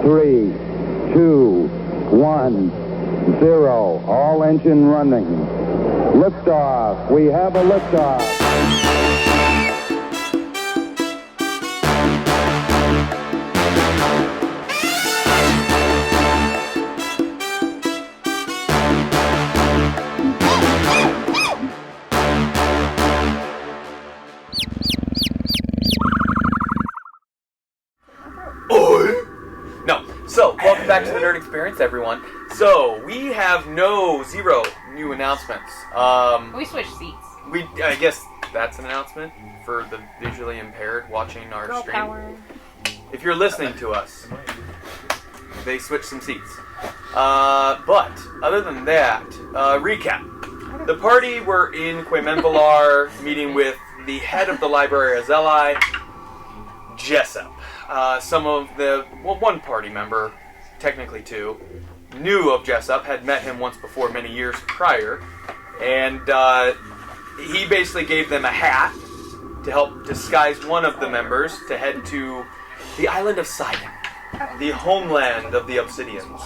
3, 2, 1, 0. All engine running. Liftoff. We have a liftoff. So, welcome back to the Nerd Experience, everyone. So, we have zero new announcements. We switched seats. I guess that's an announcement for the visually impaired watching our Girl stream. power. If you're listening to us, they switched some seats. But, other than that, recap. The party were in Quememvalar meeting with the head of the library Azeli, Jessup. One party member, technically two, knew of Jessup, had met him once before many years prior, and he basically gave them a hat to help disguise one of the members to head to the island of Sidan, the homeland of the Obsidians.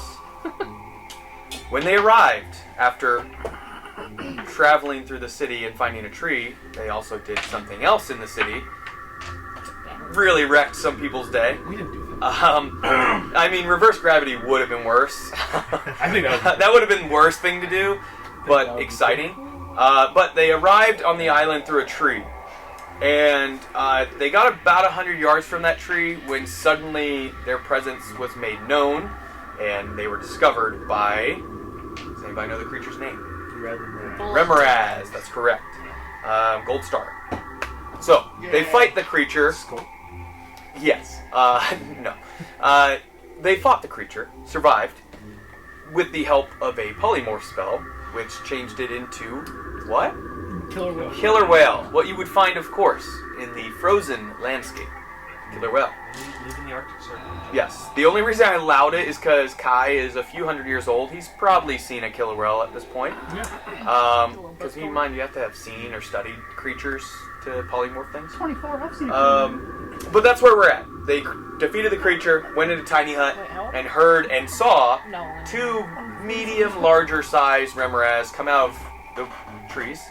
When they arrived, after traveling through the city and finding a tree, they also did something else in the city. Really wrecked some people's day. We didn't do that. I mean, reverse gravity would have been worse. I think that would have been the worst thing to do, but exciting. But they arrived on the island through a tree. And they got about 100 yards from that tree when suddenly their presence was made known, and they were discovered by... Does anybody know the creature's name? Remoraz, that's correct. Gold Star. So, they fight the creature. Yes. No. They fought the creature, survived, with the help of a polymorph spell, which changed it into what? Killer whale. Killer whale. What you would find, of course, in the frozen landscape. Killer whale. Live in the Arctic Circle. Yes. The only reason I allowed it is because Kai is a few hundred years old. He's probably seen a killer whale at this point. Yeah. Because keep in mind, you have to have seen or studied creatures to polymorph things. 24, I've seen it. But that's where we're at. They defeated the creature, went into a tiny hut, and heard and saw two medium, larger sized Remoraz come out of the trees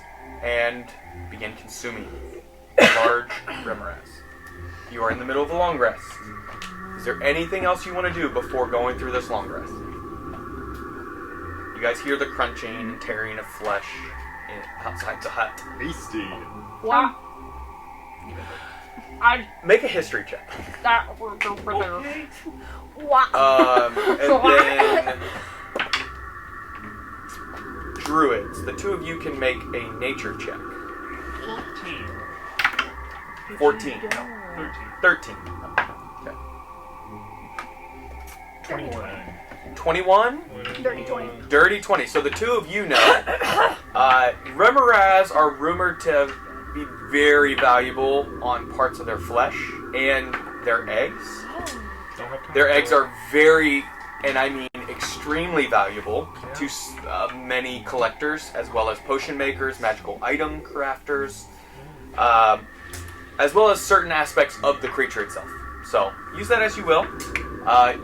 and begin consuming large Remoraz. You are in the middle of a long rest. Is there anything else you want to do before going through this long rest? You guys hear the crunching and tearing of flesh outside the hut. Tasty. Wow. Make a history check. Okay. And then druids. The two of you can make a nature check. 14. 13. Okay. 21. 21? Dirty 20. Dirty 20. So the two of you know, Remoraz are rumored to be very valuable on parts of their flesh and their eggs. Their eggs are very, and I mean extremely valuable to many collectors, as well as potion makers, magical item crafters, as well as certain aspects of the creature itself. So, use that as you will.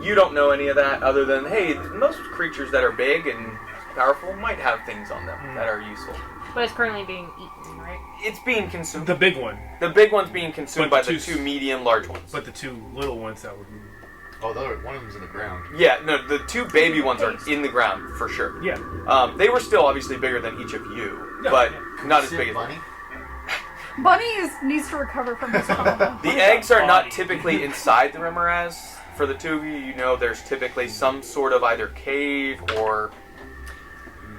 You don't know any of that other than, hey, most creatures that are big and powerful might have things on them that are useful. But it's currently being eaten, right? It's being consumed. The big one. The big one's being consumed by But the two medium, large ones. But the two little ones that were... Oh, one of them's in the ground. Yeah, no, the two baby ones are in the ground, for sure. Yeah. They were still obviously bigger than each of you, but not as big as Bunny? Bunny needs to recover from his trauma. The eggs are not typically inside the Remoraz. For the two of you, you know there's typically some sort of either cave or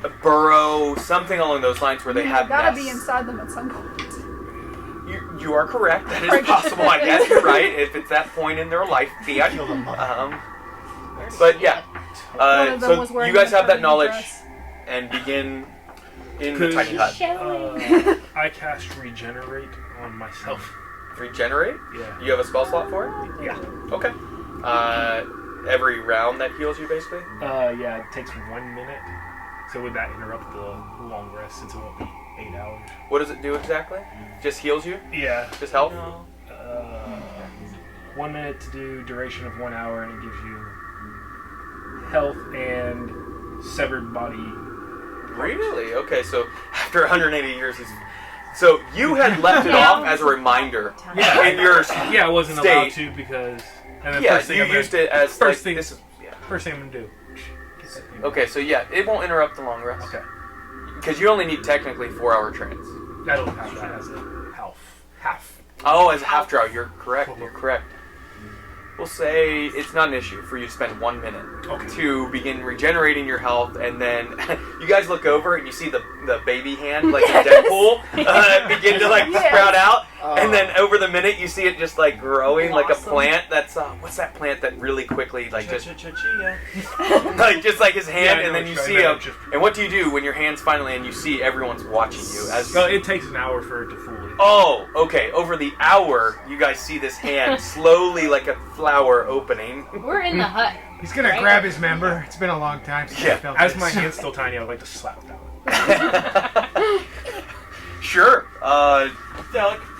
a burrow, something along those lines where they have gotta nests. be inside them at some point. You are correct. That is possible. I guess you're right. If it's that point in their life, but yeah. So you guys have that knowledge and begin in the tiny hut. I cast Regenerate on myself. Regenerate? Yeah. You have a spell slot for it? Yeah. Okay. Every round that heals you, basically? Yeah, it takes 1 minute. So would that interrupt the long rest since it won't be 8 hours? What does it do exactly? Just heals you? Yeah. Just health? 1 minute to do, duration of 1 hour, and it gives you health and severed body. Really? Okay, so after 180 years, so you had left it off as a reminder in your Yeah, I wasn't state. allowed to because. And then Yeah, first thing you I'm gonna- used it as first like, thing. this is First thing I'm gonna do. okay. So yeah, it won't interrupt the long rest. Okay. Because you only need technically 4-hour trains. I don't have that as a half. Oh, as a half draw, you're correct. You're correct. We'll say it's not an issue for you to spend 1 minute to begin regenerating your health, and then you guys look over and you see the baby hand, like Yes. in Deadpool, begin to like Yes. sprout out, and then over the minute you see it just like growing like a Blossom. plant. That's what's that plant that really quickly like just Chia. like just like his hand, Yeah, I and know then you what see you're him. talking about. And what do you do when your hand's finally and you see everyone's watching you? As Well, it takes an hour for it to fully. oh, okay. Over the hour, you guys see this hand slowly, like a flower, opening. We're in the hut. He's gonna Right? grab his member. It's been a long time since Yeah. I felt As this. my hand's still tiny, I would like to slap that one. Sure. Alec,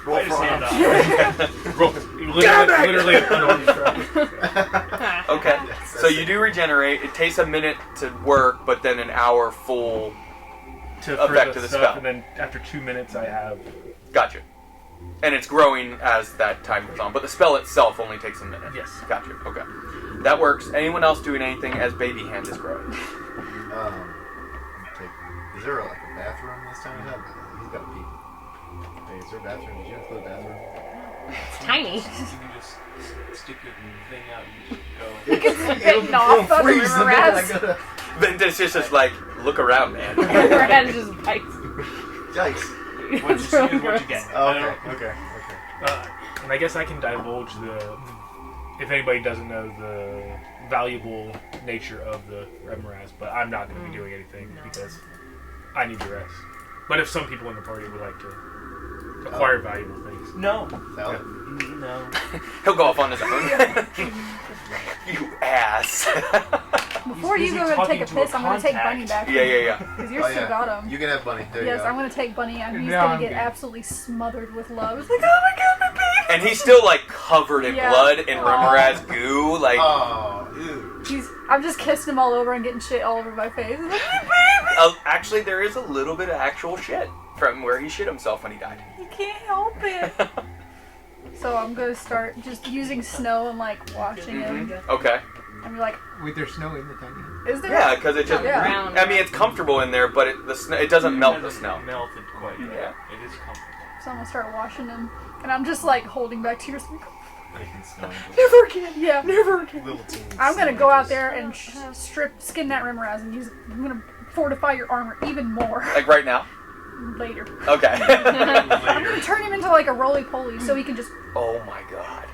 Roll his for hand arms. up. Literally an arm strap. Okay. So you do regenerate. It takes a minute to work, but then an hour full. To Effect for of the stuff, spell. And then after 2 minutes, I have. Gotcha. And it's growing as that time goes on, but the spell itself only takes a minute. Yes. Gotcha. Okay. That works. Anyone else doing anything as baby hand is growing? Is there like a bathroom this time? He's got to pee. Hey, is there a bathroom? Did you include a bathroom? It's tiny. You can just stick your thing out and just go. Getting off of the Freeze the river minute I rats. go to... Then it's just like, look around, man. Red just bites. Yikes. What you see is what you get. Okay. And I guess I can divulge if anybody doesn't know, the valuable nature of the Remoraz, but I'm not going to be doing anything because I need to rest. But if some people in the party would like to acquire valuable things. No. Valid. No. He'll go off on his own. You ass. Before you busy go and take a talking to a piss, I'm gonna take Bunny contact. back. Yeah. Because you Oh, still yeah. got him. You can have Bunny. There you Yes, go. I'm gonna take Bunny, and he's No, gonna I'm get good. absolutely smothered with love. It's like, oh my god, my baby! And he's still like covered in Yeah. blood and Remoraz goo. Like, Oh, ew. I'm just kissing him all over and getting shit all over my face. It's like, my baby! actually, there is a little bit of actual shit from where he shit himself when he died. You can't help it. So I'm gonna start just using snow and like washing him. Okay. And be like, Wait, there's snow in the tiny hut? is there? Yeah, because it just. Yeah. Brown. I mean, it's comfortable in there, but it doesn't melt the snow. Melted quite yet. Yeah. It is comfortable. So I'm gonna start washing him. And I'm just like holding back tears. Making snow angels. Never again. Yeah, never again. Little teeny I'm gonna snow go out angels. there and skin that Remoraz and use it. I'm gonna fortify your armor even more Like right now? later. Okay. I'm gonna turn him into like a roly-poly so he can just. Oh my god.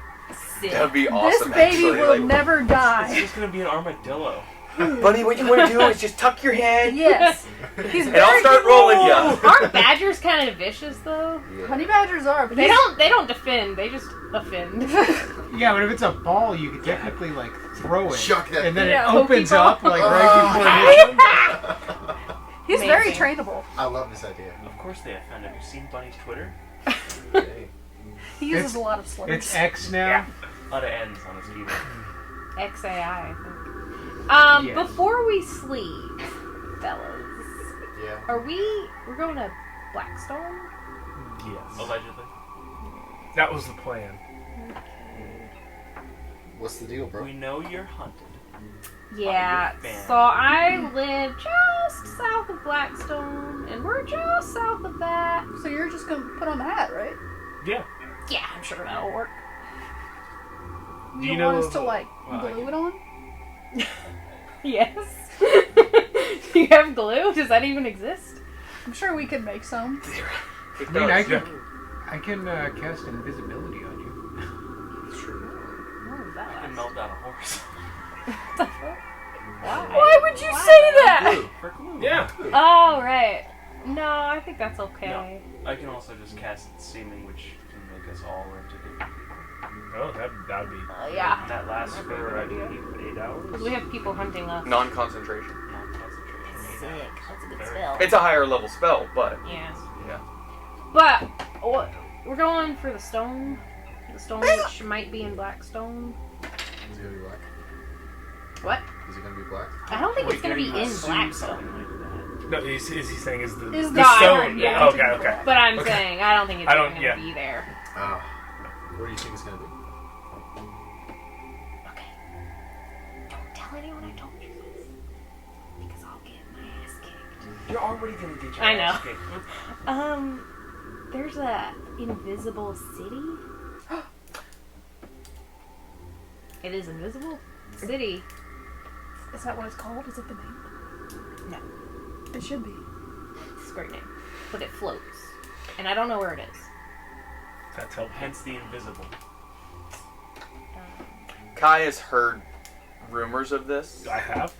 Sick. That would be awesome. This baby actually. will Like, never It's die. just gonna be an armadillo. Bunny, what you want to do is just tuck your head. Yes. He's And I'll very start good. rolling you. Aren't badgers kind of vicious though? Yeah. Honey badgers are, but They he's- don't defend. They just offend. Yeah, but if it's a ball, you could technically like throw it, Chuck that and then Yeah, it opens hokey up ball. like right before it hits. He's very Amazing. trainable. I love this idea. Of course they offend. Have you seen Bunny's Twitter? Hey. He uses It's- a lot of slurs. It's X now. A lot of N's on his keyboard. XAI, I think. Yes. Before we sleep, fellas, Yeah. we're going to Blackstone? Yes. Allegedly. That was the plan. What's the deal, bro? We know you're hunted. Yeah, Oh, you're a fan. so I live just south of Blackstone, and we're just south of that. So you're just gonna put on the hat, right? Yeah. Yeah, I'm sure that'll work. You, You don't know want us of to a- like well, I glue it on? Yes. Do you have glue? Does that even exist? I'm sure we could make some. It I mean, I does. can cast invisibility on you. What is that? I can melt down a horse. Why would you say that? Glue. For glue. Yeah. Oh, right. No, I think that's okay. I can also just cast seeming, which can make us all into it. Oh, that'd be. Yeah. And that lasts That'd be a for, I good idea. believe, 8 hours. Because we have people hunting us. Non-concentration. Non-concentration. 8 hours. That's a good Very spell. It's a higher level spell, but Yeah. yeah. But we're going for the stone. The stone which might be in Blackstone. Is it gonna be black? What? Is it gonna be black? I don't think it's gonna be in Assume Blackstone. something like that. No, is he saying is the Is the the- No, I stone? heard, yeah. Okay. But I'm Okay. saying I don't think it's I don't- gonna yeah. be there. Where do you think it's gonna be? Okay. Don't tell anyone I told you this. Because I'll get my ass kicked. You're already gonna get your I know. ass kicked. There's a invisible city. It is invisible city. Is that what it's called? Is it the name? No, It should be. it's a great name, but it floats, and I don't know where it is. That's helpful. Hence the invisible. Kai has heard rumors of this, I have.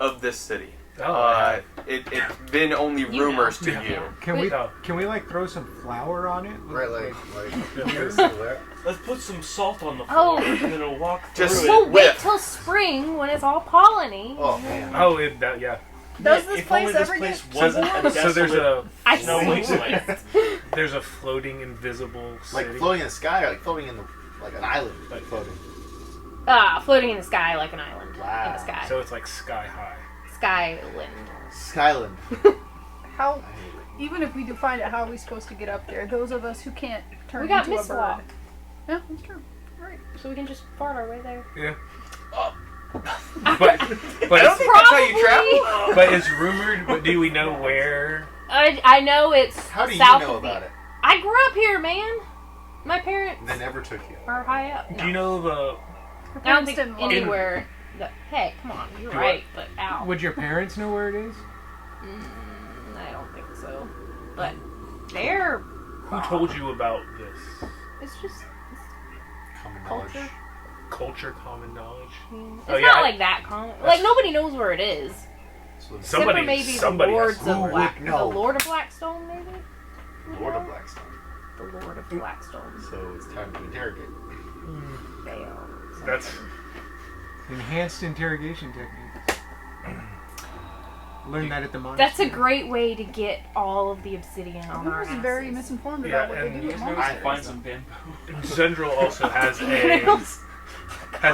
of this city. Oh, It's been only You rumors know. to you. Can we Oh. like throw some flour on it? Right, like here? silhouette. Let's put some salt on the Oh. floor and then it'll walk Just- through We'll it. wait Whip. till spring when it's all polleny. Oh man. Oh, yeah. Does Yeah, this if place only this ever place get wasn't a warm? So there's a I snow see. wasteland. there's a floating invisible Like city. floating in the sky, like floating in the like an island, like floating. Floating in the sky like an island in Wow. the sky. So it's like sky high. Skyland. Skyland. How? I hate it. Even if we do find it, how are we supposed to get up there? Those of us who can't turn We got into a Mist bird. Walk, Yeah, that's true. Right. so we can just fart our way there. Yeah. But I don't think that's how you travel. but it's rumored. But do we know where? I know it's How do you south know of the- about it? I grew up here, man. My parents They never took you. are high up. Do you know of a? Her I don't parents think didn't want anywhere. Hey, come on, you're Do right, but ow. Would your parents know where it is? I don't think so. But they're. Who told you about this? It's just Common knowledge. culture. Culture, common knowledge. It's Oh, yeah, not I- like that common. Like nobody knows where it is. So the Except Somebody- for maybe somebody the has- lords Who of would Black. The know? Lord of Blackstone, maybe. Lord of Blackstone. The Lord of Blackstone. So it's time to interrogate. Fail. That's Enhanced interrogation techniques. Learn that at the monastery. That's a great way to get all of the obsidian on Who our was asses. very misinformed Yeah, about what they and do you at guys know- monasteries. Find some bamboo. Zhendril also has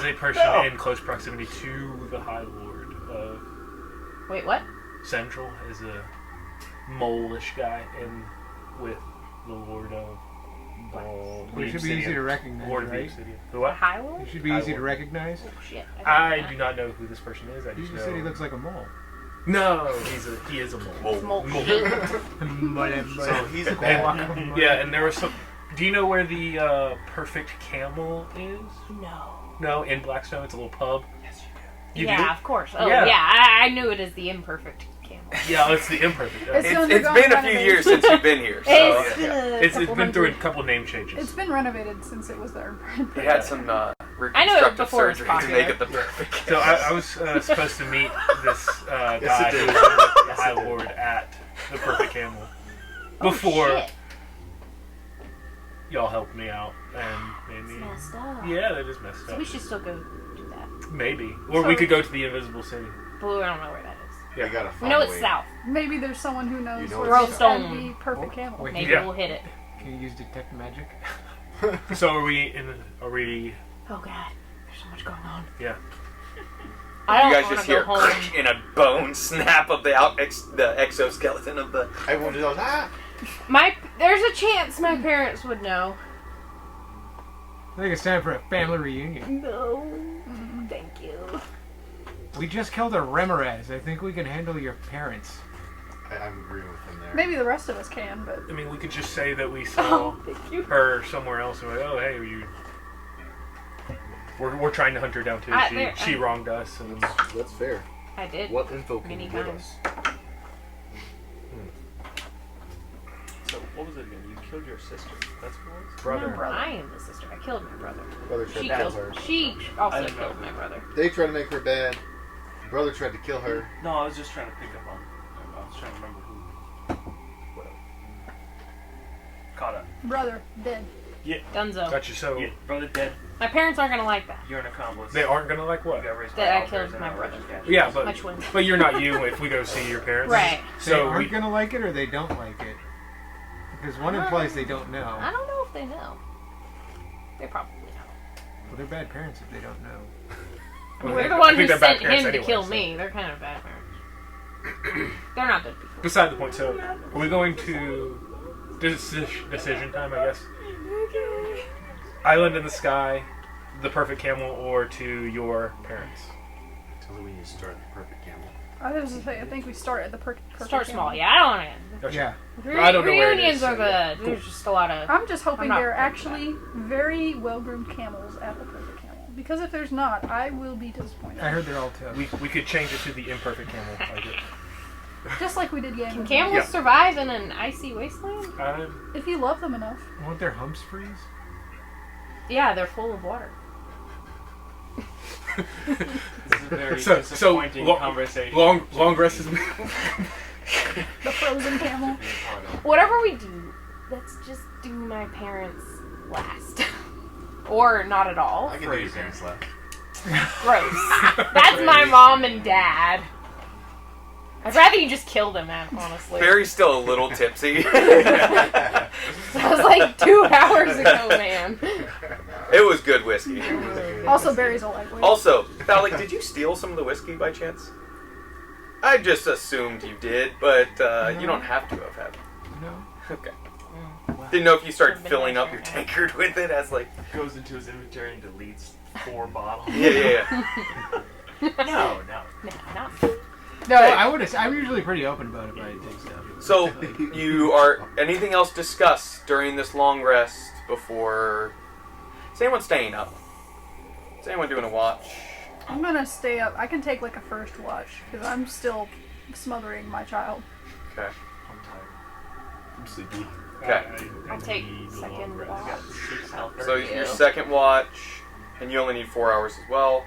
a person in close proximity to the High Lord of Wait, what? Zhendril is a mole-ish guy in with the Lord of It should be easy to recognize, Lord of the right? Obsidian. The What? High It Lord? should be easy to recognize. Oh shit! I didn't do know not know who this person is. I You just just know said he looks like a mole. No, he is a mole. that. Mole. So he's a bad. Yeah, and there was some. Do you know where the perfect camel is? No. No, in Blackstone, it's a little pub. You yeah, do? of course. Oh, Yeah. yeah. I knew it as the imperfect camel. Yeah, it's the imperfect. It's It's undergone been a few renovation. years since you've been here, so It's, yeah. It's couple been through a hundred- couple name changes. It's been renovated since it was there. They had some I know it reconstructive before it was surgery to popular. make it the perfect. So I was supposed to meet this guy it who did. was the High Lord at the Perfect Camel before Oh, shit. y'all helped me out and It's maybe messed up. yeah, that is messed So up. we should still go do that. Maybe, or we could go to the Invisible City. But we don't know where that is. We gotta We find know a it's way. south. Maybe there's someone who knows You know where it's it's south. and the perfect camel. Wait. Maybe Yeah. we'll hit it. Can you use detect magic? So are we in? Are we? Oh god, there's so much going on. Yeah. I don't You guys want just to hear go home. in a bone snap of the exoskeleton of the. Everyone just goes, ah! There's a chance my parents would know. I think it's time for a family reunion. No, thank you. We just killed a Remoraz. I think we can handle your parents. I'm agreeing with him there. Maybe the rest of us can, but I mean, we could just say that we saw Thank you. her somewhere else, and we're like, oh, hey, we're trying to hunt her down too. She wronged us, and That's fair. I did. What info can Many you give times. us? So what was it again? You killed your sister. That's what it was. brother. No, I am the sister. I killed my brother. Brother tried She to kill killed. her. She I also didn't know. killed my brother. They tried to make her bad. Brother tried to kill her. No, I was just trying to pick up on. I was trying to remember who. Whatever. Caught up. brother dead. Dunzo. Gotcha. So Yeah, brother dead. My parents aren't gonna like that. You're an accomplice. they aren't gonna like You what? got raised That by I elders killed and my now brother. we're just Yeah, My twins. but you're not you if we go see your parents. Right. They So aren't we, gonna like it, or they don't like it. Because one implies they don't know. I don't know if they know. They probably know. Well, they're bad parents if they don't know. We're the one who they're bad sent parents him to anyway, kill so. me. They're kind of bad parents. They're not good people. Beside the point. So, are we going to decision time? I guess. Island in the sky, the perfect camel, or to your parents. Tell me when you start the perfect camel. I was gonna say, I think we start at the perfect Start small. camel. Yeah, I don't want to. Yeah. I don't know where it Reunions is, are so yeah. good. There's just a lot of. I'm just hoping I'm not there are ready for actually very well-groomed camels at the perfect camel. Because if there's not, I will be disappointed. I heard they're all tough. We could change it to the imperfect camel. Like it. Just like we did Can Game camels Yeah. survive in an icy wasteland? If you love them enough. Won't their humps freeze? Yeah, they're full of water. This is a very So disappointing conversation. long rest is. The frozen camel. Whatever we do, let's just do my parents last. Or not at all. I can do your parents left. Gross. That's my mom and dad. I'd rather you just kill them, man, honestly. Barry's still a little tipsy. That was like 2 hours ago, man. It was good whiskey. Also, Barry's a lightweight. Also, Alec, did you steal some of the whiskey by chance? I just assumed you did, but you don't have to have had it. No. Okay. Didn't know if you started Could've been filling up nicer, your yeah. tankard with it as like... Goes into his inventory and deletes 4 bottles. Yeah. No. No, not. No, Hey. I'm usually pretty open about it, but I take stuff. So, you are... Anything else discussed during this long rest before... Is anyone staying up? Is anyone doing a watch? I'm gonna stay up. I can take like a first watch because I'm still smothering my child. Okay. I'm tired. I'm sleepy. Okay. I'll take second I got watch. 6 health. So, your second watch, and you only need 4 hours as well.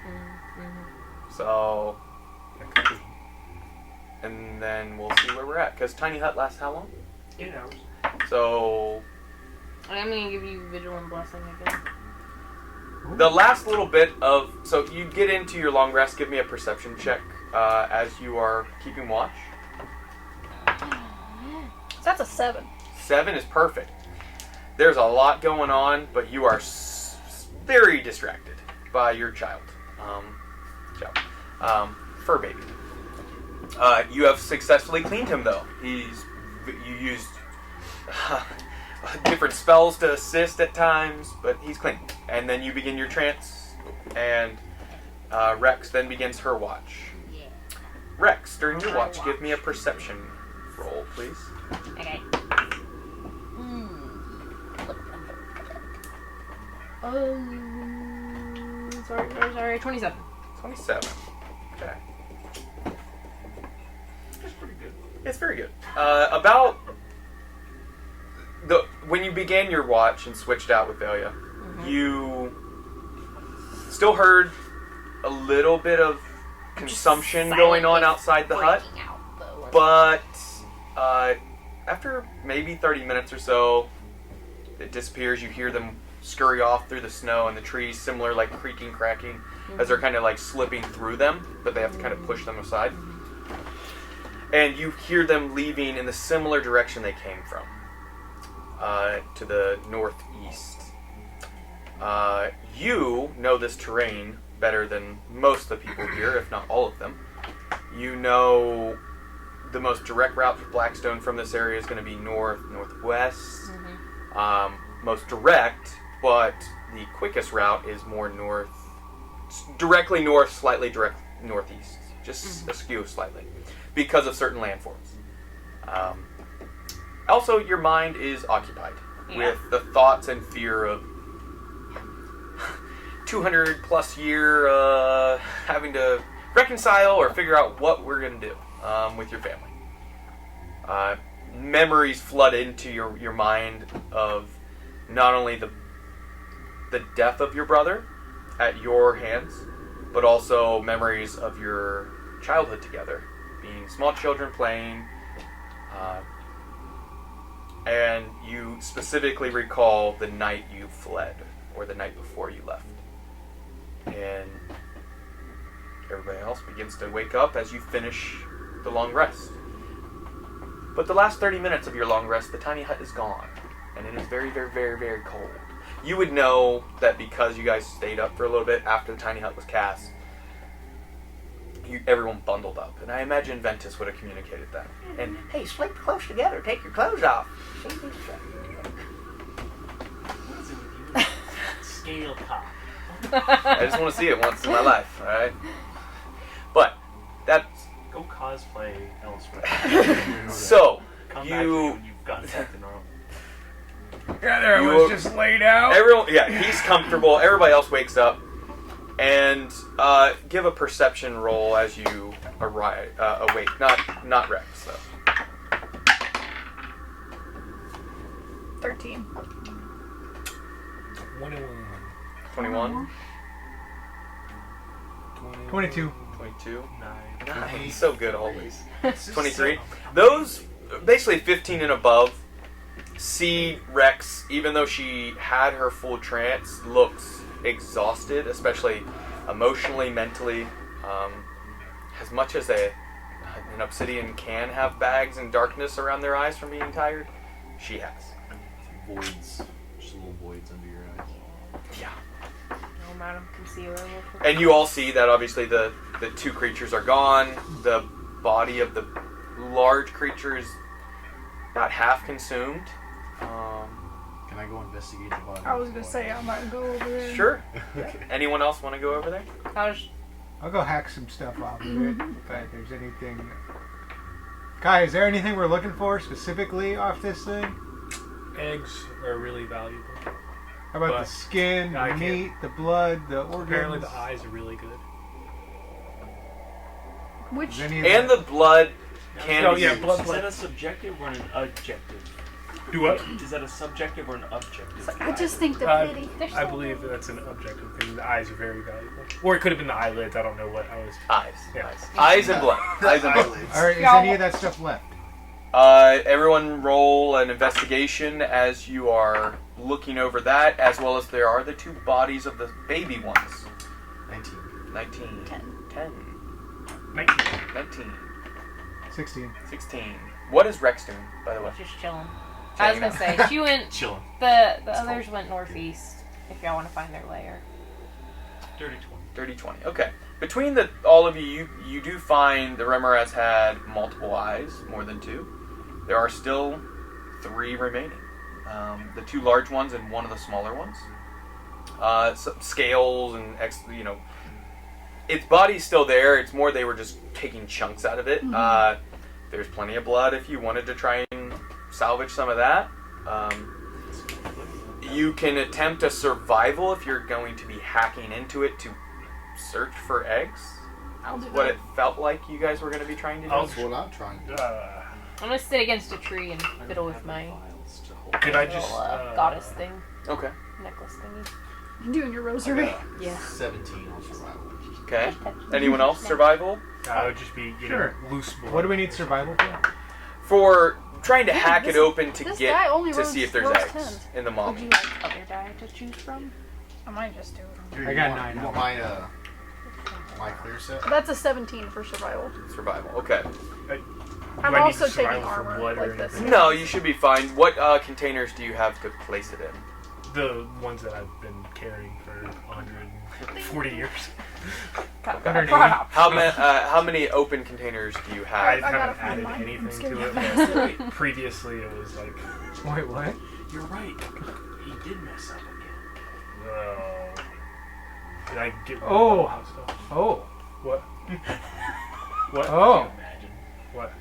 So... And then we'll see where we're at. Because Tiny Hut lasts how long? 8 hours. So... I'm gonna give you Vigilant Blessing again. The last little bit of... So you get into your long rest. Give me a perception check as you are keeping watch. That's a 7. 7 is perfect. There's a lot going on, but you are very distracted by your child. Fur baby. You have successfully cleaned him, though. You used different spells to assist at times, but he's clean. And then you begin your trance, and Rex then begins her watch. Rex, during your watch, give me a perception roll, please. Okay. Sorry. 27. 27. Okay. That's pretty good. It's very good. When you began your watch and switched out with Velia, you still heard a little bit of consumption going on outside the hut, but after maybe 30 minutes or so, it disappears. You hear them scurry off through the snow and the trees, similar like creaking, cracking, as they're kind of like slipping through them, but they have to kind of push them aside. And you hear them leaving in the similar direction they came from, to the northeast. You know this terrain better than most of the people here, if not all of them. You know the most direct route to Blackstone from this area is going to be northwest. Most direct, but the quickest route is more north, directly north, slightly direct northeast, just askew slightly, because of certain landforms. Also, your mind is occupied with the thoughts and fear of 200 plus year having to reconcile or figure out what we're going to do with your family. Memories flood into your mind of not only the death of your brother at your hands, but also memories of your childhood together, being small children playing, and you specifically recall the night you fled, or the night before you left. And everybody else begins to wake up as you finish the long rest. But the last 30 minutes of your long rest, the tiny hut is gone, and it is very, very, very, very cold. you would know that because you guys stayed up for a little bit after the tiny hut was cast, everyone bundled up. And I imagine Ventus would have communicated that. And, hey, sleep close together. Take your clothes off. Scale top. I just want to see it once in my life, alright? But, that's... Go cosplay elsewhere. So, Come back to me when you've gotten back to normal. Yeah, there I was just laid out. Everyone, yeah, he's comfortable. Everybody else wakes up. And give a perception roll as you awake. Not Rex, though. 13. 21. 22. 22. 9. Nice. So good always. 23. Those, basically 15 and above, see Rex, even though she had her full trance, looks exhausted, especially emotionally, mentally. As much as an Obsidian can have bags and darkness around their eyes from being tired, she has. Voids. Just little voids under your eyes. Yeah. No madam can see her. And you all see that obviously the two creatures are gone. The body of the large creature is about half consumed. Can I go investigate the body? I was gonna say I might go over there. Sure. Anyone else want to go over there? I'll go hack some stuff off of it. If there's anything. Kai, is there anything we're looking for specifically off this thing? Eggs are really valuable. How about But the skin, I the can't- meat, the blood, the organs? Apparently the eyes are really good. Which Is any of And that- the blood can Oh, be yeah, used. blood. Is that a subjective or an objective? Do what? Is that a subjective or an objective? I just think the Uh, pity. I believe that's an objective thing. The eyes are very valuable. Or it could have been the eyelids. I don't know what I was. Eyes. Yeah. Eyes and blood. Eyes and blood. Alright, is any of that stuff left? Everyone roll an investigation as you are looking over that, as well as there are the two bodies of the baby ones. 19. 19. 10. 19. 19. 16. 16. What is Rex doing, by the way? Just chilling. I was gonna say she went. Chilling. The others went northeast. If y'all want to find their lair. Dirty 20. 30-20. Okay. Between all of you, you do find the Remoraz had multiple eyes, more than two. There are still 3 remaining. The 2 large ones and 1 of the smaller ones. Some scales and its body's still there. It's more they were just taking chunks out of it. There's plenty of blood if you wanted to try and salvage some of that. You can attempt a survival if you're going to be hacking into it to search for eggs. I'll do What that. it felt like you guys were going to be trying to do. That's what I'm trying to do. I'm gonna sit against a tree and fiddle with my Files to hold. Could I little just goddess thing, Okay. necklace thingy. Doing your rosary. Yeah. 17 on survival. Okay. Anyone else survival? I would just be Sure. loose blood. What do we need survival for? For trying to Yeah, hack this- it open to this get guy only to see if there's rolls eggs 10s. in the Would mom. you like other die to choose from? I might just do it. Here, I you got want- 9 You now. want my clear set? That's a 17 for survival. Survival. Okay. I'm I need also taking survival for armor blood or like this. anything? No, you should be fine. What containers do you have to place it in? The ones that I've been carrying for 140 years. How many open containers do you I have? gotta haven't find added mine. I'm anything scared to of it. that. But previously, it was like, Wait, what? You're right. He did mess up again. did I get rid of Oh. all that stuff? Oh. What? What? Oh. Imagine. What?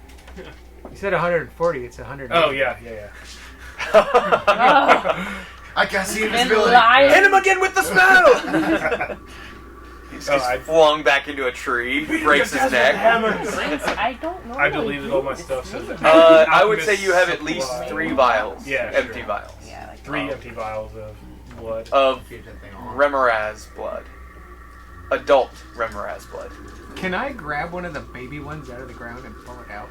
You said 140, it's 100. Oh yeah, yeah. I can't see Been invisibility. lying. Hit him again with the spell! He's Oh, I- flung back into a tree, breaks his neck. I don't know. I deleted all my stuff. So that I would say you have at least Supply. 3 vials. Yeah, Empty sure. vials. Yeah, like 3 empty vials of blood. Of Get that thing on. Remoraz blood. Adult Remoraz blood. Can I grab one of the baby ones out of the ground and pull it out?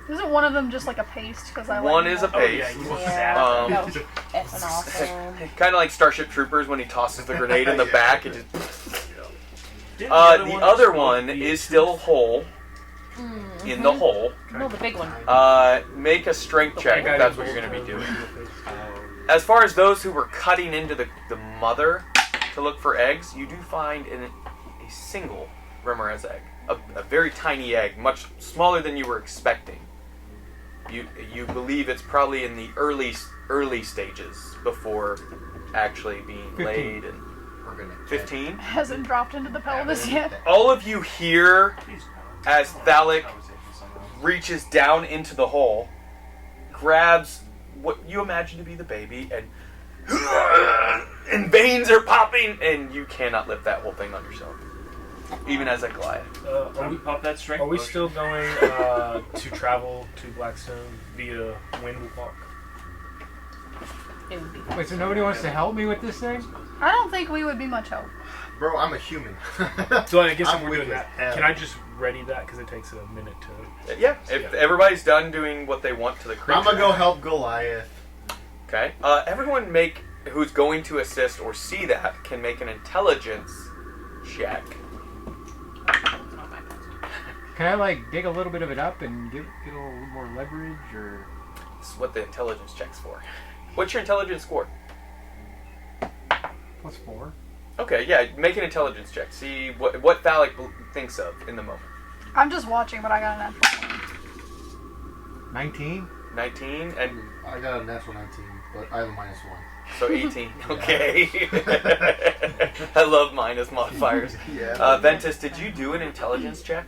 Isn't one of them just like a paste? Because I One like is a Oh yeah, paste. you want Yeah. that. Um, That was effing awesome. Kind of like Starship Troopers when he tosses the grenade in the Yeah. back and just. Didn't The other explode one the is still whole in the hole. No, the big one. Make a strength check if that's what you're going to be doing. as far as those who were cutting into the mother to look for eggs, you do find a single Remoraz egg. A very tiny egg, much smaller than you were expecting. You believe it's probably in the early stages before actually being 15. laid. And We're gonna 15. Hasn't dropped into the pelvis yet. All of you hear Please no. as Thalic Conversation with someone else. reaches down into the hole, grabs what you imagine to be the baby, and veins are popping, and you cannot lift that whole thing on yourself, even as a Goliath. Are we, Pop that strength are we potion. still going to travel to Blackstone via Windwalk? It would be. Wait, so nobody wants to help me with this thing? I don't think we would be much help. Bro, I'm a human. So I guess if I'm we're weak doing as that, hell. can I just ready that because it takes a minute to? Yeah, if everybody's done doing what they want to the creature. I'm gonna go help Goliath. Okay. Everyone who's going to assist or see that can make an intelligence check. Can I like dig a little bit of it up and get a little more leverage, or? This is what the intelligence check's for. What's your intelligence score? +4. Okay, yeah, make an intelligence check. See what Thalic thinks of in the moment. I'm just watching, but I got a natural 19. 19 and I got a natural 19, but I have a -1. so 18. Okay. I love minus modifiers. Yeah. Ventus, did you do an intelligence check?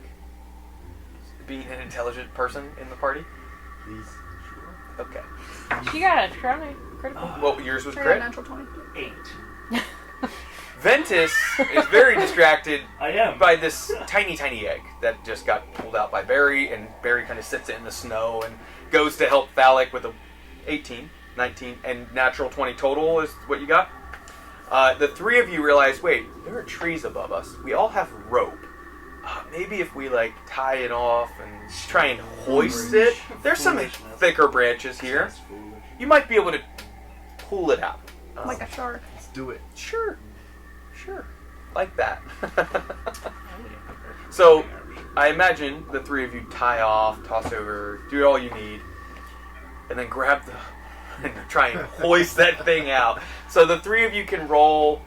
Being an intelligent person in the party? Please. Okay. She got a critical. Well, yours was I got a crit. natural 20. 8. Ventus is very distracted I am. by this tiny egg that just got pulled out by Barry, and Barry kind of sits it in the snow and goes to help Thalic with a 18, 19, and natural 20 total is what you got. The three of you realize, wait, there are trees above us. We all have rope. Maybe if we like tie it off and try and hoist it. There's some thicker branches here. That's foolish. You might be able to pull it out. Like a shark. Let's do it. Sure. Like that. So, I imagine the three of you tie off, toss over, do all you need, and then grab and try and hoist that thing out. So the three of you can roll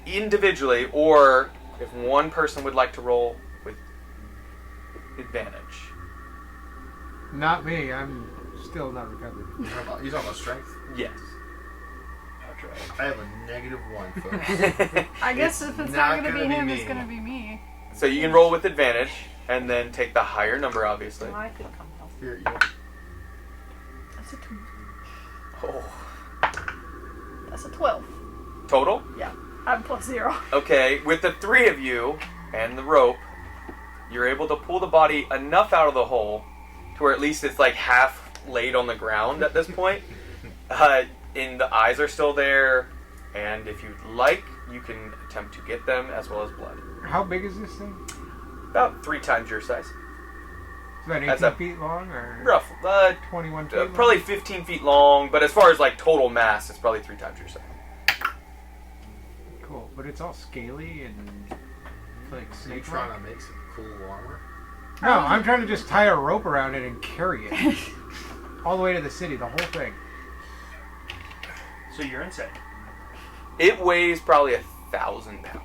individually, or if one person would like to roll with advantage. Not me. I'm still not recovered. You talking about strength? Yes. I have a -1, folks. I guess if it's not not going to be gonna be him, me. it's going to be me. So you can roll with advantage, and then take the higher number, obviously. I could come help. Here, you That's a 2. Oh. That's a 12. Total? Yeah. I'm +0. Okay, with the three of you and the rope, you're able to pull the body enough out of the hole to where at least it's like half laid on the ground at this point. And the eyes are still there, and if you'd like, you can attempt to get them as well as blood. How big is this thing? About 3 times your size. Is that 18 That's a- feet long, or Rough. 21 feet long? Probably 15 feet long, but as far as like total mass, it's probably 3 times your size. Cool, but it's all scaly and like You snake trying to make some cool armor? No, I'm trying to just tie a rope around it and carry it all the way to the city, the whole thing. So you're insane. It weighs probably 1,000 pounds.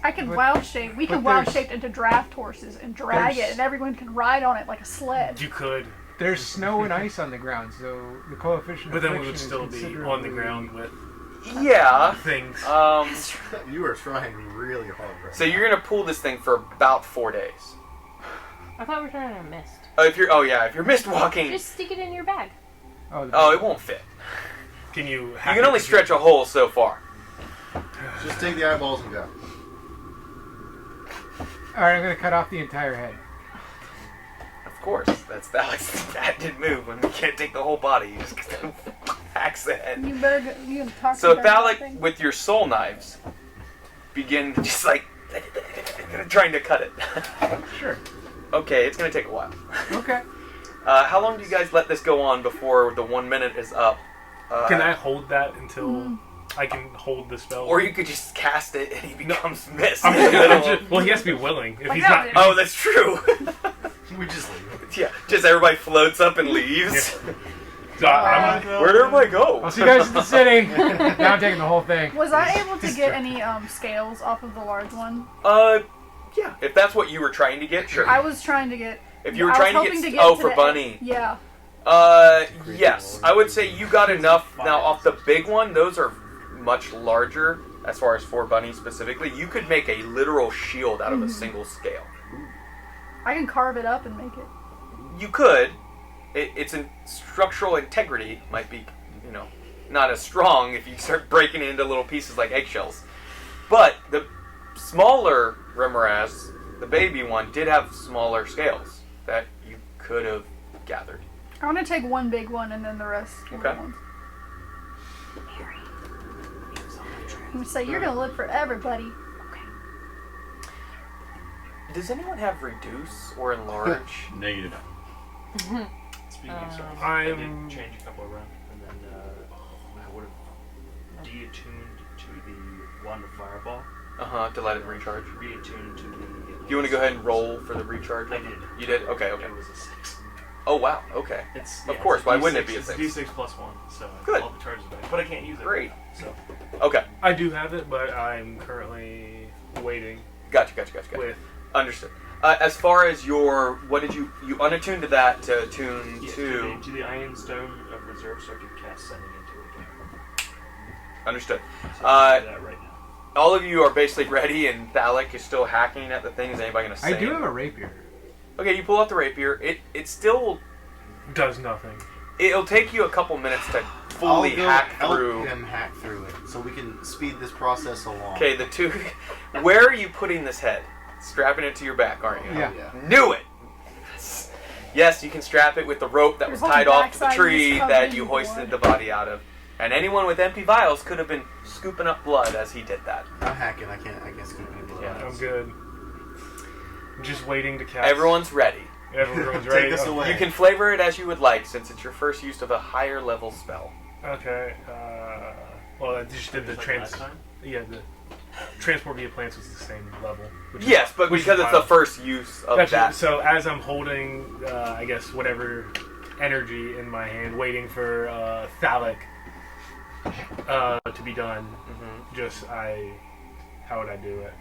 I can But- wild shape. We can but wild there's- shape into draft horses and drag there's- it, and everyone can ride on it like a sled. You could, There's snow and ice on the ground, so the coefficient but of then we friction would is still be on the considerably- ground with Yeah. things. You are trying really hard right So now. you're gonna pull this thing for about 4 days. I thought we were trying to mist. If you're mist walking, Just stick it in your bag. it won't fit. Can you? You can only stretch a hole so far. Just take the eyeballs and go. Alright, I'm gonna cut off the entire head. Of course, that didn't move when we can't take the whole body. You just hacks the head. You better go, you can talk So to that Thalic, thing. with your soul knives, begin just like trying to cut it. Sure. Okay, it's gonna take a while. Okay. How long do you guys let this go on before the 1 minute is up? Can I hold that until I can hold the spell? Or you could just cast it and he becomes mist. I'm in the middle. just, well, he has to be willing. If Like he's that. not, Oh, that's true. We just leave. Yeah, just everybody floats up and leaves. Where'd everybody go? I'll see you guys in the city. Now I'm taking the whole thing. Was I able to get any scales off of the large one? Yeah. If that's what you were trying to get, sure. I was trying to get. If you were I was trying to hoping get, to for the- Bunny. Yeah. Yes. I would say you got enough. Now, off the big one, those are much larger as far as for Bunny specifically. You could make a literal shield out of a single scale. I can carve it up and make it. You could. Its structural integrity might be, not as strong if you start breaking it into little pieces like eggshells. But the smaller Remoraz, the baby one, did have smaller scales that you could have gathered. I want to take one big one and then the rest. Okay. Ones. I'm gonna say you're gonna live forever, buddy. Does anyone have reduce or enlarge? Negative. Speaking of stuff, I I'm- did change a couple around, and then I would have deattuned to the wand of fireball, To let it recharge. reattuned to the. Do you want to go ahead and roll for the recharge? I did. You did? Okay. It was a 6. Oh, wow. Okay. It's Of course, it's a why wouldn't it D6, be a it's 6? D6 plus 1, so Good. all the charges back. But I can't use it. Great. So Okay. I do have it, but I'm currently waiting Gotcha. with. Understood. As far as your, what did you unattuned to that to attune yeah, to? to the Iron Stone of Reserve, so I can cast Sending into it again. Understood. So I can do that right now. All of you are basically ready, and Thalic is still hacking at the thing. Is anybody going to say? I do have a rapier. Okay, you pull out the rapier. It still, Does nothing. it'll take you a couple minutes to fully I'll go hack help through. him hack through it, so we can speed this process along. Okay, the two. Where are you putting this head? Strapping it to your back, aren't you? Yeah. Knew it. Yes, you can strap it with the rope that was Your whole tied off to the backside tree is covered that in you blood. hoisted the body out of. And anyone with empty vials could have been scooping up blood as he did that. I'm hacking. I can't scoop any blood. Yeah, I'm good. I'm just waiting to cast. Everyone's ready. Everyone's Take ready. this Oh, away. You can flavor it as you would like, since it's your first use of a higher level spell. Okay. Well, I just did the Like trans. last time? Yeah, the transport via plants was the same level. Which Yes, but which is because it's fine. the first use of Gotcha. that. So as I'm holding, I guess whatever energy in my hand, waiting for Thalic to be done. How would I do it?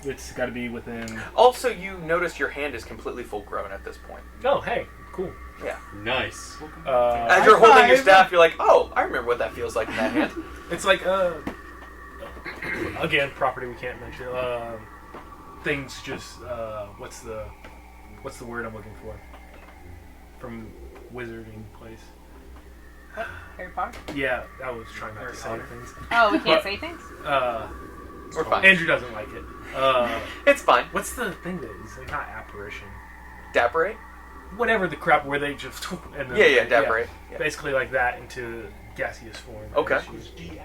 It's got to be within. Also, you notice your hand is completely full grown at this point. Oh, hey, cool. Nice. As you're holding your staff, you're like, oh, I remember what that feels like in that hand. It's like again, property we can't mention. Things just what's the word I'm looking for? From wizarding place. Harry Potter? Yeah, I was trying not to say Potter. things. Oh, we can't say things? We're fine. Andrew doesn't like it. It's fine. What's the thing that is like, not apparition? Dapperate? Whatever the crap where they just and then, Yeah, dapperate. Yeah. basically like that into gaseous form. Okay. And she's-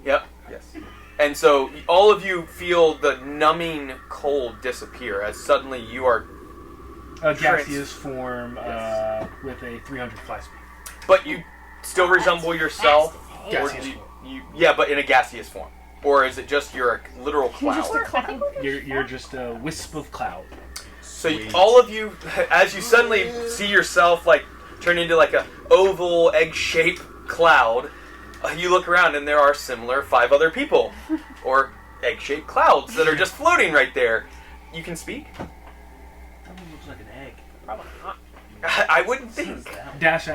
Yep. Yes. And so all of you feel the numbing cold disappear as suddenly you are, A gaseous form with a 300 fly speed. but you still resemble yourself. Or Gaseous do form. yeah, but in a gaseous form. Or is it just you're a literal cloud? You're just a wisp of cloud. So all of you, as you suddenly see yourself like turn into like a oval egg-shaped cloud, you look around and there are similar 5 other people, or egg-shaped clouds that are just floating right there. You can speak? Something looks like an egg. Probably not. I wouldn't think. Dash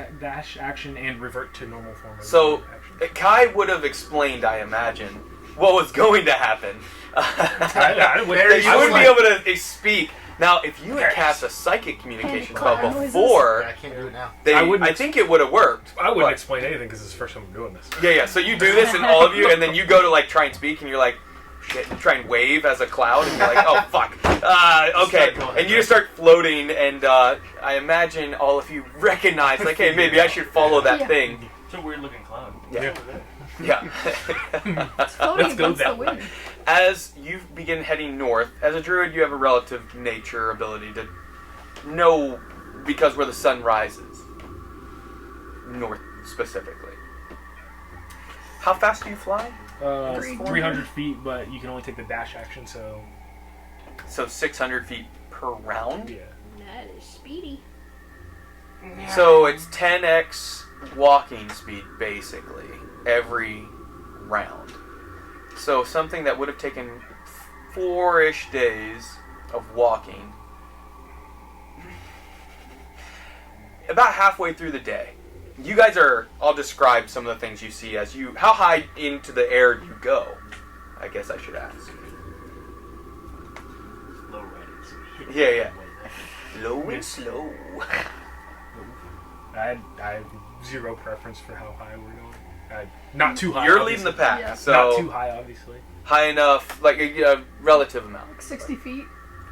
action and revert to normal form. So action. Kai would have explained, I imagine, what was going to happen. I You wouldn't be able to speak. Now, if you had cast a psychic communication spell Cloud noises. before, I can't do it now. I think it would have worked. I wouldn't But- explain anything because it's the first time I'm doing this. Yeah. So you do this, and all of you, and then you go to like try and speak, and you're like, shit, and try and wave as a cloud, and you're like, oh fuck, okay, and you just start floating, and I imagine all of you recognize, like, hey, maybe I should follow that Yeah. thing. It's a weird looking cloud. Yeah. What's over there? Yeah. Floating Let's go against that the wind. way. As you begin heading north, as a druid, you have a relative nature ability to know because where the sun rises. North specifically. How fast do you fly? 300 feet, but you can only take the dash action, so So 600 feet per round? yeah. That is speedy. So it's 10x walking speed, basically, every round. So something that would have taken 4-ish days of walking, about halfway through the day, you guys are, I'll describe some of the things you see as you, how high into the air do you go? I guess I should ask. Low riding. Yeah. Low and slow. I have zero preference for how high we're going. Not too high. You're leading the pack, Yeah. so Not too high, obviously. high enough, like a relative amount. Like 60 feet.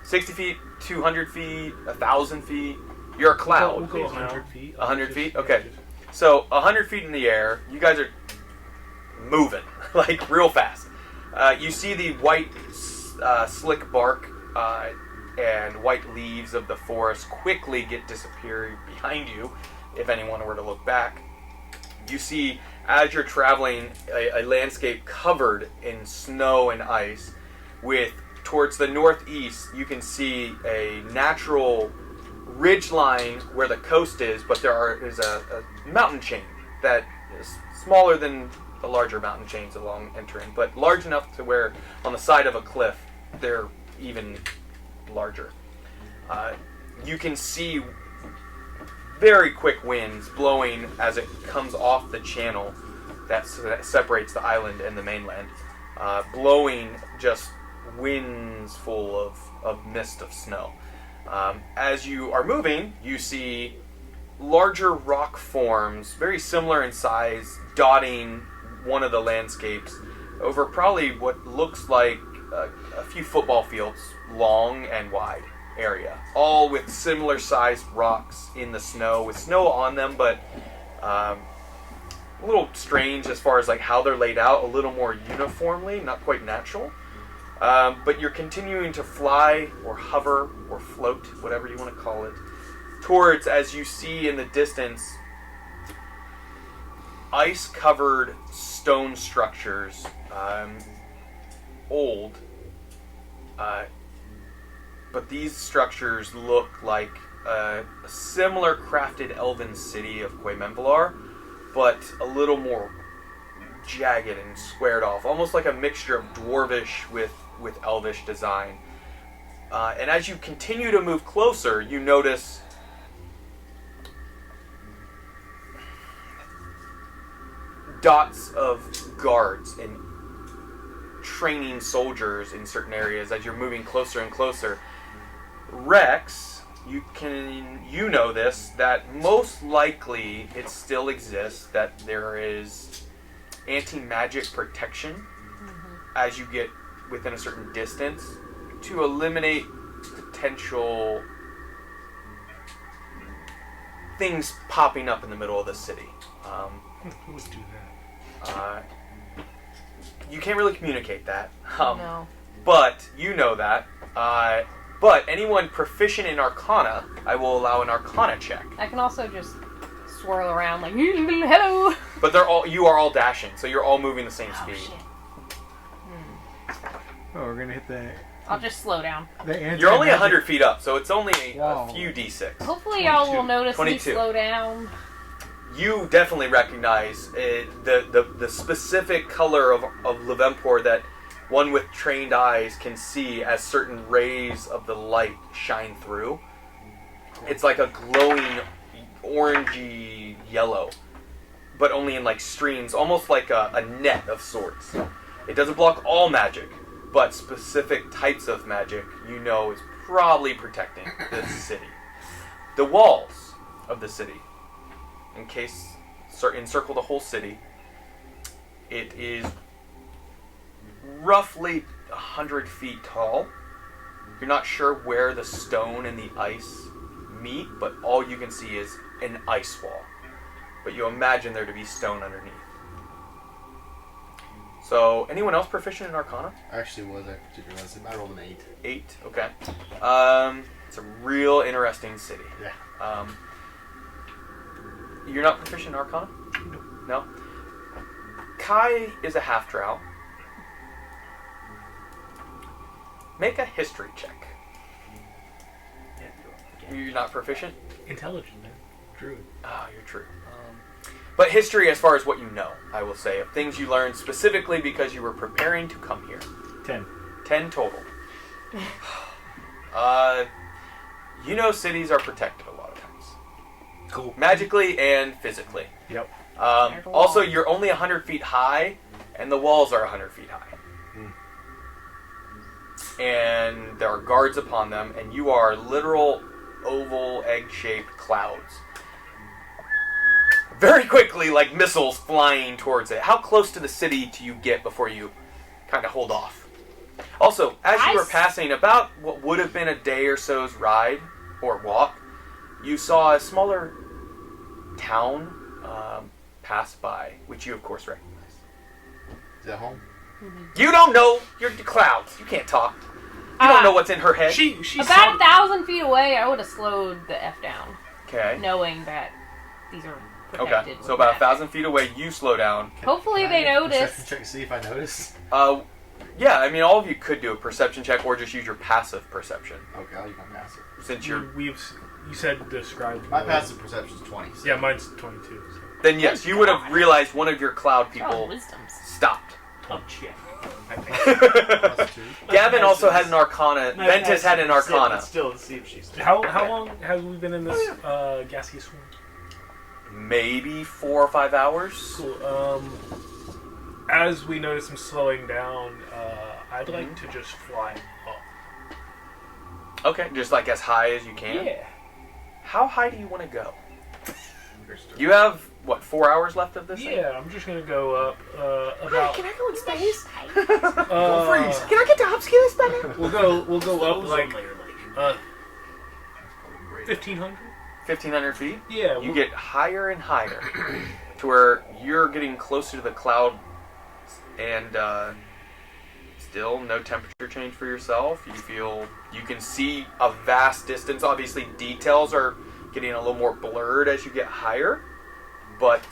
60 feet, 200 feet, 1,000 feet. You're a cloud. We'll go 100 feet. 100 feet? Okay. So 100 feet in the air, you guys are moving like real fast. You see the white, slick bark and white leaves of the forest quickly disappear behind you. If anyone were to look back, you see as you're traveling a landscape covered in snow and ice. With towards the northeast, you can see a natural ridge line where the coast is, but is a mountain chain that is smaller than the larger mountain chains along Entorin, but large enough to where on the side of a cliff they're even larger. You can see very quick winds blowing as it comes off the channel that separates the island and the mainland, blowing just winds full of mist of snow. As you are moving, you see larger rock forms, very similar in size, dotting one of the landscapes over probably what looks like a few football fields long and wide area, all with similar sized rocks in the snow, with snow on them, but a little strange as far as like how they're laid out, a little more uniformly, not quite natural. But you're continuing to fly or hover or float, whatever you want to call it, towards, as you see in the distance, ice-covered stone structures, old, but these structures look like a similar crafted elven city of Quemenvalar, but a little more jagged and squared off, almost like a mixture of dwarvish with elvish design. And as you continue to move closer, you notice dots of guards and training soldiers in certain areas as you're moving closer and closer. Rex, you know this, that most likely it still exists, that there is anti-magic protection as you get within a certain distance to eliminate potential things popping up in the middle of the city. Who would do that? You can't really communicate that. No. But you know that. But anyone proficient in Arcana, I will allow an Arcana check. I can also just swirl around like, hello. But you are all dashing, so you're all moving the same speed. Shit. Oh, we're gonna hit the I'll just slow down. You're only 100 feet up, so it's only Wow. a few d6. Hopefully y'all will notice 22. me slow down. You definitely recognize the specific color of Levempor that one with trained eyes can see as certain rays of the light shine through. It's like a glowing orangey yellow, but only in like streams, almost like a net of sorts. It doesn't block all magic, but specific types of magic you know is probably protecting this city. The walls of the city, encircle the whole city. It is roughly 100 feet tall. You're not sure where the stone and the ice meet, but all you can see is an ice wall. But you imagine there to be stone underneath. So, anyone else proficient in Arcana? I actually was. I rolled an 8. 8, okay. It's a real interesting city. Yeah. You're not proficient in Arcana? No? Kai is a half-drow. Make a history check. You're not proficient? Intelligent, man. Druid. Oh, you're true. But history as far as what you know, I will say, of things you learned specifically because you were preparing to come here. 10. 10 total. You know cities are protected a lot of times. Cool. Magically and physically. Yep. Also, you're only 100 feet high, and the walls are 100 feet high. And there are guards upon them, and you are literal oval, egg-shaped clouds. Very quickly, like missiles flying towards it. How close to the city do you get before you kind of hold off? Also, as you were passing about what would have been a day or so's ride, or walk, you saw a smaller town pass by, which you of course recognize. Is that home? You don't know. You're the clouds. You can't talk. You don't know what's in her head. She About 1,000 feet away, I would have slowed the F down. Okay. Knowing that these are protected. Okay. So about 1,000 feet away, you slow down. Hopefully they notice. Perception check to see if I notice. Yeah. I mean, all of you could do a perception check, or just use your passive perception. Okay, I'll use my passive. Since you're. You said describe. My passive perception is 20. So. Yeah, mine's 22. So. Then yes, you would have realized one of your cloud people Wisdoms. stopped. Oh, shit. Plus 2. Gavin also had an Arcana. Ventus had an Arcana. Still, to see if she's. How long have we been in this gaseous swarm? Maybe 4 or 5 hours. Cool. As we notice him slowing down, I'd like to just fly up. Okay, just like as high as you can. Yeah. How high do you want to go? You have what, 4 hours left of this thing? Yeah, I'm just gonna go up about. Can I go in space? Freeze. Can I get to Obscurus by now? We'll go up like 1,500. 1,500 feet? Yeah. You get higher and higher to where you're getting closer to the cloud, and still no temperature change for yourself. You feel you can see a vast distance. Obviously, details are getting a little more blurred as you get higher, but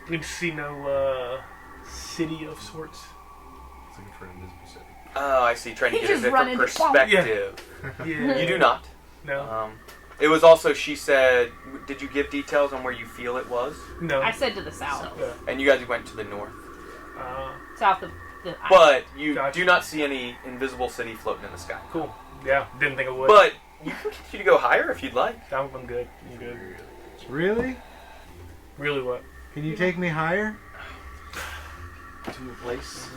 You can see no city of sorts. Looking for an invisible city. oh, I see. Trying to He get a just run different into cloud. perspective. Yeah. You do not. No. It was also, she said, did you give details on where you feel it was? No. I said to the south. Yeah. And you guys went to the north. South of the But you Gotcha. do not see any invisible city floating in the sky. Cool. Yeah. Didn't think I would. But you can continue to go higher if you'd like. I'm good. I'm good. Really? Really what? Can you take me higher? To a place.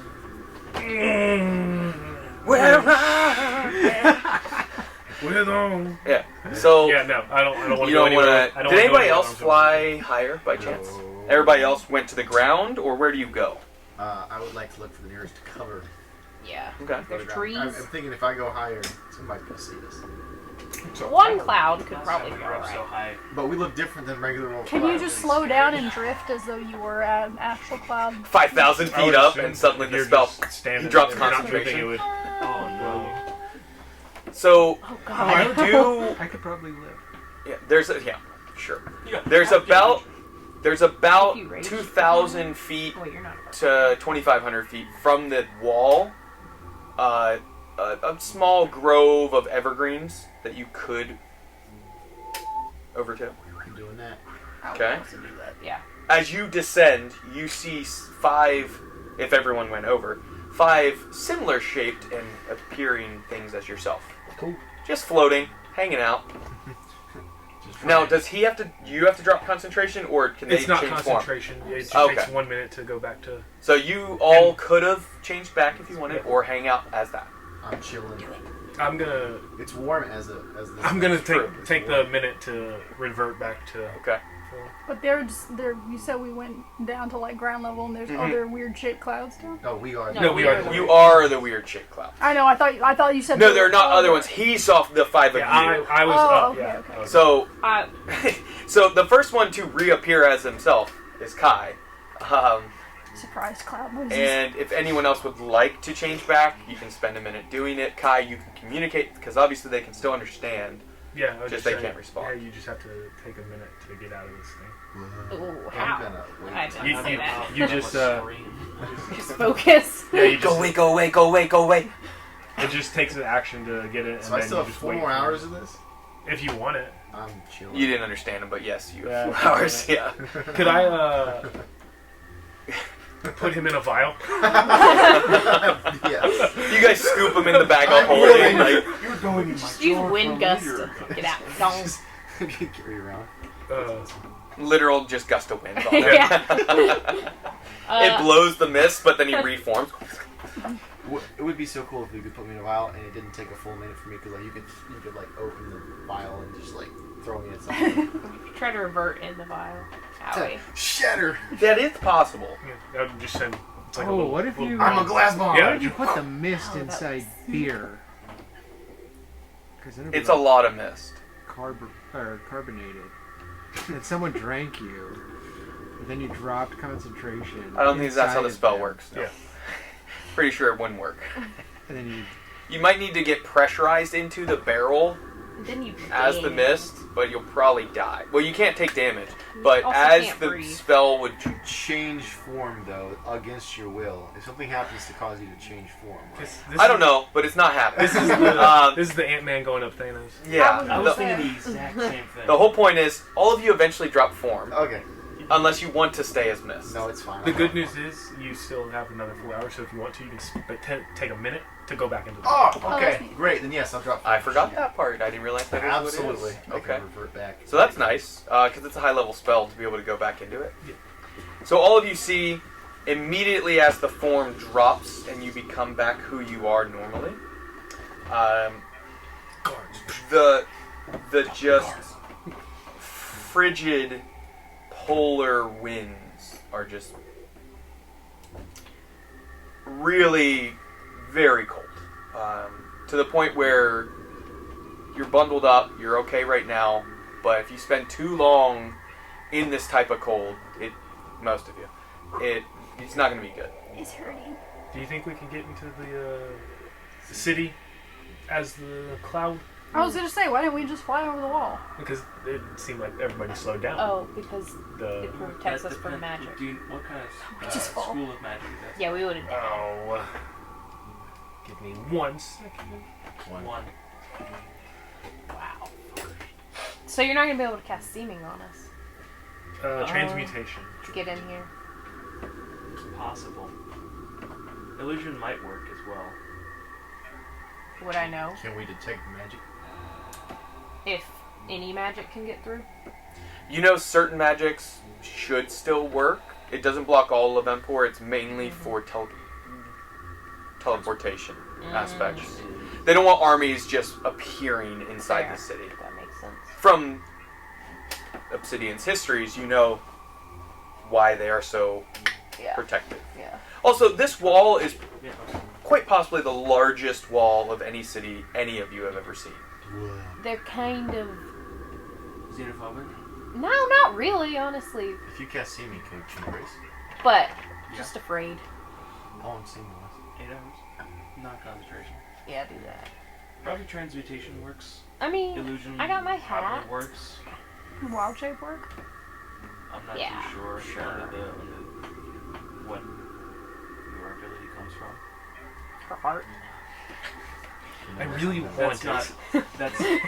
With on. Yeah. So Yeah. No. I don't want to you go don't want anywhere. to. I don't Did wanna go anybody anywhere else else. fly higher by chance? Everybody else went to the ground, or where do you go? I would like to look for the nearest cover. Yeah. Okay. There's trees. I'm thinking if I go higher, somebody's gonna see us. One cloud could probably be You're up so alright. high. But we look different than regular old Can you clouds. just slow down and drift as though you were at an actual cloud? 5,000 I would feet up, assume and suddenly if the you're spell. just standing he drops there, you're not concentration. moving, it would- Oh, no. So Oh I god. would do. I could probably live. Yeah. There's a. Yeah. Sure. Yeah. There's about. There's about If you raise 2,000 feet Wait, you're not. to 2,500 feet from the wall, a small grove of evergreens that you could over to. I'm doing that. Okay. Yeah. As you descend, you see 5, if everyone went over, 5 similar shaped and appearing things as yourself. Cool. Just floating, hanging out. Now, does he have to? You have to drop concentration, or can they It's not change form? concentration. It just Okay. takes 1 minute to go back to. So you all could have changed back if you wanted, or hang out as that. I'm chilling. I'm gonna. It's warm as this. I'm gonna True. take the minute to revert back to. Okay. But there's there. You said we went down to like ground level, and there's other weird shaped clouds down. No, we are. No, we are. You are the weird shaped cloud. I know. I thought you said. No, there there are were not other other- ones. He saw the 5 of Yeah, you. I was Oh, up. okay, Yeah. okay. So, Uh, so the first one to reappear as himself is Kai. Surprise cloud noises. And if anyone else would like to change back, you can spend a minute doing it. Kai, you can communicate, because obviously they can still understand. Yeah. I was Just they saying, can't respond. Yeah, you just have to take a minute to get out of this thing. ooh, I'm how? gonna wait. I didn't You- say you- that. You just Just focus. yeah, you just, Go away, go away, go away, go away. it just takes an action to get it. And So I then still you have just 4 wait more for it. hours of this. If you want it. I'm chilling. You didn't understand him, but yes, you Yeah, have 4 hours. Yeah. Could I put him in a vial? Yes. You guys scoop him in the bag of holding. Like, You're going in my Just use drawer wind for a gust liter. to get out. Don't. Carry around. literal just gust of wind on him. Yeah. It blows the mist, but then he reforms. It would be so cool if you could put me in a vial and it didn't take a full minute for me because like you could like open the vial and just like throw me at something. Try to revert in the vial. Owie. Shatter. That is possible. That would just send. It's like a Oh, little, what if you? I'm a glass bomb. Yeah. Why did you put the mist Oh, inside beer? Because then it'd be It's a like lot of mist. carbonated. And someone drank you, but then you dropped concentration. I don't think that's how the inside spell of them. works. No. Yeah. Pretty sure it wouldn't work. And then you. You might need to get pressurized into the barrel Then you as the mist, but you'll probably die. Well, you can't take damage, but also as can't the breathe. spell would... Change form though against your will. If something happens to cause you to change form, like, I don't know, but it's not happening. This is the, this is the Ant-Man going up Thanos. Yeah. I was The, thinking the exact same thing. the whole point is, all of you eventually drop form, okay, unless you want to stay as mist. no, it's fine. The good news is you still have another 4 hours, so if you want to, you can take a minute to go back into the. Oh, Oh, okay, that's neat. great. Then yes, I'll drop. I forgot that part. I didn't realize that was Absolutely. what it is. I Okay. can revert back. So that's nice, because it's a high-level spell to be able to go back into it. Yeah. So all of you see, immediately as the form drops and you become back who you are normally, the just frigid polar winds are just really very cold, to the point where you're bundled up, you're okay right now, but if you spend too long in this type of cold, most of you, it's not going to be good. It's hurting. Do you think we can get into the city as the cloud? I was gonna say, why didn't we just fly over the wall? Because it seemed like everybody slowed down. Oh, because The it protects us from magic. Do you, what kind We of just fall. school of magic is that? Yeah, we would have died. Oh, give me 1 second. One. Wow. So you're not gonna be able to cast seeming on us Transmutation. to get in here. Possible. Illusion might work as well. Would I know Can we detect magic? if any magic can get through? You know certain magics should still work. It doesn't block all of Empor, it's mainly for teleportation aspects. They don't want armies just appearing inside Fair. the city. That makes sense. From Obsidian's histories, you know why they are so Yeah. protected. Yeah. Also, this wall is Yeah. quite possibly the largest wall of any city any of you have ever seen. They're kind of. Xenophobic? No, not really, honestly. If you cast see me, can you embrace? But Yeah. just afraid. All I'm seeing was 8 hours? Non-concentration. Yeah, do that. Probably transmutation works. I mean, Illusion I got my hat. probably works. Wild shape work? I'm not Yeah, too sure. sure. What your ability comes from. Her heart. I really want That's it. not.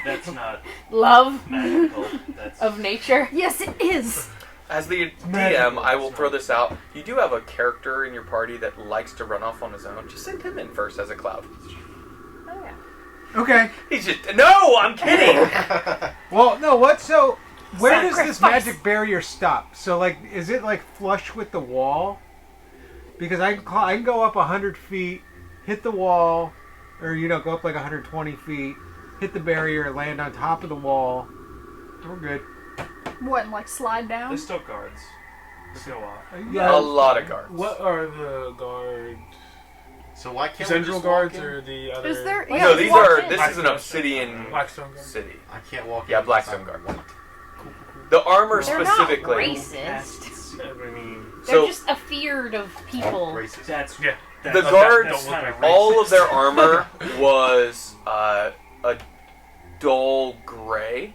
That's not Love magical. That's of nature. Yes, it is. As the DM, I will throw this out. You do have a character in your party that likes to run off on his own. Just send him in first as a cloud. Oh yeah. Okay. He's just no. I'm kidding. Well, no. What? So, where does this Sacrifice. magic barrier stop? So, like, is it like flush with the wall? Because I can go up 100 feet, hit the wall, or go up like 120 feet, hit the barrier, land on top of the wall. We're good. What, and like slide down? there's still guards. Go off. A lot of guards. What are the guard? So why can't we Zhendril just guards walk in? or the other? Is there? No, Yeah, No, these walk are. in. This is an Blackstone. Obsidian Blackstone guard? city. I can't walk in. Yeah, unless Blackstone I'm guard. white. The armor They're specifically. not racist. I mean, They're So just afeared of people. Racist. That's yeah. the That- guards, that don't look like all of their armor was a dull gray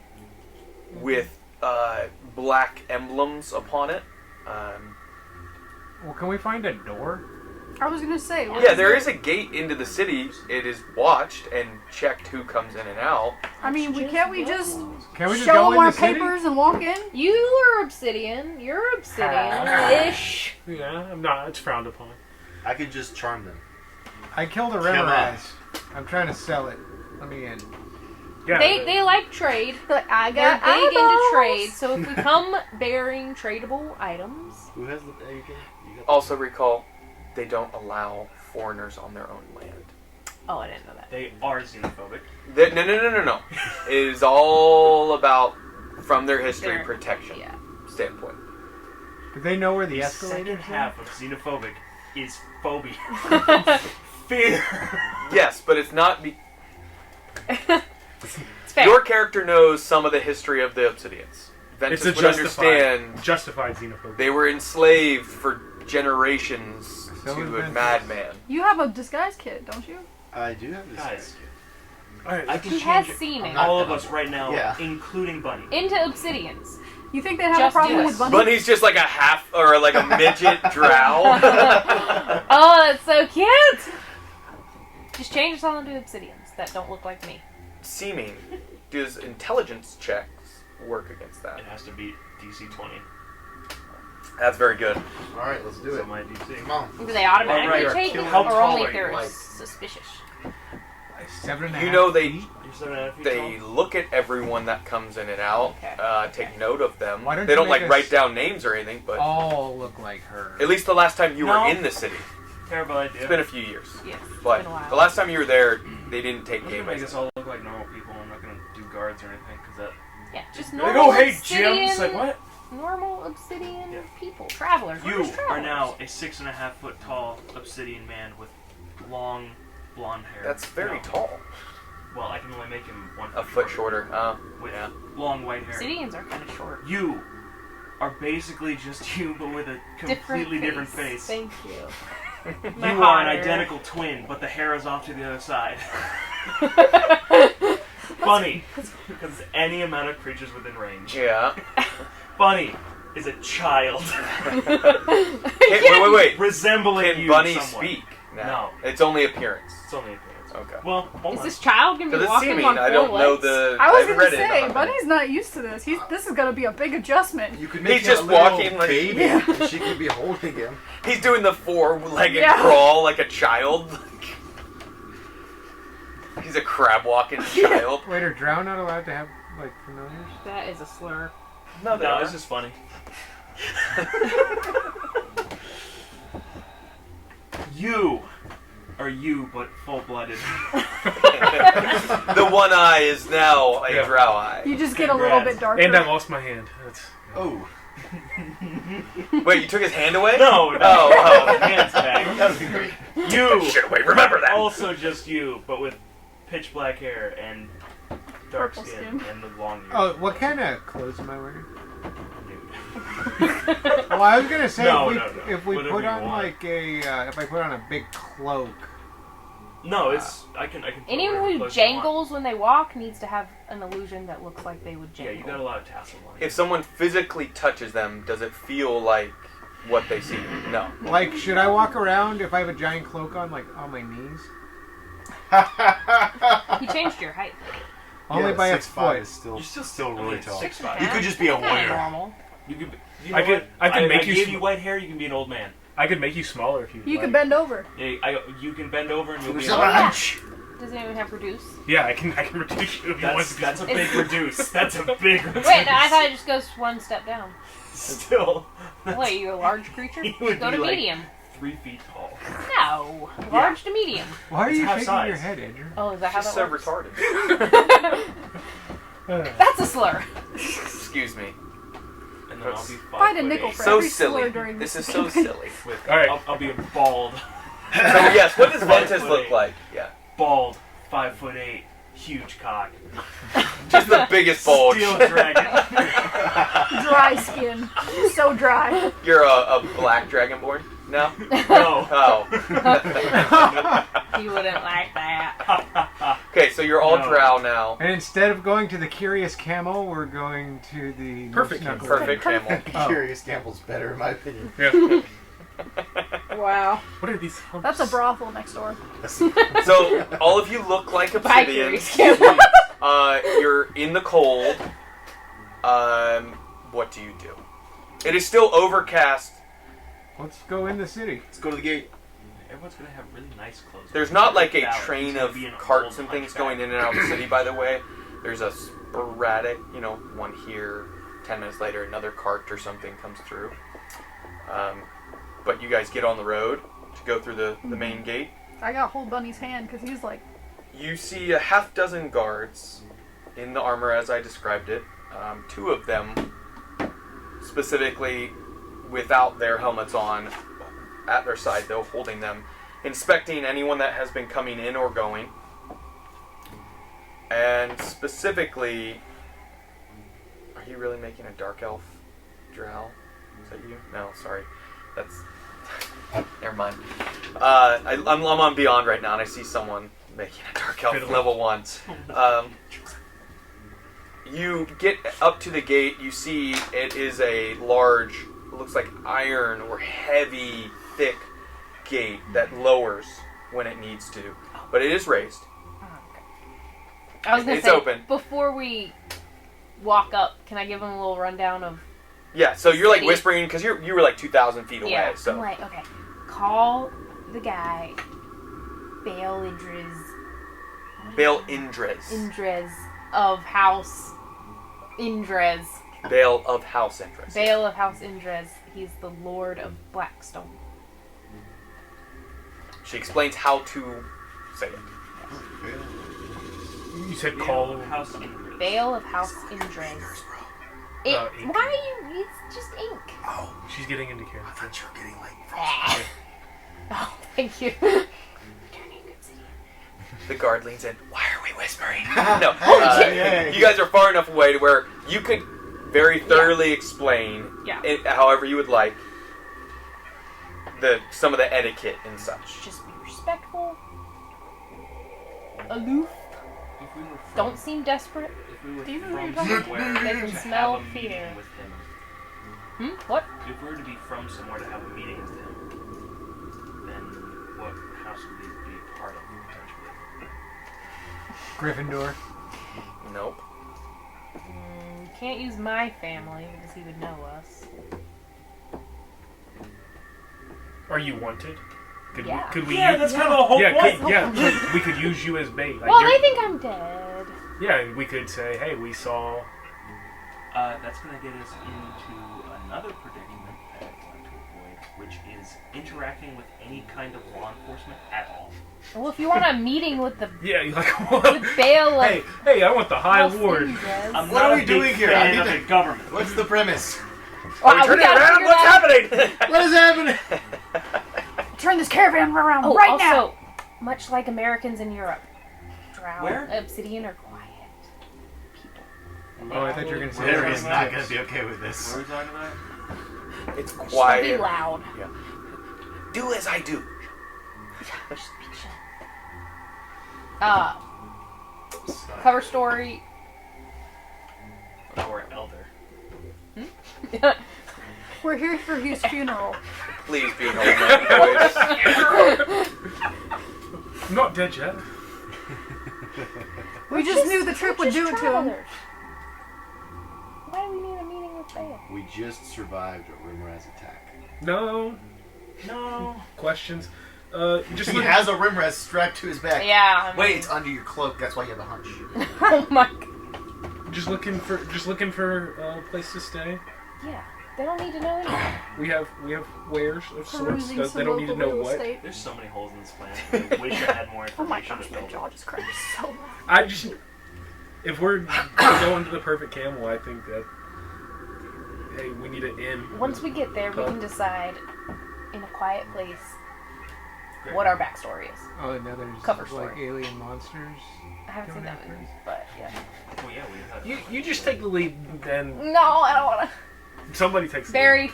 with black emblems upon it. Well, can we find a door? I was gonna say. what Yeah, is there it? is a gate into the city. It is watched and checked who comes in and out. I mean, can't we just Can we just show go them in our the city? papers and walk in? You are Obsidian. You're Obsidian-ish. Yeah, I'm not. It's frowned upon. I could just charm them. I killed a Come on. Remoraz. I'm trying to sell it. Let me in. Yeah. They like trade. Like, I They're got big into eyeballs. trade. So if we come bearing tradable items, Who has the? You got Also recall, they don't allow foreigners on their own land. oh, I didn't know that. They are xenophobic. No. It is all about, from their history, Their- protection Yeah. standpoint. Do they know where the The escalators second are? half of xenophobic is phobia. Fear. Yes, but it's not... It's fair. Your character knows some of the history of the Obsidians. It's Ventus a would understand justified xenophobia. they were enslaved for generations So to is a Ventus. madman. You have a disguise kit, don't you? I do have this. Guys. Alright, I can He change has it. seen it. All of us right now, Yeah. including Bunny. Into Obsidians. You think they'd have Just a problem do it. with bunnies? Bunny's just like a half, or like a midget drow. Oh, that's so cute! Just change us all into Obsidians that don't look like me. Seeming. Does intelligence checks work against that? It has to beat DC 20. That's very good. All right, let's do So it. my DC. Come on. Do they automatically Alright, change kill- them, how or tall only are if you? they're Like- suspicious? 7.5 You know they feet? You're 7.5 feet they tall? look at everyone that comes in and out, Okay. take note of them. Why don't They you don't make like us- write down names or anything, but All look like her. at least the last time you No. were in the city. Terrible idea. It's been a few years. Yes, it's But been a while. the last time you were there, they didn't take I'm game. gonna make us all look like normal people. I'm not gonna do guards or anything, because that... Yeah, just Like, normal oh, hey, Obsidian, Jim! It's like, what? normal Obsidian Yeah. people, travelers. We're You just are travelers. now a 6.5 foot tall obsidian man with long blonde hair. That's very No. tall. Well, I can only make him 1 A foot shorter. With Yeah. long white hair. Obsidians are kind of short. You are basically just you, but with a completely different face. Thank you. You My are an hair. identical twin, but the hair is off to the other side. Funny, because any amount of creatures within range. Yeah. Bunny is a child, Wait. resembling Can you Bunny somewhat. speak? No. It's only appearance. It's only appearance. Okay. Well, hold Is on. this child gonna be Because it's walking seeming, on I 4 don't know legs? the. I was haven't gonna read it say, enough. Bunny's not used to this. This is gonna be a big adjustment. You could He's make just a little walking like- baby. Yeah. And she could be holding him. He's doing the 4-legged Yeah. crawl like a child. He's a crab walking child. Wait, are drow not allowed to have, like, familiars? That is a slur. No, No, it's just funny. You are you, but full-blooded. The one eye is now a Yeah. drow eye. You just get a little Congrats. bit darker. And I lost my hand. That's, Oh. Wait, you took his hand away? No, Oh, hands back. That would be great. You Shit, wait, remember that. also just you, but with pitch black hair and dark Purple skin skin. and the long ears. Oh, what kind of clothes am I wearing? Dude. Well, I was gonna say No, if we, no. if we Whatever put you on want. like a if I put on a big cloak. No, it's I can. Anyone wear who clothes I want. jangles when they walk needs to have an illusion that looks like they would Yeah, jangle. you got a lot of tassel on you. If someone physically touches them, does it feel like what they see? No. Like, should I walk around if I have a giant cloak on, like on my knees? You changed your height. Only by a 6'5" foot. is still You're still really tall. 6'5". You could just be a That's kinda warrior. normal. You could. You I know could- what? I could make you gave sm- you white hair. You can be an old man. I could make you smaller if you. You like. can bend over. You can bend over and you'll be. Who's An a old man. hunch? Does anyone have reduce? Yeah, I can reduce you if you want That's to. a big reduce. That's a big reduce. Wait, no, I thought it just goes one step down. Still. What, are you a large creature? You would Go be to like- medium. 3 feet tall. No. Large to medium. Why are It's you half shaking size. your head, Andrew? Oh, is that how Just that so works? retarded. That's a slur. Excuse me. And then I'll be 5 Find a foot nickel 8. for So every slur silly. during This is this so silly. With, All right. I'll be a bald. So yes, what does 5 Ventus foot look 8. like? Yeah. Bald, 5'8", huge cock. Just the biggest bulge. Steel dragon. Dry skin. So dry. You're a black dragonborn? No? No. Oh. You wouldn't like that. Okay, so you're all No. drow now. And instead of going to the Curious Camel, we're going to the Perfect Knuckle. Perfect camel. Oh. Curious Gamble's better, in my opinion. Yeah. Wow. What are these humps? That's a brothel next door. So all of you look like Bye, Obsidians. Grace. You're in the cold. What do you do? It is still overcast. Let's go in the city. Let's go to the gate. Everyone's gonna have really nice clothes. There's not like a Balance. train He's gonna of be an carts old and things hunchback. going in and out of the city, by the way. There's a sporadic, one here, 10 minutes later, another cart or something comes through. But you guys get on the road to go through the main gate. I gotta hold Bunny's hand because he's like, You see a half dozen guards in the armor as I described it. Two of them specifically without their helmets on at their side, though, holding them, inspecting anyone that has been coming in or going. And specifically, are you really making a dark elf drow? Is that you? No, sorry. That's... Never mind. I'm on Beyond right now, and I see someone making a dark elf level 1. You get up to the gate, you see it is a large, looks like iron or heavy, thick gate that lowers when it needs to. But it is raised. I was gonna It's say, open. before we walk up, can I give him a little rundown of... Yeah, so you're like City. whispering, because you were like 2,000 feet away. Yeah, So I'm like, okay, call the guy, Bale Idris... Bale Indres. Indres of House Indres. Bale of House Indres. Bale of House Indres. He's the Lord of Blackstone. She explains how to say it. You said call. House Ingrid. Bale of House Indres. It, Ink. why are you... It's just ink. She's getting into character. I thought you were getting like Oh, thank you. The guard leans in. Why are we whispering? No. You guys are far enough away to where you could very thoroughly explain it however you would like some of the etiquette and such. Just be respectful. Aloof. If we were from, Don't seem desperate. If we were Do you know who you're from talking to? somewhere They can to smell have a meeting fear. with him, What? if we were to be from somewhere to have a meeting with him, then what house would we be a part of potentially? Gryffindor. Nope. Can't use my family because he would know us. Are you wanted? Could Yeah. we Yeah, that's kind of the whole point. we could use you as bait. Like Well, you're- they think I'm dead. Yeah, and we could say, hey, we saw. That's going to get us into another predicament that I'd like to avoid, which is interacting with any kind of law enforcement at all. Well, if you want a meeting with the Yeah, you're like, what? with Bale of Hey, I want the high House ward. Indres. I'm What not are a we doing big here? I fan need of to- the government. What's the premise? Wow, Turn we it gotta around. figure What's that out. happening? What is happening? turn this caravan around Oh, right also, now. much like Americans in Europe, Drow, Where? Obsidian are quiet people. Oh, I thought you were gonna say There that is was not tips. going to be okay with this. What are we talking about? It's Just quiet. don't be loud. Yeah. Do as I do. Just be chill. Cover story. Or elder. We're here for his funeral. Please be an old man voice. I'm not dead yet. We just knew the trip would do it to him. Travelers. Why do we need a meeting with Bale? We just survived a Rimraz attack. No No. questions. Just He look, has a Rimraz strapped to his back. Yeah. I mean, Wait, it's under your cloak. That's why you have a hunch. oh my. just looking for a place to stay. Yeah. They don't need to know anything. We have wares of sorts. Perusing They some don't need to local know real what. estate. There's so many holes in this plan. I wish I had more Oh my information gosh, to my fill jaw them. just cracked so loud. I just, if we're going to the perfect camel, I think that, hey, we need an inn. Once we get there, we can decide in a quiet place what our backstory is. Oh, now there's Cover like story. alien monsters. I haven't seen that Going movie, but yeah. Oh yeah, we have. You just take the lead, and No, I don't want to. somebody takes the Barry.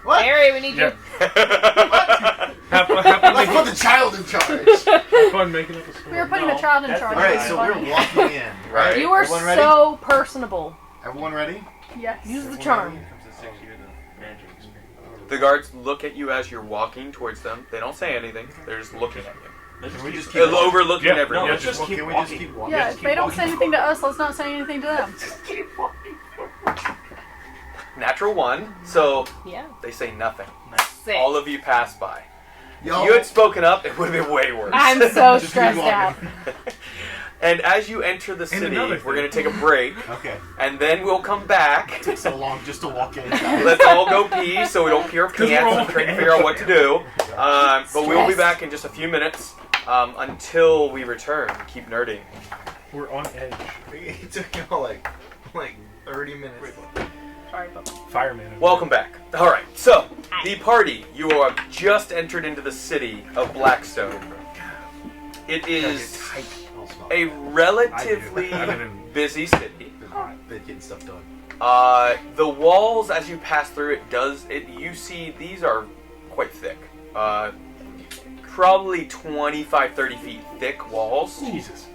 What? Barry, we need lead. you. Yeah. Have fun Let's making, put the child in charge. have fun making up a story. We were putting No, a child in that's charge. the- All right, It's so funny. we're walking in. Right. You are Everyone ready? so personable. Everyone ready? Yes. Use the Everyone charm. ready? Comes to 6 years of managing experience. All The guards look at you as you're walking towards them. They don't say anything. They're just looking at you. Let's we keep- just They're keep walking? overlooking Yeah, everyone. no, let's just keep Can we walking. just keep walking? Yeah, just if they keep don't walking say anything to us, let's not say anything to them. Natural 1, so Yeah. they say nothing. Sick. All of you pass by. Yo, If you had spoken up, it would have been way worse. I'm so Just keep stressed walking. out. And as you enter the city, another we're going thing. to take a break, Okay. and then we'll come back. Took so long just to walk in. Let's all go pee so we don't pee our pants. we're all I'm trying to figure out what to do. But we'll be Stress. back in just a few minutes until we return. Keep nerding. We're on edge. It took y'all like 30 minutes. Sorry, Papa. Fireman. Welcome back. All right, so the party. You are just entered into the city of Blackstone. It is I'll smell a it. relatively I live in- busy city. They're getting stuff done. The walls, as you pass through you see these are quite thick. Probably 25, 30 feet thick walls. Jesus.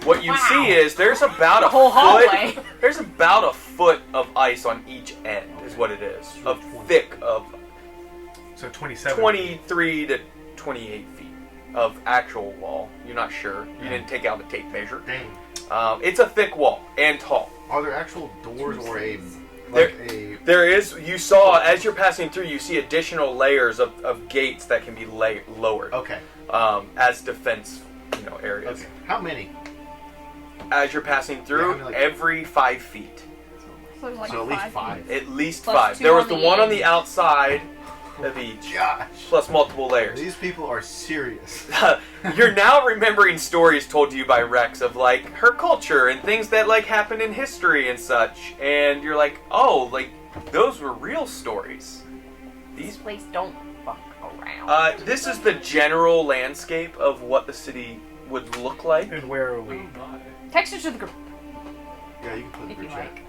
What you Wow. see is there's about a whole foot. hallway. There's about a foot of ice on each end, is what it is. Of thick of So 27. 23 to 28 feet of actual wall. You're not sure. You didn't take out a tape measure. Dang. It's a thick wall and tall. Are there actual doors or There is, you saw, as you're passing through, you see additional layers of gates that can be lowered Okay. as defense areas. Okay. How many? As you're passing through, Yeah, I mean, like- every 5 feet. So, like So at least 5. At least Plus 5. two There was on the the one on end. the outside of each, Gosh. plus multiple layers. These people are serious. You're now remembering stories told to you by Rex of like her culture and things that like happened in history and such, and you're like, oh, like those were real stories. This place don't fuck around. This is the general landscape of what the city would look like. And where are we? Text it to the group Yeah, you can put it in if the you group chat. like.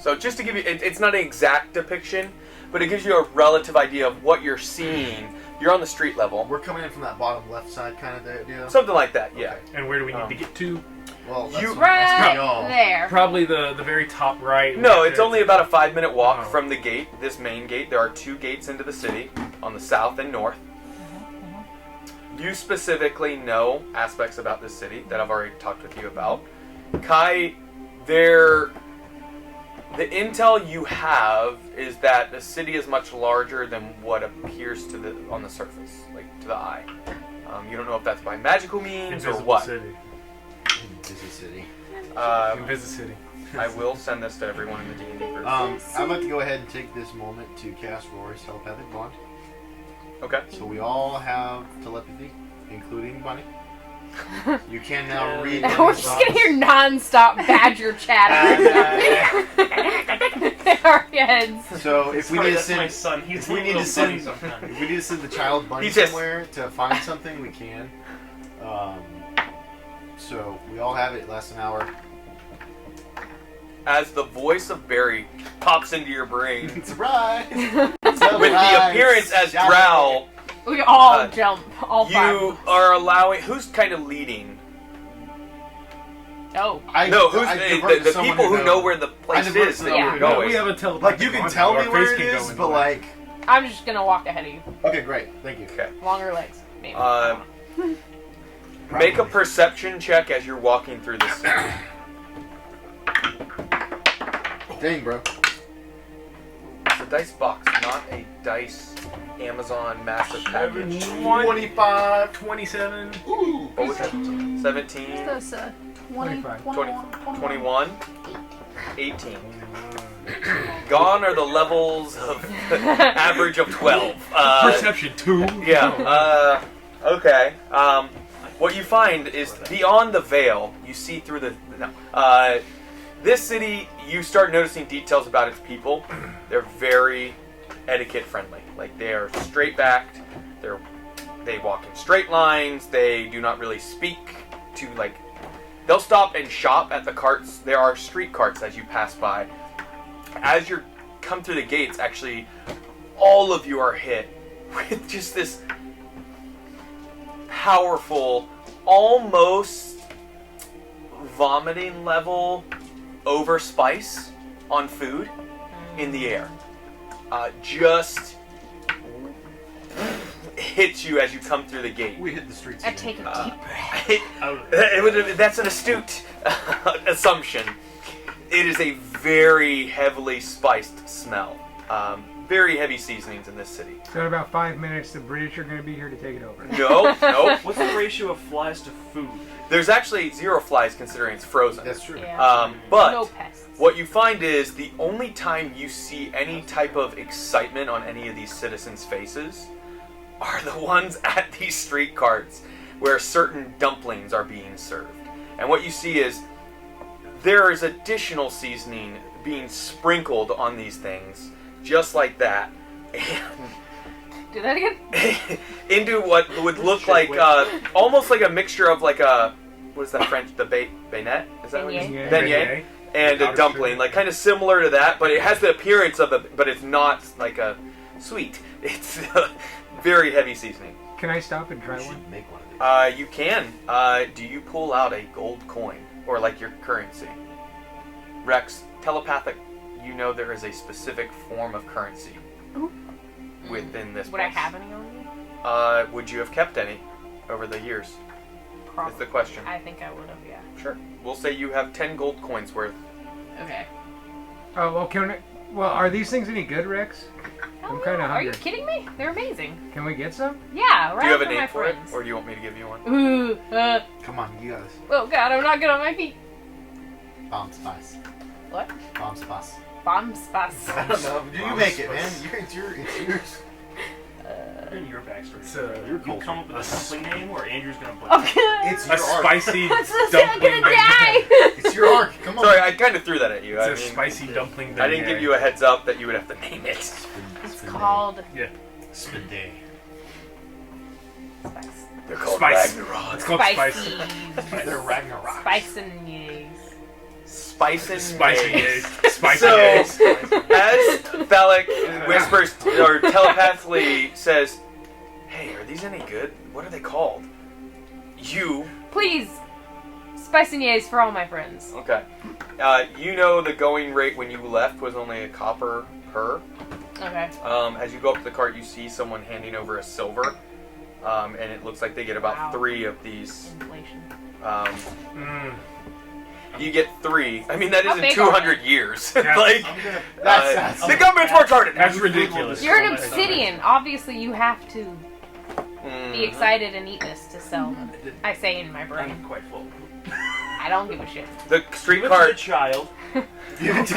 So just to give you, it's not an exact depiction, but it gives you a relative idea of what you're seeing. You're on the street level, We're coming in from that bottom left side kind of deal. something like that. Yeah. Okay. And where do we need to get to? Well, that's You- that's Right y'all. there. Probably the very top right. No, it's only about a 5-minute walk Oh. from the gate, this main gate. There are 2 gates into the city on the south and north. You specifically know aspects about this city that I've already talked with you about. Kai, the intel you have is that the city is much larger than what appears on the surface, like to the eye. You don't know if that's by magical means or Invisible what. City. Busy city. Invisible City. I will send this to everyone in the D&D group. I'd like to go ahead and take this moment to cast Rory's telepathic bond. Okay. So we all have telepathy, including Bunny. You can now read. We're Bunny's just gonna thoughts. hear non-stop badger chatter in our heads. So if we need to That's my send, son. He's if we a need to little funny send, sometimes. if we need to send the child Bunny He's just- somewhere to find something, we can. So we all have it less than an hour. As the voice of Barry pops into your brain, Surprise! with the appearance as Drow, We all Uh, jump, all five. you are allowing. Who's kind of leading? Oh, No, who's I the divert to the someone people who who know where the place divert is to that someone you're who going? We have a telepathic Like you can bond, tell our me where face it can go is, into but that. like, I'm just gonna walk ahead of you. okay, great, thank you. Okay. Longer legs, maybe. Make a perception check as you're walking through the city. Dang, bro. It's a dice box, not a dice Amazon massive package. 25. 27. Ooh. What was that? 17, That's 20, 25. 21, 21, 18. Gone are the levels of average of 12. Perception 2. Yeah. Okay. What you find is beyond the veil, you see through the. No. This city, you start noticing details about its people. They're very etiquette friendly. Like they are straight backed. They walk in straight lines. They do not really speak to like. They'll stop and shop at the carts. There are street carts as you pass by. As you come through the gates, actually, all of you are hit with just this powerful, almost vomiting level over spice on food in the air. just hits you as you come through the gate. We hit the streets. I again. take a deep breath. That's an astute assumption. It is a very heavily spiced smell. Very heavy seasonings in this city. So in about 5 minutes, the British are going to be here to take it over. No. What's the ratio of flies to food? There's actually 0 flies considering it's frozen. That's true. Yeah. But No pests. what you find is the only time you see any type of excitement on any of these citizens' faces are the ones at these street carts where certain dumplings are being served. And what you see is there is additional seasoning being sprinkled on these things, just like that, and Do that again? into what would look like almost like a mixture of like a, what is that French, the baguette? Is that what it is? Beignet. Beignet. And a dumpling, like kind of similar to that, but it has the appearance of it, but it's not like a sweet. It's very heavy seasoning. Can I stop and try We one? should make one of these. You can. Do you pull out a gold coin or like your currency? Rex, telepathic, you know there is a specific form of currency within this Would I place. have any on me? Would you have kept any over the years? Probably. Is the question. I think I would have, yeah. Sure. We'll say you have 10 gold coins worth. Okay. Oh, well, well, are these things any good, Rex? I'm kind of Are you hungry. kidding me? They're amazing. Can we get some? Yeah, right. Do you have a for name my for it, friends. or do you want me to give you one? Ooh, Come on, you guys. oh god, I'm not good on my feet. Bomb spice. What? Bomb spice. Bomb spice. I don't know. You make it, man. It's yours. In your backstory. So, you come up with a dumpling name, or Andrew's gonna put Okay. It's a your arc. spicy I'm so dumpling gonna die. It's your arc. Come on. Sorry, I kind of threw that at you. It's I a mean, spicy dumpling. I didn't give you a heads up that you would have to name it. It's called Spin day. spice. They're called Spice. Ragnarok. It's called Spicy. spicy. They're Ragnarok. Spice and yays. Spice and Spicy Maze. yays. Spicy So- yays. As Thalek whispers or telepathically says, "Hey, are these any good? What are they called?" You, Please, spice and yays for all my friends. okay. You know the going rate when you left was only a copper per. Okay. As you go up to the cart, you see someone handing over a silver, and it looks like they get about Wow. 3 of these. Inflation. You get 3. I mean, that How isn't big 200 years. Yeah. like, I'm good. That's the government's worked hard. That's ridiculous. You're an obsidian. Obviously, you have to be Mm. excited and eat this to sell them. I say in my I'm brain. quite full. I don't give a shit. The street Give it to the cart. child.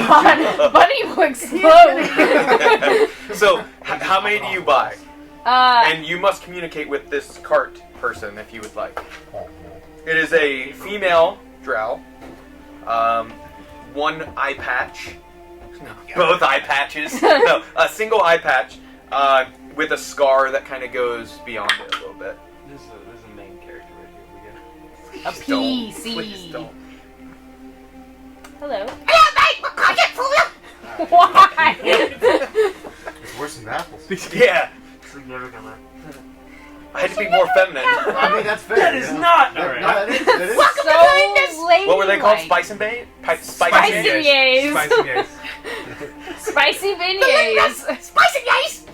God, Bunny will explode. So, how many do you buy? uh, And you must communicate with this cart person if you would like. It is a female drow. 1 eye patch. Both eye patches. No, a single eye patch with a scar that kind of goes beyond it a little bit. This is a main character right here. We a Please don't. PC. Please don't. Hello. Why? It's worse than apples. Yeah, I had to be more feminine. I mean, that's fair. That is not That, alright. no, that is. That is. So ladylike. What were they called? Spice and Bay? Spicy Spicy Bay? yays. Spicy yays. Spicy beignets. Spicy yays.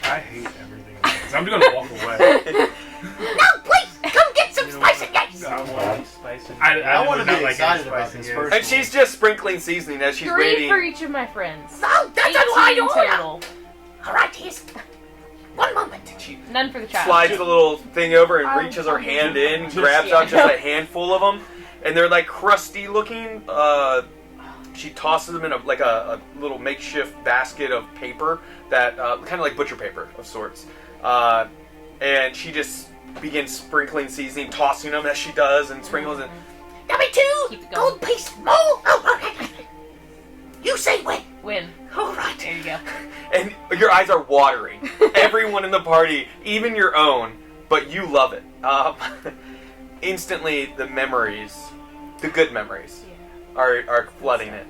I hate everything. About this. I'm just gonna walk away. No, please come get some spicy yays. I want. spicy. I want would to not be like excited any about spicy this yays. person. And she's just sprinkling seasoning as she's 3 waiting. for each of my friends. No, that's 18 a lie. total. All right, here's 1 moment. She None for the child. slides the little thing over and Oh, reaches her okay. hand in, Just- grabs yeah. out just a handful of them, and they're like crusty looking. She tosses them in a little makeshift basket of paper that kind of like butcher paper of sorts, and she just begins sprinkling seasoning, tossing them as she does, and sprinkles it. Give me 2 Keep it going. gold piece more. Oh, okay. You say when. Win. All right. There you go. And your eyes are watering. Everyone in the party, even your own, but you love it. Instantly, the memories, the good memories, are flooding it.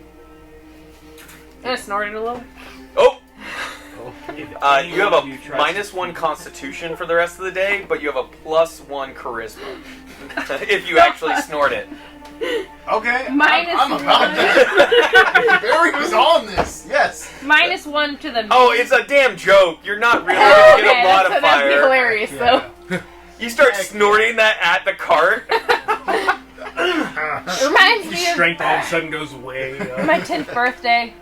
I'm gonna snort it a little. Oh! If You any have of a you tries -1 constitution for the rest of the day, but you have a +1 charisma. If you actually snort it. Okay. Minus I'm about one. that. Barry was on this. Yes. -1 to the. Oh, it's a damn joke. You're not really gonna get a that'd be modifier. hilarious though. You start snorting that at the cart. It reminds me of Strength all of a sudden goes way up. my 10th birthday.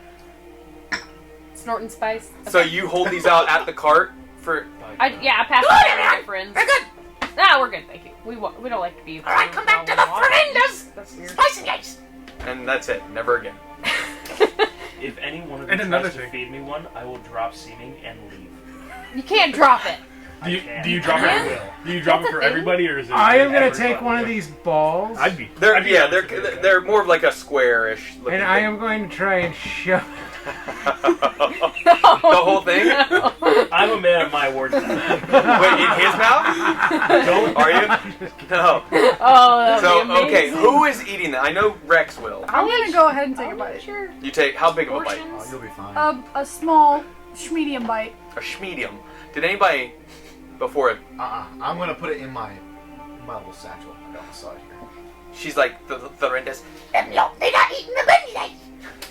Snorting spice. So you hold these out at the cart for. I passed it to my friends. We're good. Nah, we're good, thank you. We don't like to be. All right, come back to the friends. That's weird. Spice and ice. And that's it. Never again. If any one of And you another tries to thing. feed me one, I will drop seeming and leave. You can't drop it. Do you drop it at will? Do you drop it That's a for thing? everybody, or is it? I am gonna everybody? take one of these balls, I'd be. They're I'd be honest with you. they're more of like a square-ish looking and I thing. am going to try and shove. The whole thing? I'm a man of my words. Wait, in his mouth? Don't. Are you? No. Oh, So that'd be okay, amazing. who is eating that? I know Rex will. I'm gonna go ahead and take a bite. Sure. You take how big of a bite? Oh, you'll be fine. A small, medium bite. A schmedium. Did anybody before it? I'm gonna put it in my little satchel. I got the side here. She's like the Rendas.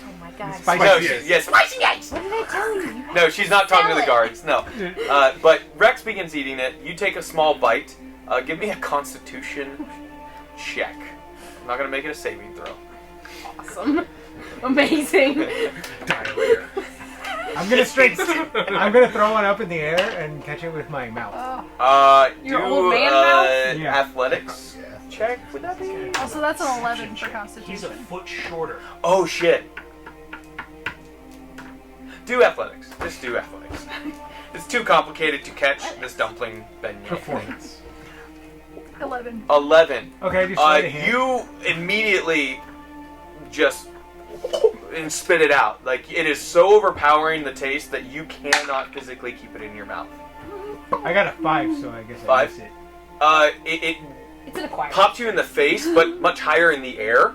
Oh my god. Spicy. No, Yes. yes. What did I tell you? No, she's not talking to the Smell it. guards. No. But Rex begins eating it. You take a small bite. Give me a Constitution check. I'm not gonna make it a saving throw. Awesome. Amazing. Diarrhea. I'm gonna I'm gonna throw one up in the air and catch it with my mouth. Your Do old man mouth? Yeah. athletics check. Would that be? Also, that's an 11 for He's a Constitution. foot shorter. Oh shit. Do athletics. Just do athletics. It's too complicated to catch this dumpling beignet. Performance. 11. 11. Okay, just try to hit. You immediately just and spit it out. Like it is so overpowering the taste that you cannot physically keep it in your mouth. I got a 5, so I guess I 5? missed it. It It's an acquired. pops you in the face, but much higher in the air,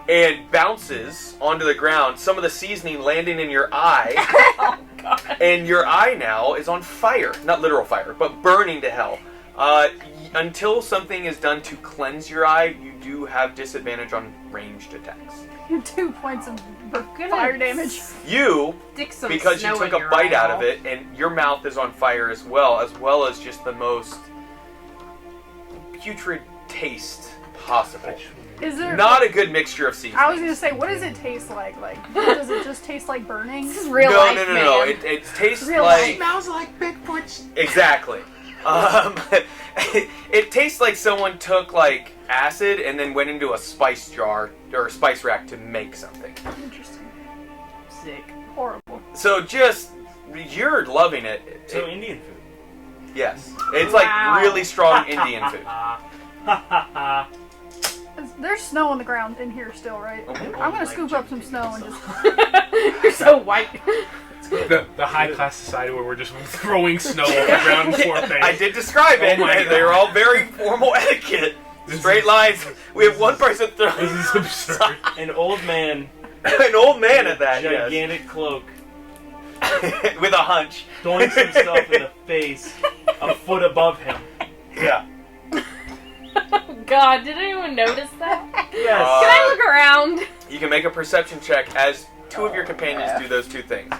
and bounces onto the ground. Some of the seasoning landing in your eye, Oh god. and your eye now is on fire. Not literal fire, but burning to hell. Until something is done to cleanse your eye, you do have disadvantage on ranged attacks. 2 points of Gonna fire damage. You, Stick some because you snow took in a your bite out of eyeball. it, and your mouth is on fire as well as just the most putrid taste possible. Is there? Not a good mixture of seasonings. I was gonna say, what does it taste like? Like, does it just taste like burning? This is real no, life, no, no, man. no. It tastes Real like life. Smells like Bigfoot's. exactly. It tastes like someone took like acid and then went into a spice jar or a spice rack to make something. Interesting. Sick. Horrible. So just you're loving it. So Indian food. Yes, it's Wow. like really strong Indian food. There's snow on the ground in here still, right? I'm gonna scoop up some snow and just. You're so white. The high class society where we're just throwing snow on the ground before face. I did describe it, Oh my and they were all very formal etiquette. Straight lines. We have one person throwing This is absurd. An old man, an old man at that, yes, gigantic cloak, with a hunch. throwing some stuff in the face, a foot above him. Yeah. God, did anyone notice that? Yes. Can I look around? You can make a perception check as two of your companions do those two things.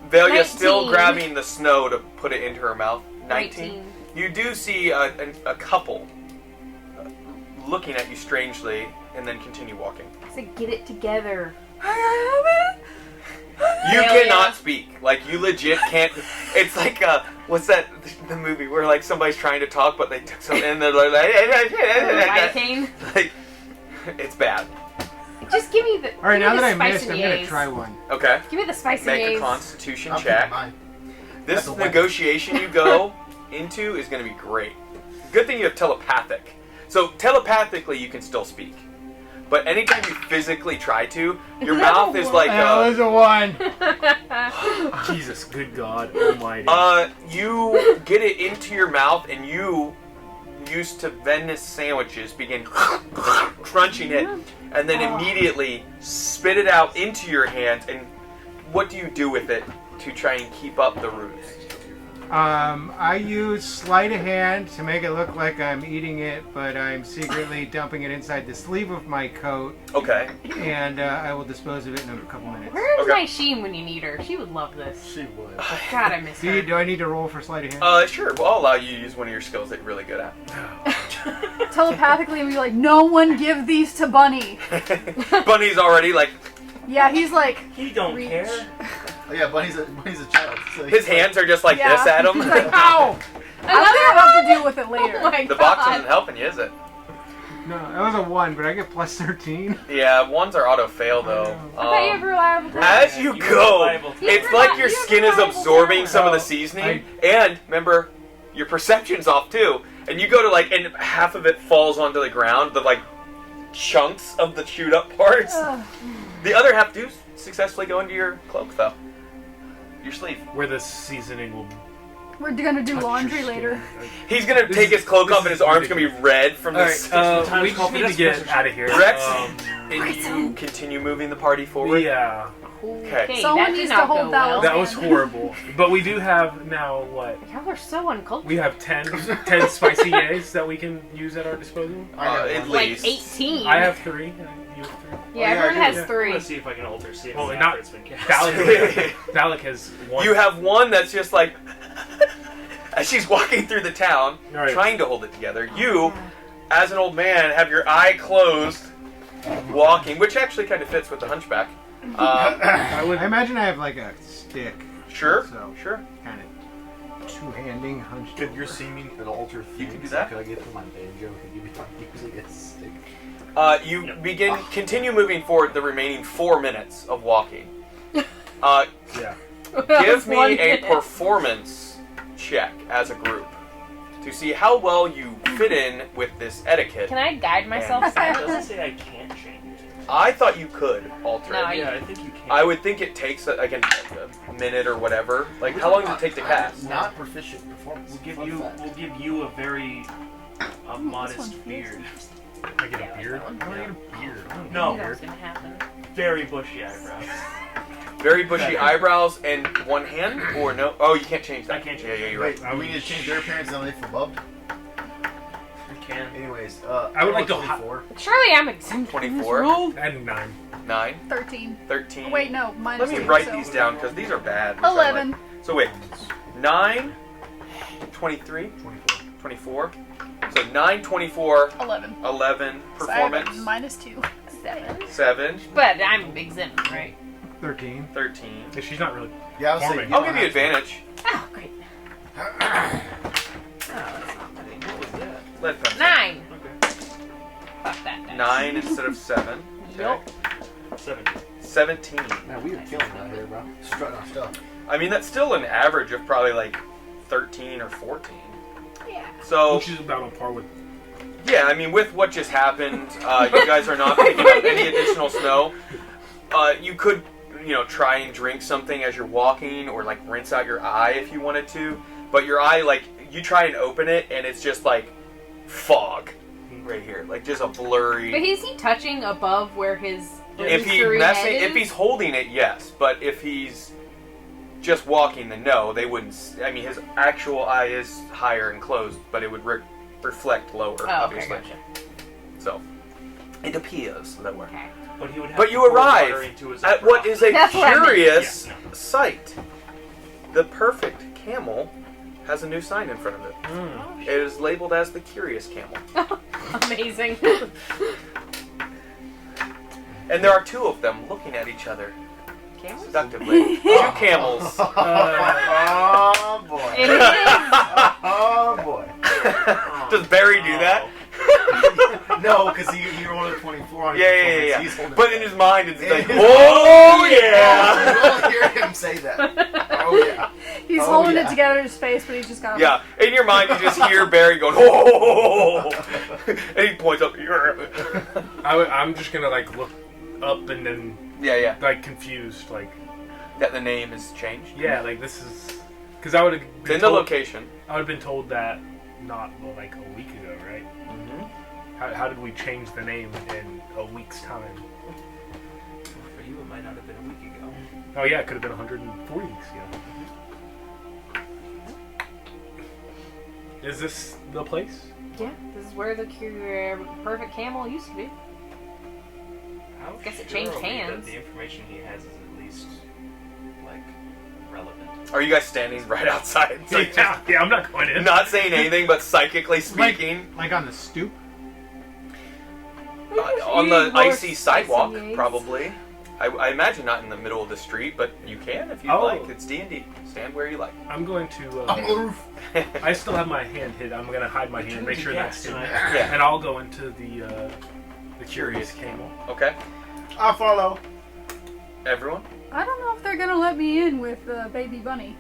Velia still 19. grabbing the snow to put it into her mouth. 19. You do see a couple looking at you strangely and then continue walking. I said, get it together. You Hell cannot yeah. speak. Like, you legit can't. It's like, what's that, the movie where, like, somebody's trying to talk, but they took something and they're like, Lidocaine? like, it's bad. Just give me the. All right, give now me that I the missed, spicy I'm gonna A's. try one. Okay. Give me the spicy Make a A's. constitution I'm check. keeping mine. This That's a weapon. negotiation you go into is going to be great. Good thing you have telepathic. So telepathically you can still speak. But anytime you physically try to, your mouth is like That was a 1. Jesus, good God Almighty. you get it into your mouth and you used to Venice sandwiches begin crunching it and then immediately spit it out into your hands. And what do you do with it to try and keep up the ruse? I use sleight of hand to make it look like I'm eating it, but I'm secretly dumping it inside the sleeve of my coat, Okay. and I will dispose of it in a couple minutes. Where's Okay. my Sheen when you need her? She would love this. She would. God, I miss her. Do I need to roll for sleight of hand? Sure. Well, I'll allow you to use one of your skills that you're really good at. Telepathically, and be like, no one give these to Bunny. Bunny's already like Yeah, he's like, He don't Reach. care. Oh yeah, Bunny's a child. So his hands are just like yeah. this at him. He's like, ow! I'm gonna have to deal with it later. Oh my The box God. isn't helping you, is it? No, that was a 1, but I get plus 13. Yeah, ones are auto fail though. I thought you have reliable too. As you You go, have reliable it's You like have your reliable skin is reliable absorbing talent. some of the Oh, seasoning, and remember, your perception's off too. And you go to like, and half of it falls onto the ground, the like chunks of the chewed up parts. Ugh. The other half do successfully go into your cloak though, your sleeve. Where the seasoning will. We're gonna do touch your laundry skin. later. He's gonna This take is- his cloak this off, and his is arm's gonna be red from this. Alright, we just need to get out of here. Rex, Um, and you continue moving the party forward. yeah, Okay. Someone that did needs not to hold go that well. one. that was horrible. But we do have now what? Y'all are so uncultured. We have 10 spicy yays that we can use at our disposal. At like least. 18. I have 3. You have 3. Yeah, everyone has yeah. I'm 3. gonna see if I can alter see if Well, the not effort's been cast. Valak has 1. You have one that's just like, as she's walking through the town, Alright. trying to hold it together. You, as an old man, have your eye closed, walking, which actually kind of fits with the hunchback. I would. I imagine I have like a stick. Sure, So, sure. kind of two-handing hunched Could over. your seeming an alter things? can do that. Could I get from my banjo? Could you be using a stick? You continue moving forward the remaining 4 minutes of walking. Yeah. Give me a performance check as a group to see how well you fit in with this etiquette. Can I guide myself? And- It doesn't say I can't change it. I thought you could alter No, it. Yeah, I think you can. I would think it takes like a minute or whatever. Like, how long does it take to cast? Not proficient performance. We'll give you a very modest one feels beard. I get a beard. I don't get a beard. I don't No. get a That's beard. gonna happen. Very bushy eyebrows. Very bushy eyebrows and one hand, or no? Oh, you can't change that. I can't Yeah, change yeah, you're Wait, right. do we need to change their appearance now they feel bubbed? You can. Anyways, I would like to 24. Surely I'm exempt. from this 24. rule. And 9. 9, 13. 13. Oh, wait, no, minus Let me 2, write so these down because these are bad. which I 11. like. So wait, 9, 23, 24. 24. So 9, 24, 11. 11 So I have a performance, minus 2. 7. 7, But I'm exempt, right? 13. 13. Yeah, she's not really. Yeah, I was Farming. saying. I'll give you advantage. Oh, great. What was that? Lead pencil. 9. Okay. Fuck that. dice. 9 instead of 7. Yup. 17. 17. Man, we are killing it out here, bro. Strutting our stuff. I mean, that's still an average of probably like 13 or 14. Yeah. So, Which is about on par with. yeah, I mean, with what just happened, you guys are not picking up any additional snow. You could, try and drink something as you're walking, or like rinse out your eye if you wanted to. But your eye, like, you try and open it, and it's just like fog right here, like just a blurry. But is he touching above where his If illusory head is? if he's holding it, yes. But if he's just walking, then no, they wouldn't. I mean, his actual eye is higher and closed, but it would reflect lower, Oh, okay, obviously. gotcha. So it appears that way. Okay. But he would have But to you pour arrive water into his at eyebrow. what is a That's what I meant. curious sight. The perfect camel has a new sign in front of it. Oh, It is labeled as the Curious Camel. Amazing. And there are 2 of them looking at each other Camels? seductively. 2 camels. Oh boy. It is. Oh boy. Does Barry do that? No, because he rolled a 24 on his Yeah, performance. yeah, He's yeah. holding But it in back. his mind, it's like, In his- oh yeah! You'll hear him say that. Oh yeah. He's Oh, holding yeah. it together in his face, but he's just got Yeah, in your mind, you just hear Barry going, oh! And he points up. I'm just gonna like look up and then Yeah. like confused, like That the name is changed. yeah, like this is because I would have It's in the location. I would have been told that not like a week ago, right? Mm-hmm. How did we change the name in a week's time? For you, it might not have been a week ago. Oh yeah, it could have been 140 weeks ago. Is this the place? Yeah, this is where the perfect camel used to be. How Guess it sure changed are we that hands. the information he has is at least like relevant. Are you guys standing right outside? It's like Yeah, I'm not going in. not saying anything, but psychically speaking. Like on the stoop? On the More icy sidewalk, spicy eggs. probably. I imagine not in the middle of the street, but you can if you Oh. like. It's D&D. Stand where you like. I'm going to. I still have my hand hid. I'm going to hide my hand, make sure that's hidden. Yeah. And I'll go into the curious camel. Okay. I'll follow. Everyone? I don't know if they're gonna let me in with Baby Bunny.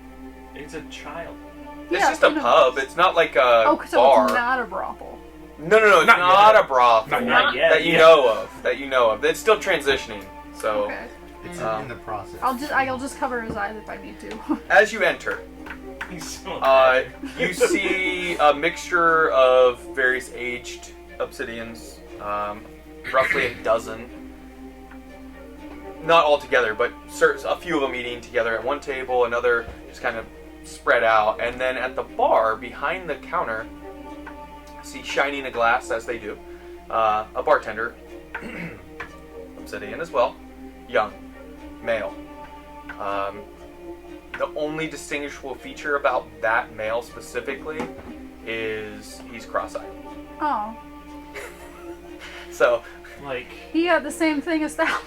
It's a child. It's Yeah, just a you know. pub. It's not like a Oh, so bar. it's not a brothel. No, it's Not not yet. a brothel Not yet, that you yeah. know of. That you know of. It's still transitioning. So, Okay. It's Um, in the process. I'll just cover his eyes if I need to. as you enter, He's so you see a mixture of various aged Obsidians, roughly a dozen. Not all together, but a few of them eating together at one table, another just kind of spread out. And then at the bar, behind the counter, see shining a glass, as they do, a bartender, Obsidian as well, young, male. The only distinguishable feature about that male specifically is he's cross-eyed. Oh, So, like, he had the same thing as that.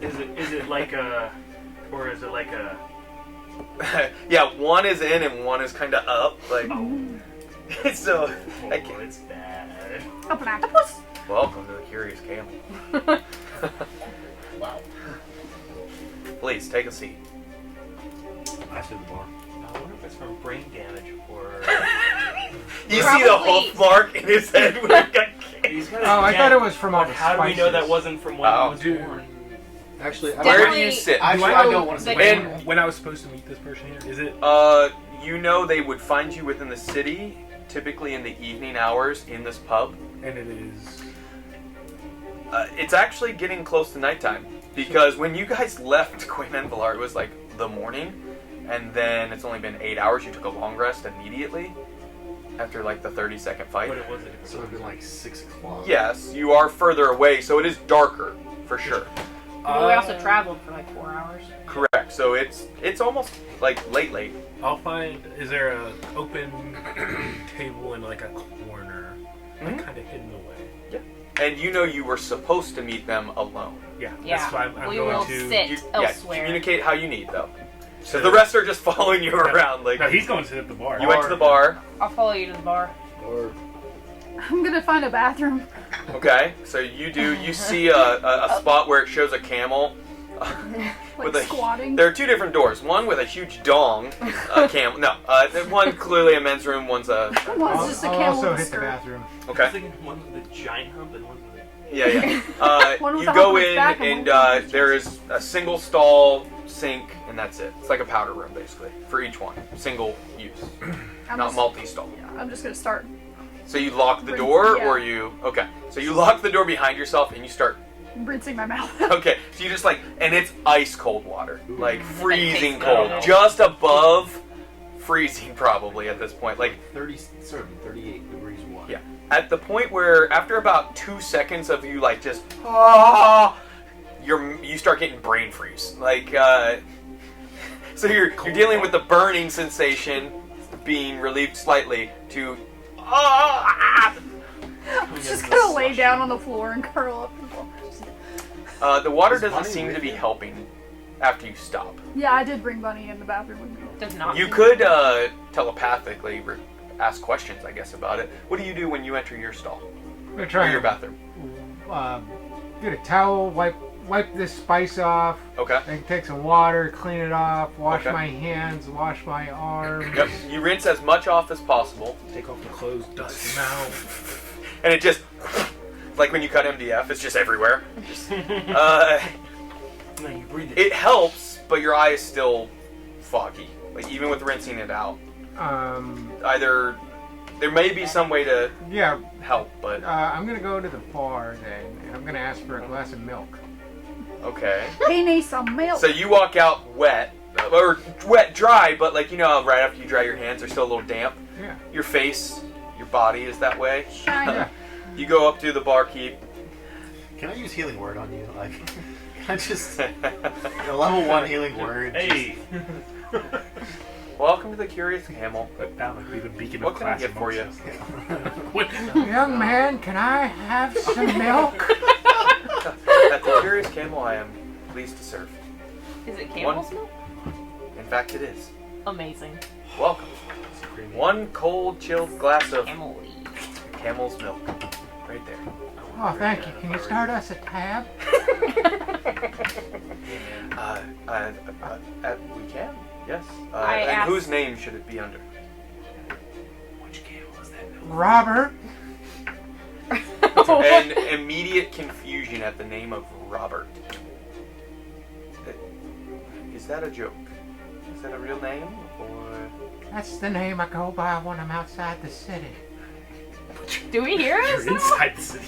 is it like a, or is it like a? Yeah, one is in and one is kind of up. Like, Oh, so. I oh, can't- it's bad. Up an octopus. Welcome to the Curious Camel. Wow. Please take a seat. I stood the bar. I wonder if it's from brain damage or. You see the Probably. hoof mark in his head when he got kicked. He's got Oh, I thought it was from all the How do we know that spices. wasn't from when Oh. he was Dude. born? Actually, Where do Definitely- you sit? Actually, I don't want to say. When I was supposed to meet this person here, is it? You know they would find you within the city, typically in the evening hours in this pub. And it is. It's actually getting close to nighttime because when you guys left Queen Envelar, it was like the morning, and then it's only been 8 hours. You took a long rest immediately after like the 30-second fight. What was it? So it'd been like 6 o'clock. Yes, you are further away, so it is darker for sure. But we also traveled for like 4 hours. Correct. So it's almost like late. I'll find. Is there a open table in like a corner, like Mhm. kind of hidden away? And you know you were supposed to meet them alone. Yeah. Yeah, That's why I'm we going will to. sit Yeah, elsewhere. communicate how you need though. So So- the rest are just following you Yeah. around. Like No, he's going to sit at the bar. you went to the bar. I'll follow you to the bar. Or I'm gonna find a bathroom. Okay, so you do. You see a spot where it shows a camel. Like squatting. There are two different doors. One with a huge dong, a camel. No, one clearly a men's room. One's a. One's just a I'll camel also with a hit the skirt. bathroom. I was Okay. thinking one with the giant hump and one with the. Yeah. One with You the go hump on its in back and and one with the there is a single stall sink and that's it. It's like a powder room basically for each one, single use, I'm not just, multi-stall. I'm just gonna start. So you lock the door, Yeah. or you okay? So you lock the door behind yourself and you start. Rinsing my mouth. Okay, so you just like, and it's ice cold water, like freezing tastes cold, good. just above freezing probably at this point. Like 38 degrees water. yeah, at the point where after about 2 seconds of you like just you start getting brain freeze. Like so you're dealing with the burning sensation being relieved slightly to I'm just gonna lay down on the floor and curl up. the water Is doesn't Bunny seem to with be you? helping after you stop. Yeah, I did bring Bunny in the bathroom with me. Does not. You could telepathically ask questions, I guess, about it. What do you do when you enter your stall I'm gonna or try your and bathroom? get a towel, wipe this spice off, Okay. then take some water, clean it off, wash Okay. my hands, wash my arms. Yep. You rinse as much off as possible, Take off the clothes, dust them out. and it just like when you cut MDF, it's just everywhere. Just, No, you breathe it. it helps, but your eye is still foggy. Like even with rinsing it out, either there may be some way to Yeah, help, but I'm gonna go to the bar then, and I'm gonna ask for a glass of milk. okay. He needs some milk. So you walk out wet, or wet dry, but like you know, how right after you dry your hands, they're still a little damp. Yeah. Your face body is that way. Shiny. You go up to the barkeep. Can I use healing word on you? Like, can I just a level 1 healing word? Hey. Welcome to the Curious Camel. That would be the beacon What of can I class get for you? amongst us. Young man, can I have some milk? At the Curious Camel, I am pleased to serve. Is it camel's milk? In fact, it is. Amazing. Welcome. One cold, chilled glass of Camel. camel's milk. Right there. Oh, thank you. Can you start us a tab? We can. Yes. I And asked- whose name should it be under? Which camel is that? Robert. And immediate confusion at the name of Robert. Is that a joke? Is that a real name? Or... That's the name I go by when I'm outside the city. Do we hear us? You're inside the city.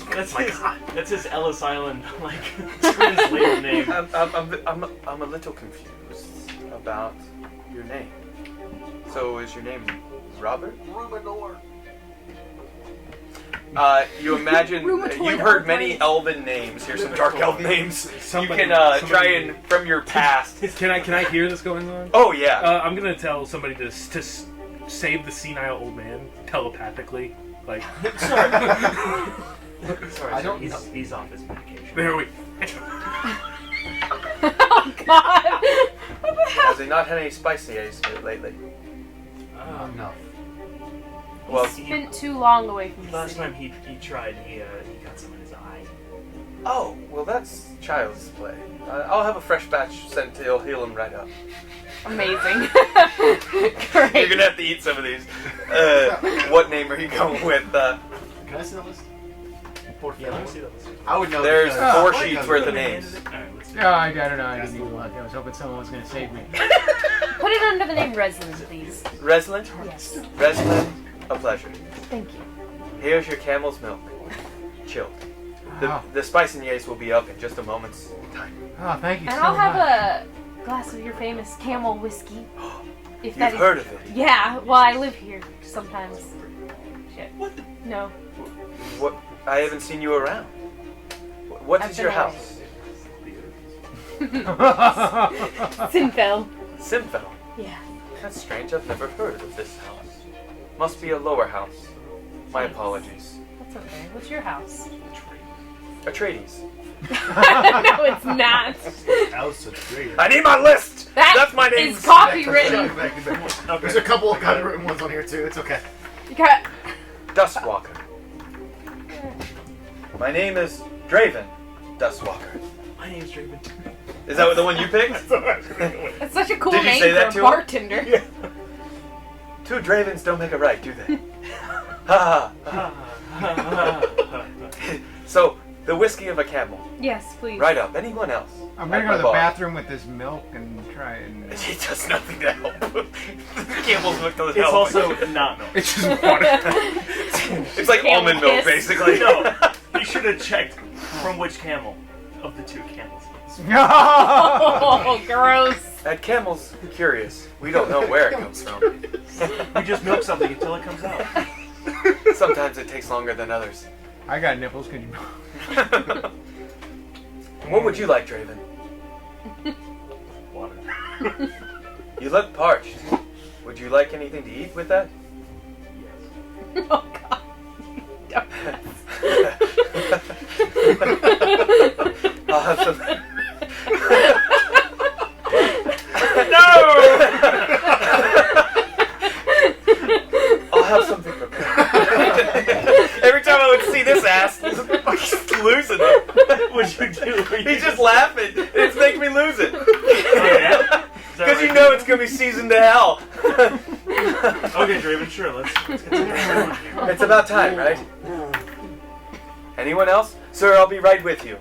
That's his Ellis Island, like, translated name. I'm a little confused about your name. So is your name Robert? Rubenor. You imagine, Rheumatoid you've heard many arthritis. elven names. Here's some dark elf names. Somebody- You can try somebody- and, from your past. Can I hear this going on? Oh, yeah. I'm gonna tell somebody to save the senile old man telepathically. Like, Sorry, I don't know. he's off his medication. there we. Oh God! Has he not had any spicy lately? No. Well, He's been too long away from the Last city. time he tried, he got some in his eye. oh, well, that's child's play. I'll have a fresh batch sent to heal him right up. Amazing. You're Great. gonna have to eat some of these. What name are you going with? Can I see the list? Yeah, let me see that list. I would know. There's because- 4 because- sheets worth of names. Alright, let's see. Oh, I don't know. I didn't even look. I was hoping someone was going to save me. Put it under the name Resident, please. Reslin? Yes. Reslin, a pleasure. Thank you. Here's your camel's milk. Chilled. Oh. The spice and yays will be up in just a moment's time. Oh, thank you And so I'll have much. a glass of your famous camel whiskey. If You've that is- heard of it. Yeah, well, I live here sometimes. Shit. What? No. What? I haven't seen you around. What I've is been your away. house? Sinfel. Simfel. Yeah. That's strange. I've never heard of this house. Must be a lower house. My apologies. That's okay. What's your house? Atreides. No, it's not. House of Trader. I need my list! That That's my name. is copywritten. There's a couple of copywritten ones on here too. It's okay. You got- Dustwalker. My name is Draven Dustwalker. My name's Draven. Is that the one you picked? That's such a cool Did you name say that for to a him? bartender. Two Dravens don't make a right, do they? Ha ha. So, the whiskey of a camel. Yes, please. Right up. Anyone else? I'm going At to go my to the bar. bathroom with this milk and try and... It does nothing to help. Camel's milk doesn't It's help. also not milk. It's just water. It's like Camel almond milk, piss. basically. No, you should have checked from which camel of the two camels. Oh, gross. At Camel's Curious, we don't know where it comes from. We just milk something until it comes out. Sometimes it takes longer than others. I got nipples. Can you... What would you like, Draven? Water. You look parched. Would you like anything to eat with that? Yes. Oh, God. I'll have some. I'll have something prepared. Every time I would see this ass, he's losing it. What'd you do? He's just laughing. It's making me lose it. Oh, yeah? Because you know it's gonna be seasoned to hell. Okay, Draven, sure, let's continue. It's about time, right? Anyone else? Sir, I'll be right with you.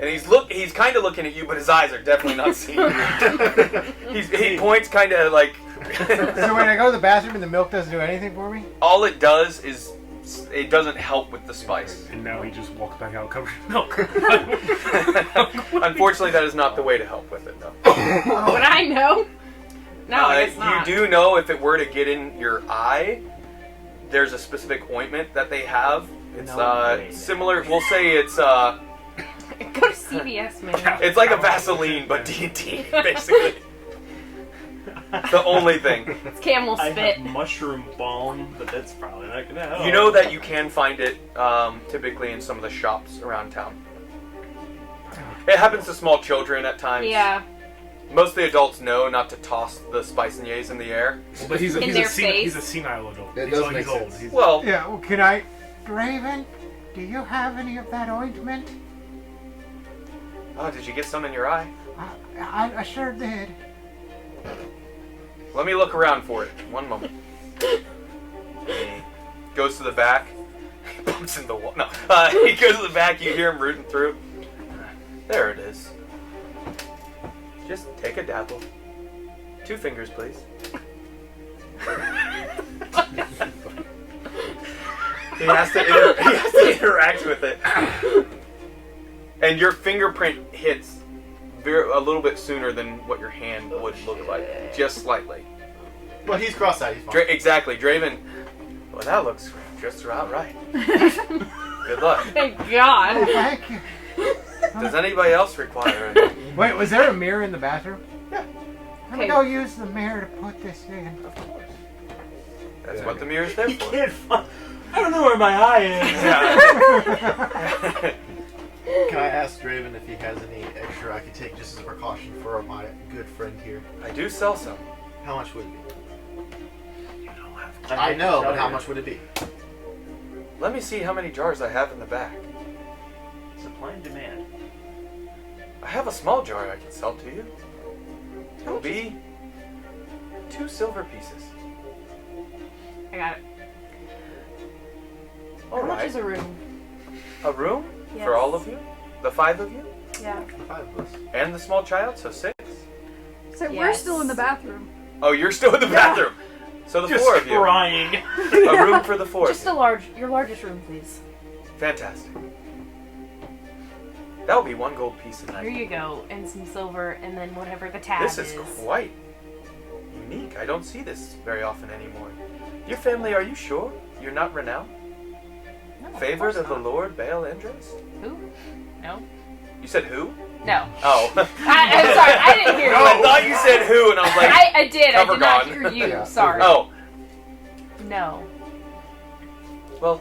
And he's kind of looking at you, but his eyes are definitely not seeing you. He points kind of like... So when I go to the bathroom and the milk doesn't do anything for me? All it does is, it doesn't help with the spice. And now he just walks back out covered in milk. Unfortunately, that is not the way to help with it, though. Would I know? No, it's not. You do know if it were to get in your eye, there's a specific ointment that they have. It's No way. similar. We'll say it's Go to CVS, man. it's like a Vaseline, but D&D basically. The only thing. It's camel I spit. have mushroom balm, but that's probably not gonna help. You know that you can find it typically in some of the shops around town. It happens to small children at times. Yeah. Most of the adults know not to toss the spiceniers in the air. Well, but he's In a their he's a face. senile adult. That he's does like, make he's old. sense. He's, Well, Yeah, well, can I... Draven, do you have any of that ointment? oh, did you get some in your eye? I sure did. Let me look around for it. One moment. He goes to the back. He bumps in the wall. No. He goes to the back. You hear him rooting through. There it is. Just take a dabble. 2 fingers, please. He has to interact with it. And your fingerprint hits a little bit sooner than what your hand would look like. Just slightly. Well, he's cross-eyed. He's fine. Exactly, Draven. Well, that looks just about right. Good luck. Thank God. Oh, thank you. Does anybody else require it? Wait, was there a mirror in the bathroom? Yeah. Let me go use the mirror to put this in. Of course. That's what the mirror's there You for. can't find. I don't know where my eye is. Yeah. Can I ask Draven if he has any extra I could take just as a precaution for my good friend here? I do sell some. How much would it be? You don't have I know, but how much would it be? Let me see how many jars I have in the back. Supply and demand. I have a small jar I can sell to you. It will be 2 silver pieces. I got it. All How much right. is a room? A room Yes. for all of you? The 5 of you? Yeah. The 5 of us. And the small child, so 6. So we're Yes. still in the bathroom. Oh, you're still in the bathroom. So the Just 4 of you. crying. A room for the 4 Just of your largest room, please. you. Fantastic. That will be 1 gold piece a Here night. you go, and some silver, and then whatever the tab This is quite unique. I don't see this very often anymore. Your family, are you sure? You're not renowned? No, Favored of course the not. Lord Baal Andros? Who? No. You said who? No. Oh. I'm sorry, I didn't hear No, you. I thought you said who, and I was like, I did. I cover did not gone. hear you. Yeah. Sorry. oh. No. Well,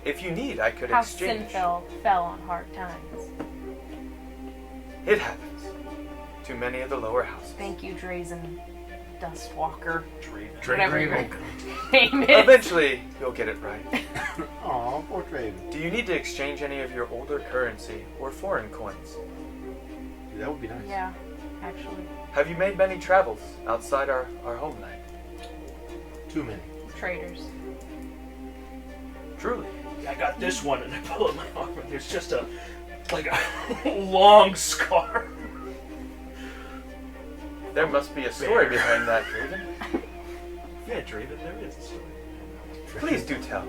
if you need, I could House exchange. Sinfell fell on hard times. It happens to many of the lower houses. Thank you, Drazen Dustwalker. Draven. Whatever your Draven. name is. Eventually, you'll get it right. Aw, poor Draven. Do you need to exchange any of your older currency or foreign coins? Dude, that would be nice. Yeah, actually. Have you made many travels outside our homeland? Too many. Traders. Truly. I got this one, and I pull up my arm, and there's just a long scar. There must be a story behind that, Draven. Yeah, Draven, there is a story. Please do tell.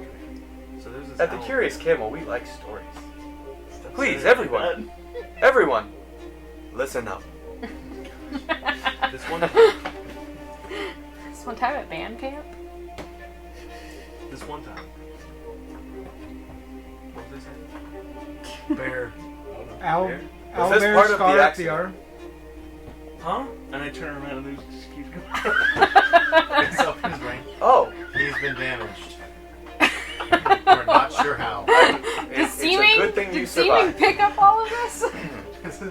So there's this At the owl. Curious Camel, we like stories. That's Please, it. everyone. Everyone, listen up. This one. This one time at band camp? This one time. What was I saying? Bear. Owl, Bear? Was this owlbear part of the scar up the accident? arm. Huh? And I turn around and there's just keeps going. It's up in his brain. Oh, He's been damaged. We're not sure how. it's a good thing you Did Seeming survived. pick up all of this?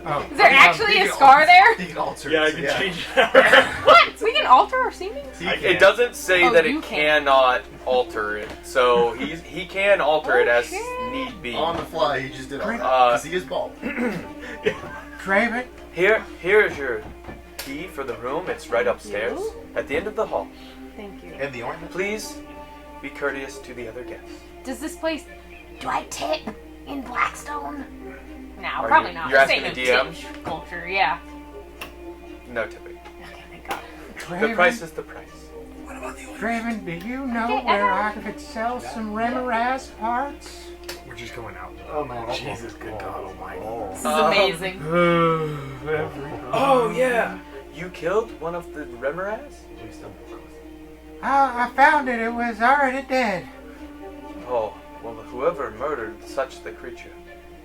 Oh. Is there actually a scar there? He can alter Yeah, I it, can yeah. change it around. What? We can alter our seeming? He It can. doesn't say Oh, that you it can. cannot alter it, so he can alter it as shit. need be. On the fly, he just did all that. Uh, Because he is bald. Draven, Here is your key for the room. It's right upstairs you. at the end of the hall. Thank you. And the ointment. Please be courteous to the other guests. Does this place... Do I tip in Blackstone? No, Are probably you- not. you're This ain't asking no the DM? tip culture, yeah. No tipping. Okay, thank God. The price is the price. Draven, do you know Okay, where I could sell some Remoraz parts? We're just going out. Oh, man. Jesus, good God Almighty. This is amazing. Oh yeah, you killed one of the Remoraz? We stumbled across it. I found it. It was already dead. Oh, well, whoever murdered such the creature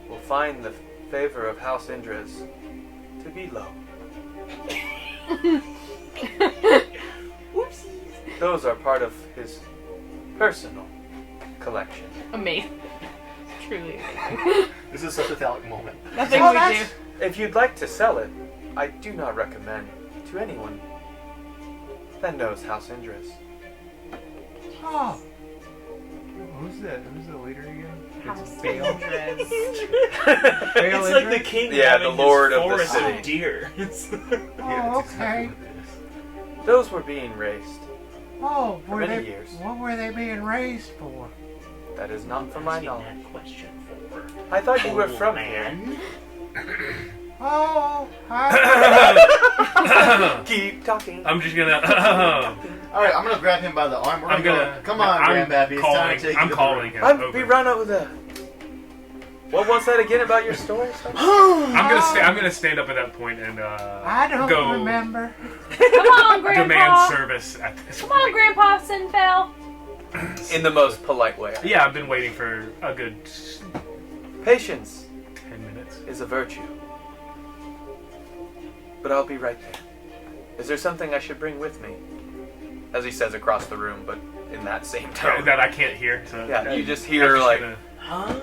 will find the favor of House Indres to be low. Oopsies. Those are part of his personal collection. Amazing. Truly amazing. This is such a phallic moment. Nothing Well, we do. If you'd like to sell it, I do not recommend to anyone that knows House Indres. Oh. Who's the leader again? House It's Bale. Indres. It's like the king Yeah, having the lord his of the forest city. of deer. It's Oh, okay. Those were being raised. Oh, For many years. what were they being raised for? That is not from my asking knowledge. that question for. I thought you were Old from man. Oh, hi. here. Keep talking. I'm just gonna. All right, I'm gonna grab him by the arm. We're I'm gonna. Come on, I'm Grandpappy. It's time calling. to take I'm you to calling him. I'm, over. we run over the. What was that again about your story? I'm gonna stand up at that point and I don't go remember. Come on, demand Grandpa. service at this Come on, Grandpa Sinfel. In the most polite way. Yeah, I've been waiting for a good Patience 10 minutes. is a virtue. But I'll be right there. Is there something I should bring with me? As he says across the room, but in that same tone. That I can't hear. So Yeah, you just I'm hear just like, gonna- Huh?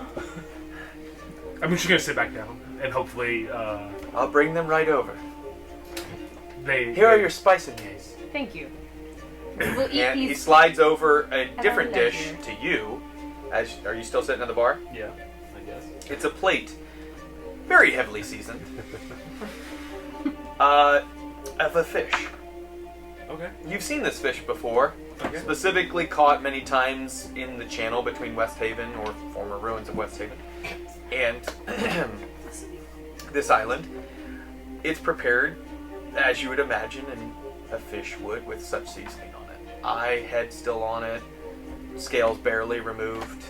I'm just gonna sit back down and hopefully I'll bring them right over. they. Here are your spice beignets. Thank you. We'll eat And he these. slides over a our different dish leisure. to you. Are you still sitting at the bar? Yeah, I guess. It's a plate, very heavily seasoned, of a fish. Okay. You've seen this fish before, specifically caught many times in the channel between West Haven, or former ruins of West Haven, and this island. It's prepared, as you would imagine, and a fish would, with such seasoning on it. Eye, head still on it, scales barely removed.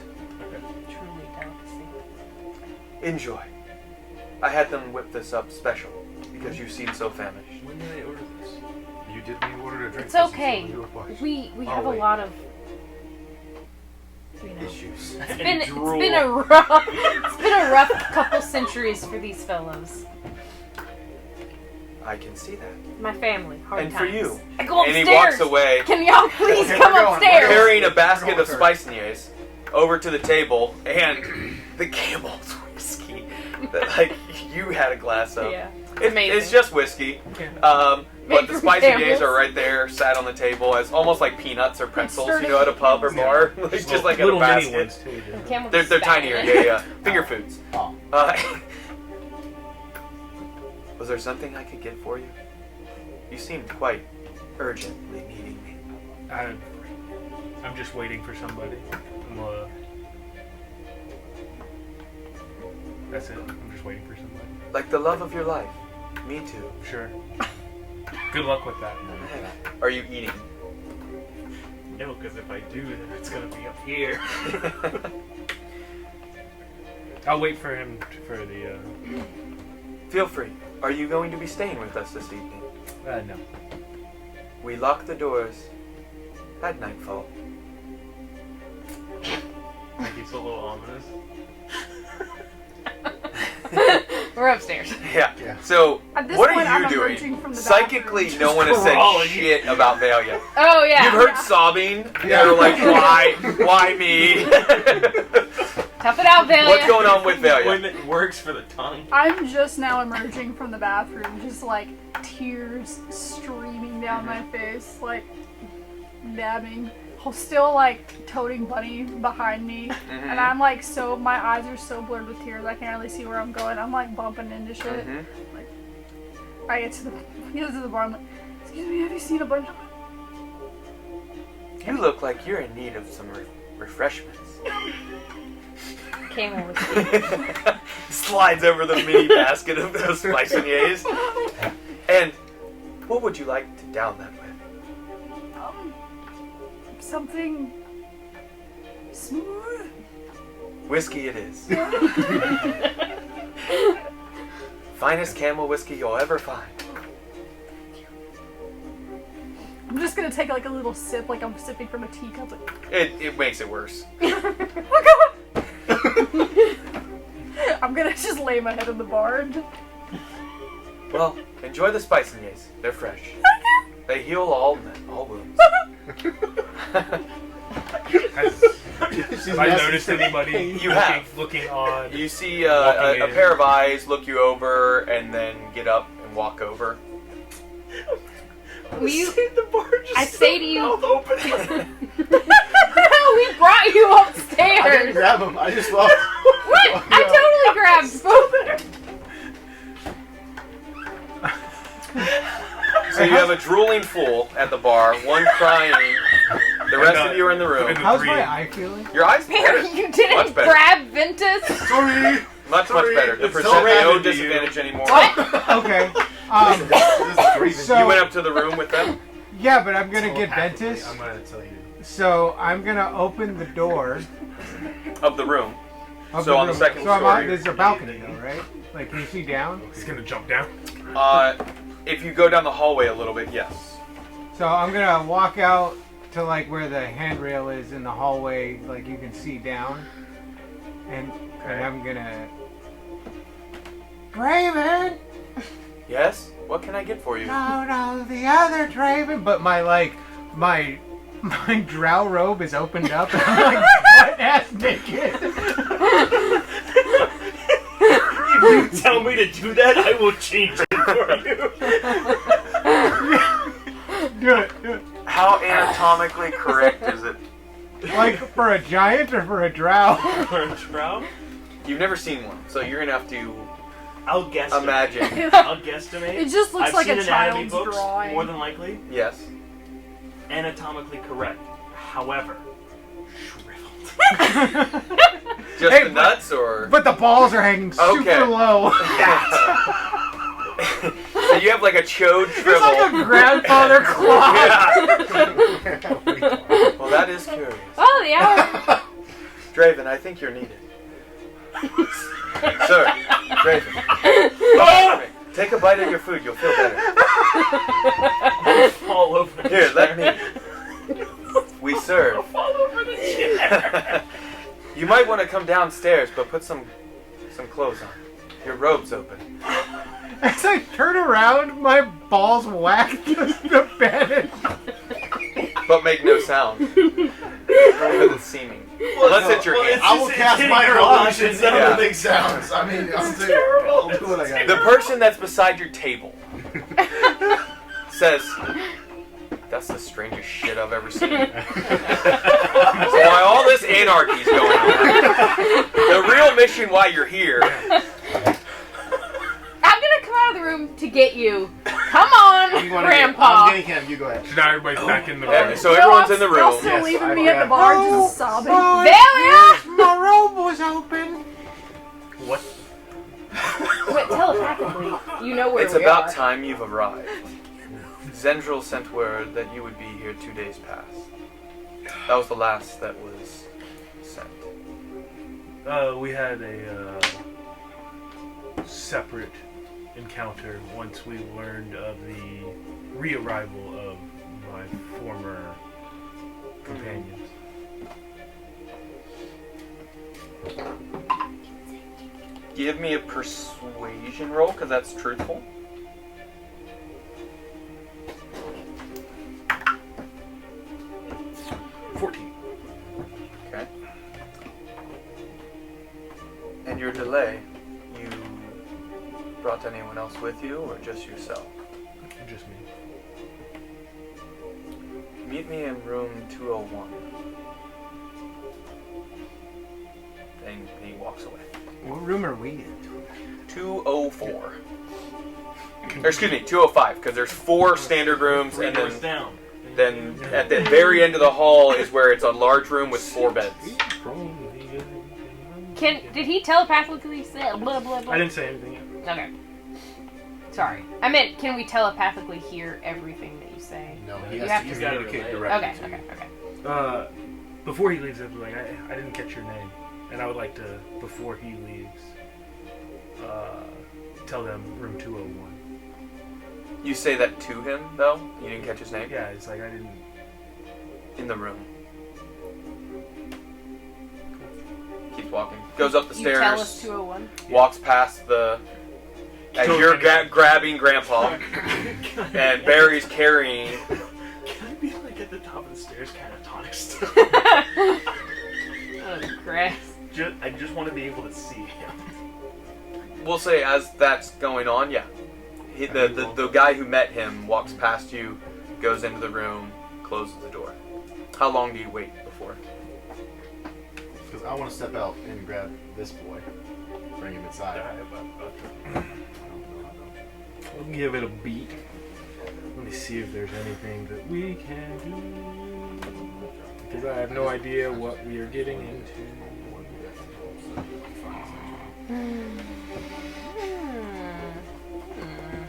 Truly delicacy. Enjoy. I had them whip this up special because you seem so famished. When did I order this? You did when you ordered a drink. It's okay. We Oh, have a wait. lot of. You know. Issues. It's been a rough couple centuries for these fellows. I can see that. My family, hard And times. for you. I go And upstairs. he walks away, Can y'all please Okay, come we're going. upstairs? carrying a basket Going of with her. spice beignets over to the table, and the camel's whiskey that like you had a glass of. Yeah. It's amazing. just whiskey. But Made the from spice beignets camels. are right there, sat on the table as almost like peanuts or pretzels, sturdy. you know, at a pub or bar. It's just like in a little mini basket. ones too. dude. Camel They're spat tinier, in yeah, it. yeah. Finger foods. Oh. Was there something I could get for you? You seemed quite urgently needing me. I'm just waiting for somebody. That's it. I'm just waiting for somebody. Like the love of your life. Me too. Sure. Good luck with that. Are you eating? No, because if I do, then it's gonna be up here. I'll wait for him for the. Feel free. Are you going to be staying with us this evening? No. We lock the doors at nightfall. Like it's a little ominous. We're upstairs. Yeah. Yeah. So, At this what point, are you I'm doing? emerging from the Psychically, bathroom. no one has said Crawling. shit about Valia. Oh yeah. You've heard sobbing. You're like, why me? Tough it out, Valia. What's going on with When Valia? it works for the tongue. I'm just now emerging from the bathroom, just like tears streaming down my face, like dabbing. Still like toting Bunny behind me, and I'm like my eyes are so blurred with tears I can't really see where I'm going. I'm like bumping into shit. Like I get to the bar, I'm like, excuse me, have you seen a bunch of? You look like you're in need of some refreshments. Camel was Slides over the mini basket of those spice beignets. And what would you like to down that with? Something smooth. Whiskey it is. Finest camel whiskey you'll ever find. I'm just gonna take like a little sip, like I'm sipping from a teacup. Like, It makes it worse. oh god! I'm gonna just lay my head on the bar and Well, enjoy the spiciness. They're fresh. They heal all wounds. Have I noticed anybody You have. looking on? You see Walking a in. pair of eyes look you over and then get up and walk over. Will you? The bar just I say to you, mouth open. we brought you I didn't upstairs. grab him. I just walked. What? I totally grabbed both. So you have a drooling fool at the bar, one crying. The rest of you are in the room. How's my eye feeling? Your eyes better. You Much didn't better. grab Ventus. Sorry. Much better. The It's so percent no happened to you. disadvantage anymore. What? Okay. This is grieving. So You went up to the room with them. yeah, but I'm gonna get Telepathically, Ventus. I'm gonna tell you. So I'm gonna open the door. Of the room. Of So on the room. second so I'm on, story. there's a balcony though, right? Like, can you see down? He's gonna jump down. If you go down the hallway a little bit, yes. So I'm gonna walk out to like where the handrail is in the hallway, like you can see down, and I'm gonna. Draven! Yes? What can I get for you? No, the other Draven. But my drow robe is opened up, and I'm like butt ass naked. If you tell me to do that, I will change it for you. Do it. How anatomically correct is it? Like for a giant or for a drow? For a drow? You've never seen one, so you're gonna have to I'll guesstimate. imagine. I'll guestimate. it just looks I've like seen a anatomy child's books, drawing. more than likely. Yes. Anatomically correct. However, shriveled. Just Hey, the nuts, or? But the balls are hanging super Okay. low. So you have like a chode It's shrivel. like a grandfather clock. Well, that is curious. Oh, the hour. Draven, I think you're needed. Sir, Draven. Take a bite of your food, you'll feel better. Fall over the Here, let chair. me. We serve. Fall over the chair. You might want to come downstairs, but put some clothes on. Your robe's open. As I turn around, my balls whack the bed. But make no sound. Because it's seeming. Unless it's your hand. I will cast hitting minor your illusions. None Yeah. of the big sounds. I mean, I'll do what I gotta The do. person that's beside your table says, "That's the strangest shit I've ever seen." So why all this anarchy's going on? The real mission why you're here. I'm gonna come out of the room to get you. Come on, You wanna Grandpa. I'm getting him. You go ahead. So now everybody's back in the Yeah, room. so everyone's in the Y'all room. still Yes, leaving I me at the have. bar Oh, just sobbing. Velia! My robe was open. What? But telepathically, you know where It's we about are. time you've arrived. Zhendril sent word that you would be here 2 days past. That was the last that was sent. We had a separate encounter once we learned of the re-arrival of my former companions. Give me a persuasion roll, because that's truthful. Okay. And your delay, you brought anyone else with you, or just yourself? Just me. Meet me in room 201. And he walks away. What room are we in? 204. Or excuse me, 205, because there's 4 standard rooms, Three and doors then down. Then at the very end of the hall is where it's a large room with 4 beds. Did he telepathically say blah blah blah? I didn't say anything yet. Okay. Sorry. I meant, can we telepathically hear everything that you say? No, he You has have to to- communicate Okay, directly. Okay, to okay, you. okay. Before he leaves, I didn't catch your name, and I would like to, before he leaves, tell them room 201. You say that to him, though? You didn't catch his name? Yeah, it's like I didn't. In the room. Keeps walking. Goes up the You stairs. tell us 201. Walks past the... As you're grabbing Grandpa. And Barry's carrying... Can I be like at the top of the stairs, catatonic still? Oh, grass. I just want to be able to see him. We'll say as that's going on, yeah. The guy who met him walks past you, goes into the room, closes the door. How long do you wait before? Because I want to step out and grab this boy, bring him inside. We'll give it a beat. Let me see if there's anything that we can do. Because I have no idea what we are getting into.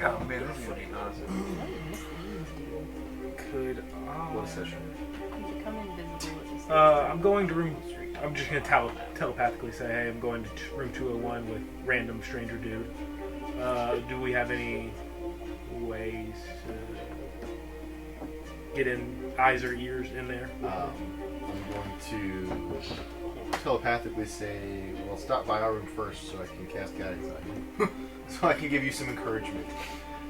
Oh man, this is gonna be awesome. Could What session? You become invisible at this I'm going to room. I'm just gonna telepathically say, hey, I'm going to room 201 with random stranger dude. Do we have any ways to get in eyes or ears in there? I'm going to telepathically say, well, stop by our room first so I can cast guidance on you. So I can give you some encouragement.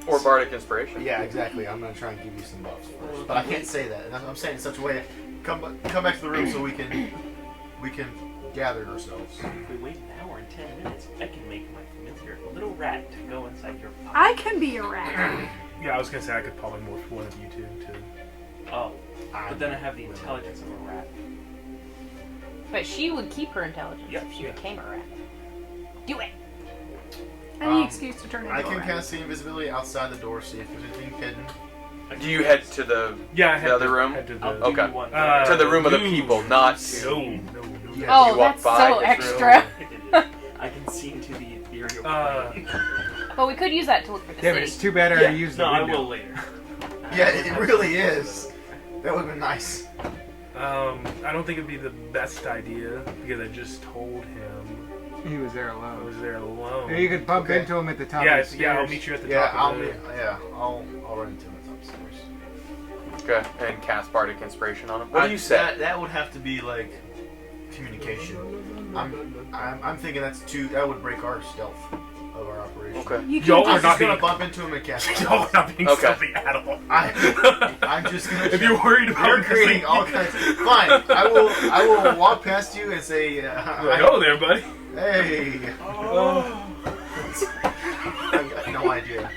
Or Bardic Inspiration. Yeah, exactly. I'm going to try and give you some buffs first. But I can't say that. And I'm saying it in such a way, come back to the room so we can gather ourselves. If we wait an hour and 10 minutes, I can make my familiar a little rat to go inside your pocket. I can be a rat. Yeah, I was gonna say I could probably morph one of you two to. Oh, but then I have the intelligence of a rat. But she would keep her intelligence Yep, if she yeah. became a rat. Do it! Any excuse to turn into I a can rat. cast the invisibility outside the door, see if there's anything hidden. Do you head to the other room? Head to the, I'll do Okay. one. To the room of the no. people, not... No. Yes. Oh, You walk that's by, so it's extra. I can see into the ethereal plane. But we could use that to look for the Yeah, but city. it's too bad I already used the No, I window. will later. Yeah, it really is. That would have been nice. I don't think it'd be the best idea because I just told him He was there I alone. was there alone. Yeah, you could bump Okay. into him at the top Yeah, of the yeah, I'll stairs. meet you at the Yeah, top I'll of the... run into him at the top of the stairs. Okay, and cast Bardic Inspiration on him. What do you say? That would have to be like communication. I'm thinking that would break our stealth of our operation. Okay. You Y'all can are I'm just, not just gonna being- bump into him and cast. Y'all are not being Okay. stealthy at all. I'm just gonna. If you're worried about You're this creating thing- all kinds. Fine. I will walk past you and say, Like, oh there, buddy. hey. I got no idea.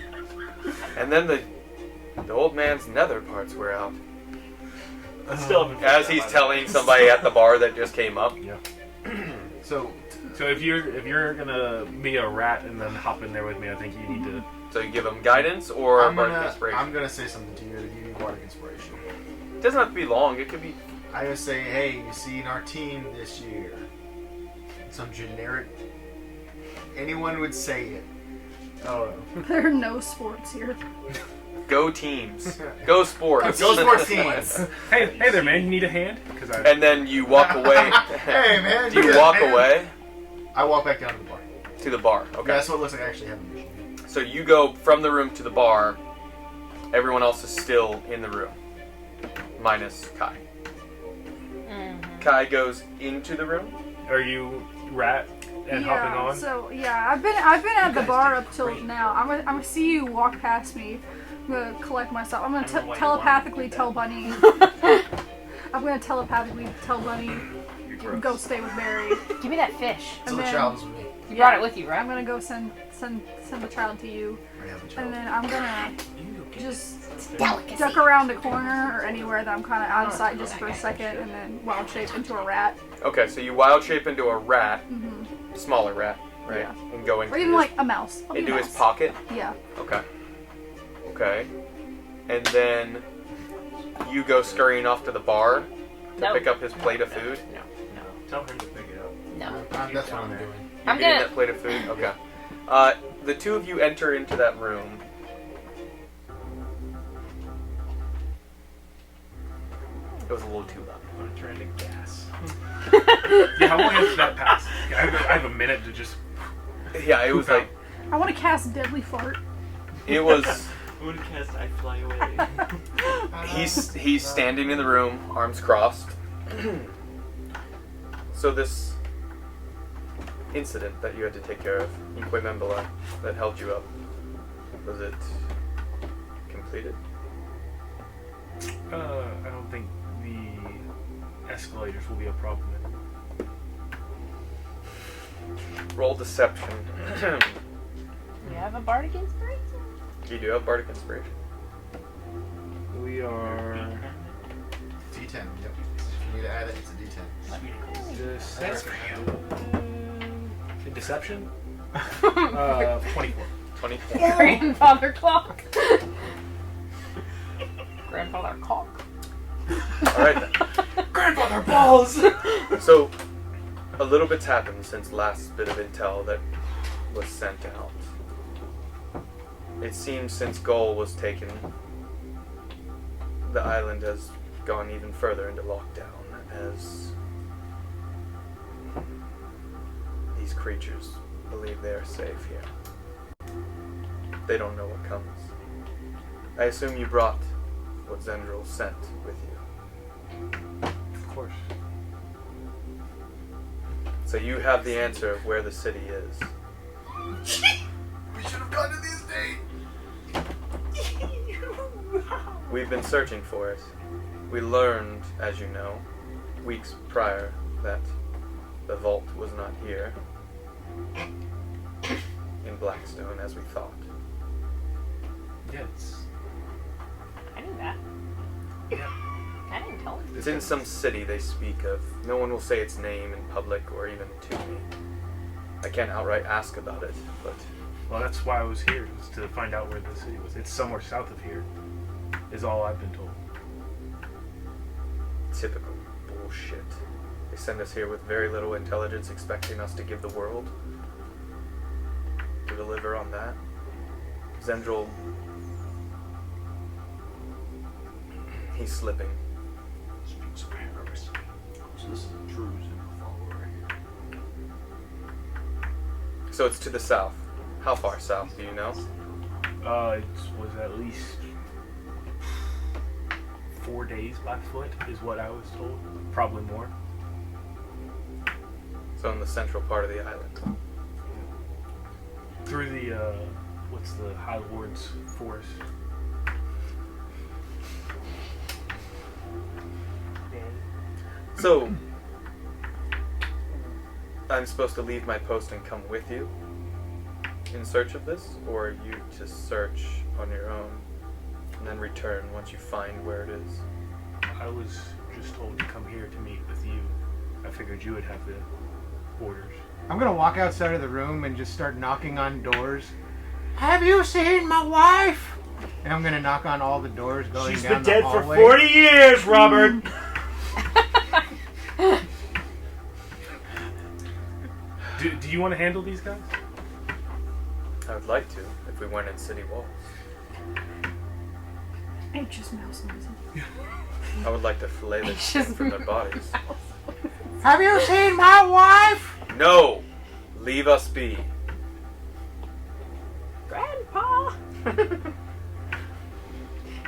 And then the old man's nether parts wear out. I still haven't As he's telling somebody at the bar that just came up. So So if you're gonna be a rat and then hop in there with me, I think you need to. So you give him guidance or Bardic Inspiration. I'm gonna say something to you to give you Bardic Inspiration. It doesn't have to be long. It could be... I would say, hey, you seen our team this year? Some generic. Anyone would say it. Oh. there are no sports here. Go teams. Go sports. Go sports teams. Hey there, man. You need a hand? Because I. And then you walk away. Hey, man. Do you yeah, walk man. away I walk back down to the bar. to the bar? Okay. That's what it looks like I actually have a mission. So you go from the room to the bar. Everyone else is still in the room. Minus Kai. Kai goes into the room. Are you rat and hopping on? So yeah, I've been at the bar up till now. I'm gonna see you walk past me. I'm gonna collect myself. I'm gonna I don't know why you telepathically wanted to tell Bunny. I'm gonna telepathically tell Bunny go stay with Barry. Give me that fish. So And the then- child is with me. You brought it with you, I'm right? gonna go send the child to you, I have a child. and then I'm gonna just Delicacy. duck around a corner or anywhere that I'm kind of out of sight just for a second, and then wild shape into a rat, Okay, so you wild shape into a rat, smaller rat, right? Yeah. And go into or even his, like a mouse. I'll be a into his mouse. pocket. Yeah. Okay. Okay. And then you go scurrying off to the bar to Nope. pick up his plate of food. No. Tell him to pick it up. No. That's what I'm doing. You're I'm getting gonna- that plate of food? Okay. The two of you enter into that room. It was a little too loud. I'm gonna turn to gas. Yeah, how long is that pass? I have a minute to just. Yeah, it was like I want to cast Deadly Fart. it was I'm gonna cast I Fly Away. He's standing in the room, arms crossed. So this incident that you had to take care of, Inque Membela, that held you up, was it completed? I don't think the escalators will be a problem. Roll deception. You have a bardic inspiration? You do have bardic inspiration. We are D10. Yep. If you need to add it, it's a in deception. 24. 24. Grandfather clock. Grandfather cock. Alright then. Grandfather balls! So, a little bit's happened since last bit of intel that was sent out. It seems since Goal was taken, the island has gone even further into lockdown as these creatures believe they are safe here. They don't know what comes. I assume you brought what Zhendril sent with you. Of course. So you have the answer of where the city is. We should have gone to the estate. We've been searching for it. We learned, as you know, weeks prior that the vault was not here in Blackstone as we thought. Yes. I knew that. Yeah. I didn't tell him. It's in some city they speak of. No one will say its name in public or even to me. I can't outright ask about it, but Well, that's why I was here, was to find out where the city was. It's somewhere south of here, is all I've been told. typical bullshit. They send us here with very little intelligence, expecting us to give the world. To deliver on that. Zhendril, he's slipping. So this is a true Zhendril follower right here. So it's to the south. How far south, do you know? It was at least 4 days by foot, is what I was told. Probably more. So in the central part of the island. Through the, what's the High Lord's forest? So, I'm supposed to leave my post and come with you in search of this, or are you to search on your own and then return once you find where it is? I was just told to come here to meet with you. I figured you would have the orders. I'm gonna walk outside of the room and just start knocking on doors. Have you seen my wife? And I'm gonna knock on all the doors going She's down been dead the for hallway. 40 years, Robert! Do you want to handle these guys? I would like to, if we weren't in city walls. Anxious mouse noise. I would like to fillet the skin from their bodies. Have you seen my wife? No! Leave us be. Grandpa!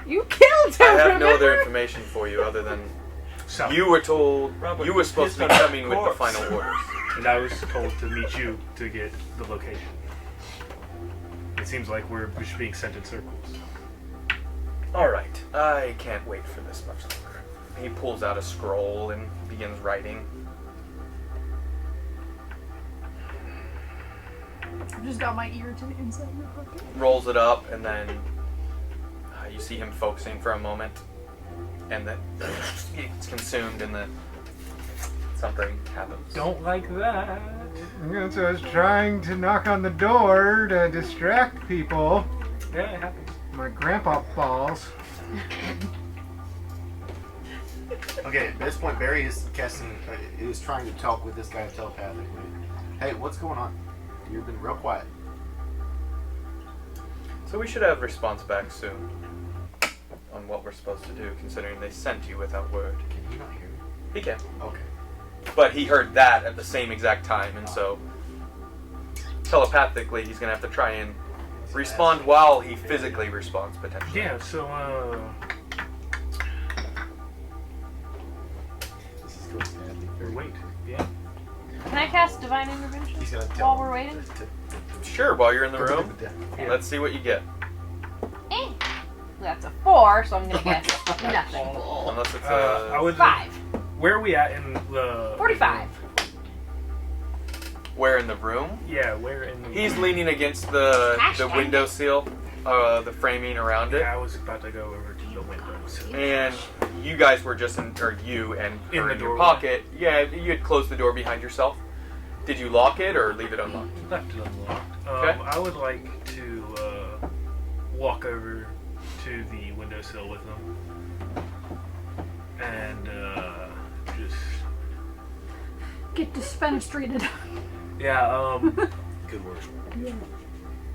You killed her, I have no remember? other information for you other than So, you were told Robert, you were you supposed to be pissed on coming a with the corpse. final orders. and I was told to meet you to get the location. It seems like we're just being sent in circles. Alright, I can't wait for this much longer. He pulls out a scroll and begins writing. I've just got my ear to the inside of my pocket. Rolls it up, and then you see him focusing for a moment, and then it's consumed, and then something happens. Don't like that. Yeah, so I was trying to knock on the door to distract people. Yeah, it happens. My grandpa balls. Okay, at this point, Barry is casting. Is trying to talk with this guy telepathically. Hey, what's going on? You've been real quiet. So we should have response back soon on what we're supposed to do, considering they sent you without word. Can you not hear me? He can. Okay. But he heard that at the same exact time, and so telepathically he's going to have to try and respond while he physically responds, potentially. Yeah, so, This is going badly. Very wait. Yeah. Can I cast Divine Intervention He's gonna while we're waiting? Sure, while you're in the Go to room, the deck. Yeah. let's see what you get. Eh. That's a 4, so I'm gonna guess nothing. Unless it's I would. 5. Where are we at in the... 45. where in the room? Yeah, where in the... He's leaning against the windowsill, the framing around it. Yeah, I was about to go over to the windows. And you guys were just in, or you and In her the in your doorway. pocket. Yeah, you had closed the door behind yourself. Did you lock it or leave it unlocked? Left it unlocked. Okay. I would like to walk over to the windowsill with them and just Get disfenestrated. yeah Good work. Yeah.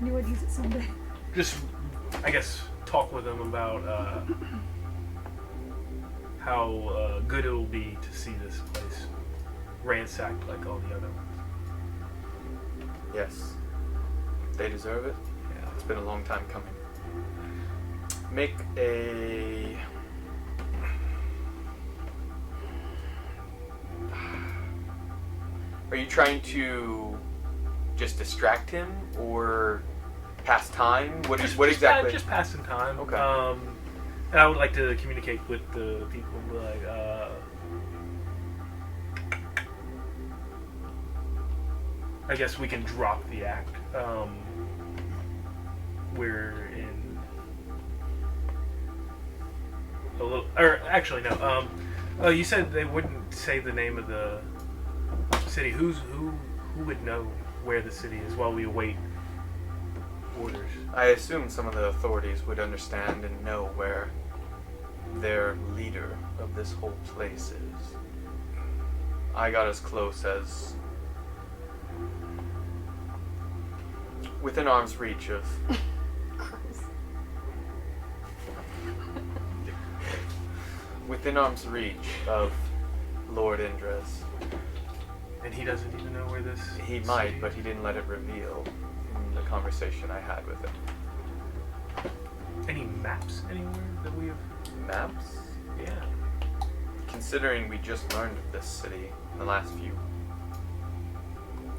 Knew I'd use it someday. just I guess talk with them about how good it will be to see this place ransacked like all the other ones. Yes. They deserve it. Yeah. It's been a long time coming. Make a... Are you trying to just distract him or pass time? What exactly? Just passing time. Okay. And I would like to communicate with the people and be like, I guess we can drop the act. We're in a little, or actually no. You said they wouldn't say the name of the city. Who would know where the city is while we await orders? I assume some of the authorities would understand and know where their leader of this whole place is. I got as close as within arm's reach of within arm's reach of Lord Indres. And he doesn't even know where this. He might, but he didn't let it reveal in the conversation I had with him. Any maps anywhere that we have? Maps? Yeah. Considering we just learned of this city in the last few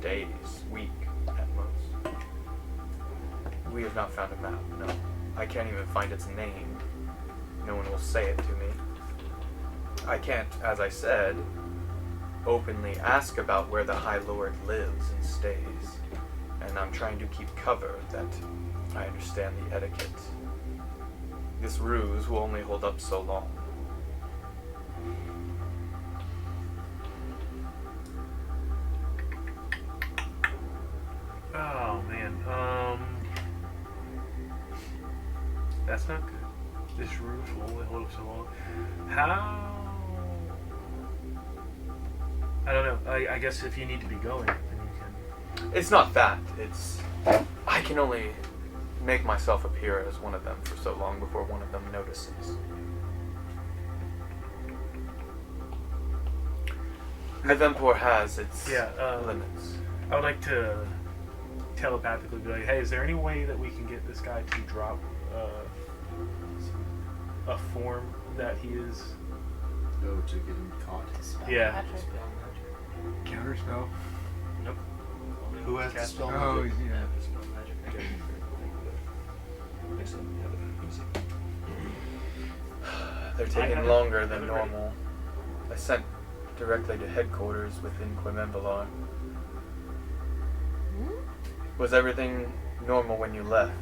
days, week at most, we have not found a map, no. I can't even find its name. No one will say it to me. I can't, as I said, openly ask about where the High Lord lives and stays. And I'm trying to keep cover that I understand the etiquette. This ruse will only hold up so long. Oh man. That's not good. This roof will only hold up so long. How? I don't know. I guess if you need to be going, then you can. It's not that. It's... I can only make myself appear as one of them for so long before one of them notices. Advenpor has its limits. I would like to telepathically be like, hey, is there any way that we can get this guy to drop a form that he is? Oh, to get him caught. Yeah. Counterspell. Nope. Who has the spell? Oh, yeah. They're taking longer than normal. I sent directly to headquarters within Quimembalar. Was everything normal when you left?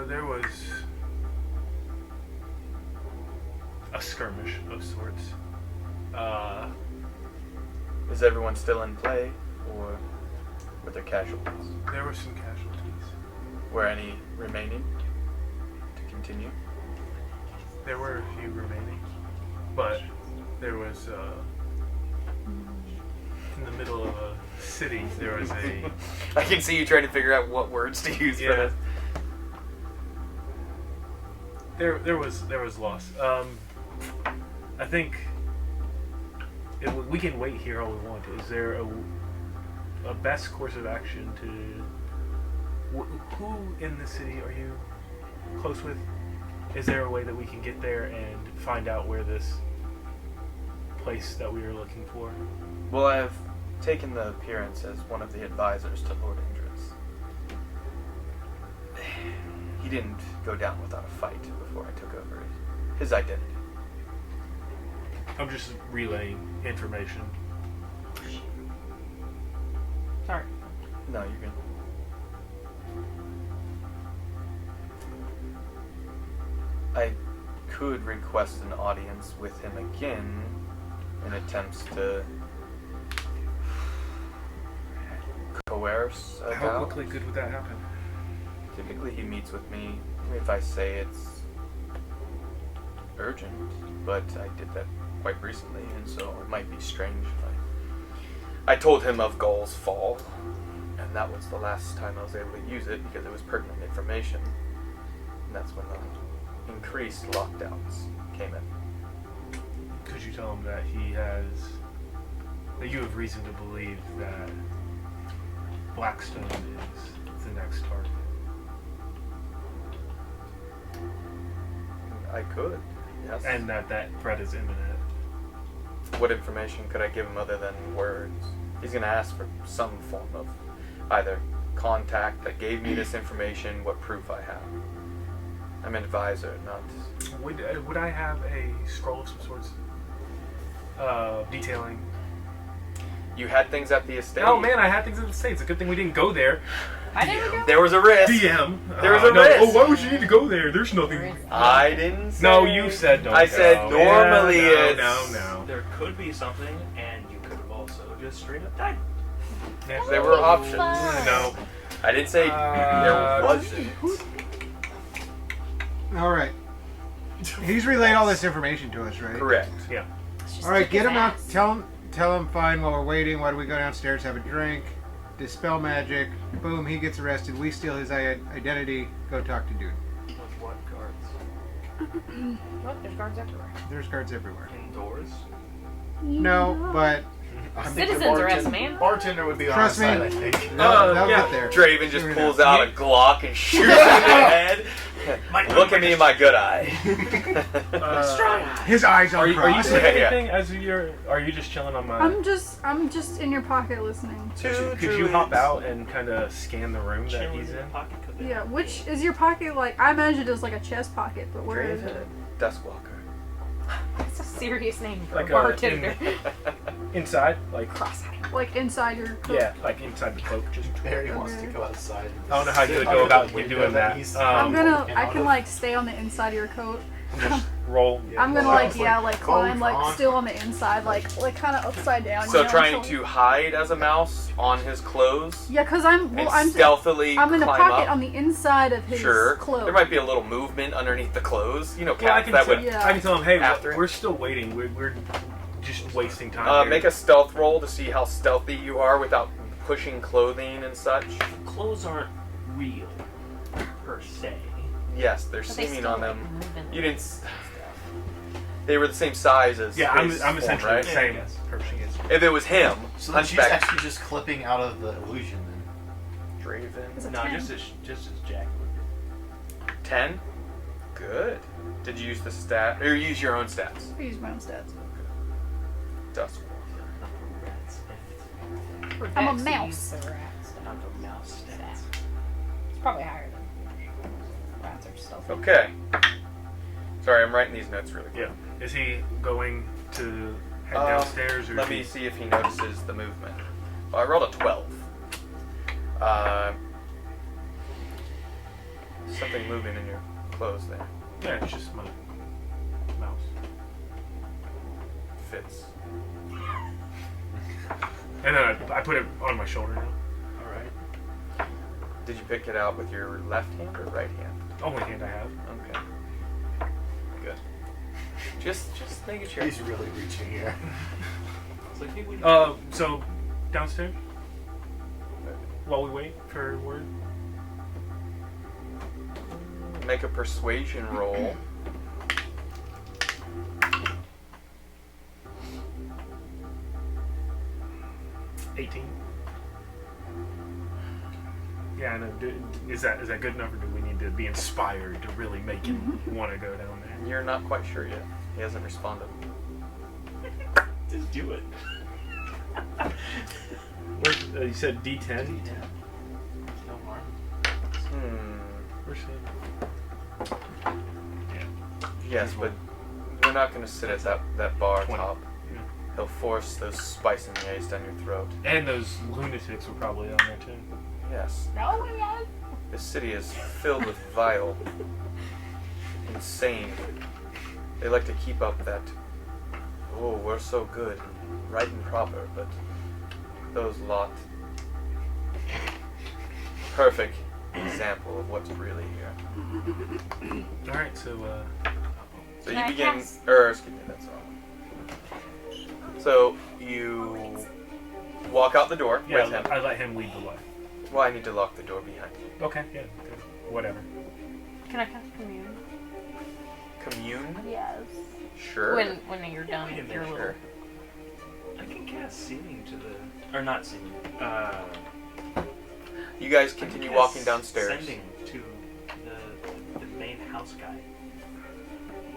There was a skirmish of sorts. Is everyone still in play, or were there casualties? There were some casualties. Were any remaining to continue? There were a few remaining, but there was in the middle of a city. There was a. I can see you trying to figure out what words to use for Yeah. this. There was loss. I think we can wait here all we want. Is there a best course of action Who in the city are you close with? Is there a way that we can get there and find out where this place that we are looking for? Well, I have taken the appearance as one of the advisors to Lord Indris. He didn't go down without a fight before I took over his identity. I'm just relaying information. Sorry. No, you're good. I could request an audience with him again in attempts to coerce a How doubt. quickly could would that happen? Typically he meets with me if I say it's urgent, but I did that quite recently, and so it might be strange. I told him of Gaul's fall, and that was the last time I was able to use it because it was pertinent information, and that's when the increased lockdowns came in. Could you tell him that that you have reason to believe that Blackstone is the next target? I could, yes. And that threat is imminent. What information could I give him other than words? He's going to ask for some form of either contact that gave me this information, what proof I have. I'm an advisor, not... Would I have a scroll of some sorts detailing? You had things at the estate? Oh man, I had things at the estate. It's a good thing we didn't go there. I didn't go. There was a risk. DM. There was a no. risk. Oh, why would you need to go there? There's nothing. I didn't say... No, you said don't I go. said normally Yeah, it's... No. There could be something, and you could have also just straight up died. There were options. No. I didn't say there wasn't. All right. He's relayed all this information to us, right? Correct. Yeah. All right, get him out. Tell him fine while we're waiting. Why don't we go downstairs, have a drink, dispel magic? Boom, he gets arrested. We steal his identity. Go talk to dude. With what guards? Look, there's guards everywhere. There's guards everywhere. Indoors? No, but I think Citizens the arrest, man. Bartender would be on Trust our me. side, I think. they'll get there. Draven just Soon pulls enough. out a Glock and shoots him in the head. Look at me in my good eye. His eyes Are are you crossed. saying Yeah. anything as you're? Are you just chilling on my? I'm just in your pocket listening. Could you hop out and kind of scan the room that Chilling he's in in? the pocket 'cause they- Yeah, which is your pocket like? I imagine it as like a chest pocket, but where is it? Desk walker. That's a serious name for Like a bartender. Inside, like Cross-eyed. Like inside your coat. yeah, like inside the cloak. Just Barry wants to go outside. I don't know how you would go about doing that. I can like stay on the inside of your coat. just roll. I'm gonna like climb like still on the inside, like kind of upside down. So you know, trying so- to hide as a mouse on his clothes Yeah, cause and stealthily I'm in a climb pocket up. on the inside of his Sure. clothes. There might be a little movement underneath the clothes. You know, Well, I cats can, that tell, would Yeah. I can tell him, hey, After. we're still waiting. We're just wasting time. here. make a stealth roll to see how stealthy you are without pushing clothing and such. Clothes aren't real, per se. Yes, they're But they seeming still, on like, them. move in You didn't. They were the same size as. Yeah, his I'm form, essentially right? the same Yes. person. Yes. If it was him, So then she's Hunchback actually just clipping out of the illusion then. Draven. It's a No, 10. just as Jack would do. 10? Good. Did you use the stat or use your own stats? I use my own stats. Dusk. Not the rats stats. For I'm a Dex, you mouse. use the rats. Not the mouse stats. It's probably higher than rats are stealthy. Okay. Sorry, I'm writing these notes really quick. Yeah. Is he going to head Um, downstairs or? Let is me he... see if he notices the movement. Well, I rolled a 12. Something moving in your clothes there. Yeah, it's just my mouse. Fits. And then I put it on my shoulder now. Alright. Did you pick it out with your left hand or right hand? Only hand I have. Okay. Good. Just making sure. He's really reaching here. It's like, hey, we So downstairs while we wait for word. Make a persuasion roll. Yeah, I know. Is that good enough, or do we need to be inspired to really make him want to go down there? You're not quite sure yet. He hasn't responded. Just do it. You said D10? D10. No harm. Where's he? Yes, but you're not going to sit at that bar 20. top. Yeah. He'll force those spicing yays down your throat. And those lunatics were probably on there too. Yes. No, yeah. This city is filled with vile, insane. They like to keep up that, oh, we're so good, right and proper, but those lot. Perfect example of what's really here. Alright, so, So Can you I begin, cast? excuse me, that's wrong. So you walk out the door yeah, with him. I let him lead the way. Well, I need to lock the door behind you. Okay, yeah, good. Whatever. Can I cast commune? Commune? Yes. Sure. When you're done Wait a with your minute, little. I can cast singing to the... Or not singing. You guys continue walking downstairs. Sending to the main house guy.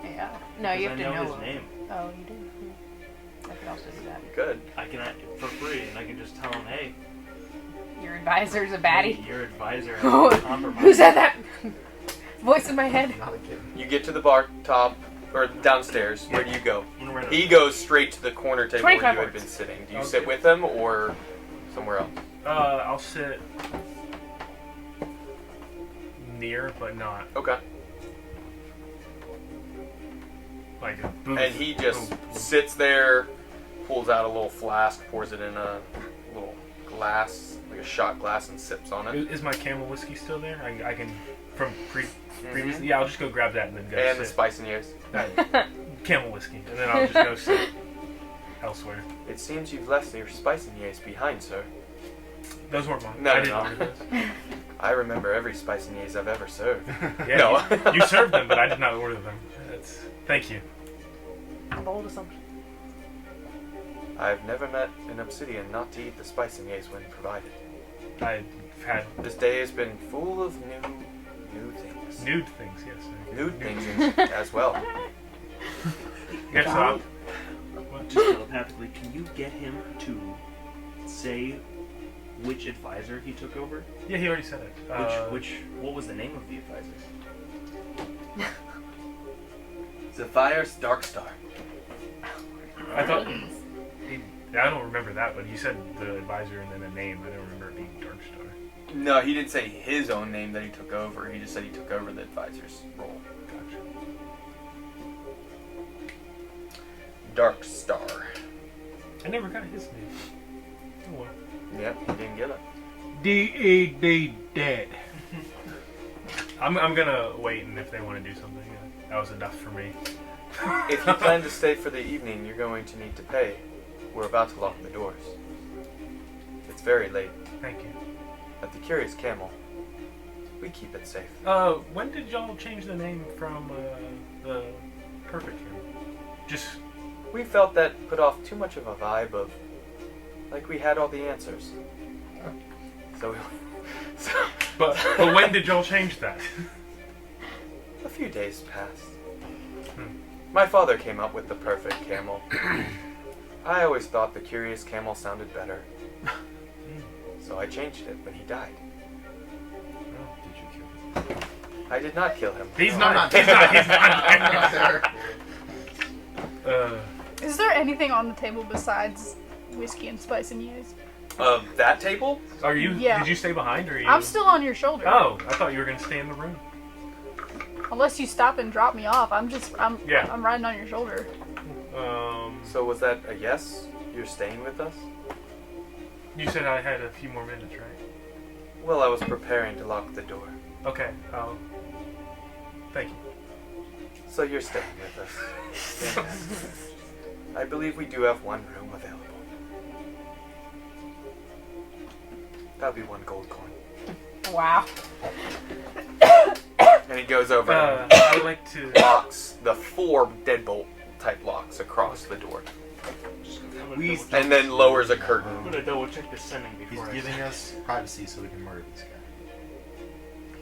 Yeah. No, you have to I know his him. name. Oh, you do. Hmm. I could also do that. Good. I can for free, and I can just tell him, hey, Your advisor's a baddie. hey, your advisor Oh, has compromised. who said that? Voice in my head. Not a kid. You get to the bar top, or downstairs. Where do you go? I'm gonna write He goes straight to the corner table where you 25 had words. been sitting. Do you Okay. sit with him or somewhere else? I'll sit near, but not Okay. like a booth. And he just Booth. sits there, pulls out a little flask, pours it in a little glass, like a shot glass, and sips on it. Is my camel whiskey still there? I can from Mm-hmm. previously. Yeah, I'll just go grab that and then go And the sit. spice and years. Camel whiskey, and then I'll just go sit elsewhere. It seems you've left your spice and years behind, sir. Those weren't mine. No, I no, didn't no. order those. I remember every spice and years I've ever served. Yeah, No. you served them, but I did not order them. Thank you. Bold assumption. I've never met an Obsidian not to eat the spice and years when provided. I've had This day has been full of new things. nude things, yes. Nude things as well. Yeah, so I'll, Just telepathically, can you get him to say which advisor he took over? yeah, he already said it. What was the name of the advisor? Zephyr's Darkstar. I thought. I don't remember that, but you said the advisor and then a name. I don't remember it being Darkstar. No, he didn't say his own name that he took over. He just said he took over the advisor's role. Gotcha. Darkstar. I never got his name. Oh well. Yep, he didn't get it. D.E.D. dead. I'm gonna wait, and if they want to do something, yeah, that was enough for me. If you plan to stay for the evening, you're going to need to pay. We're about to lock the doors. It's very late. Thank you. At the Curious Camel, we keep it safe. When did y'all change the name from the Perfect Camel? Just We felt that put off too much of a vibe of like we had all the answers. So but when did y'all change that? a few days passed. My father came up with the Perfect Camel. I always thought the Curious Camel sounded better. So I changed it when he died. Did you kill him? I did not kill him. He's No, not. I'm He's not. He's I'm not not. there. Is there anything on the table besides whiskey and spice and yeast? That table? Are you? Yeah. Did you stay behind, or are you? I'm still on your shoulder. Oh, I thought you were gonna stay in the room. Unless you stop and drop me off, I'm Yeah. I'm riding on your shoulder. So was that a yes? You're staying with us? You said I had a few more minutes, right? Well, I was preparing to lock the door. Okay. Thank you. So you're staying with us. Yes. I believe we do have one room available. That'll be one gold coin. Wow. And he goes over and I would like to. locks the 4 deadbolt type locks across the door. And then lowers a curtain. I'm gonna double check the sending He's before I giving us privacy so we can murder this guy.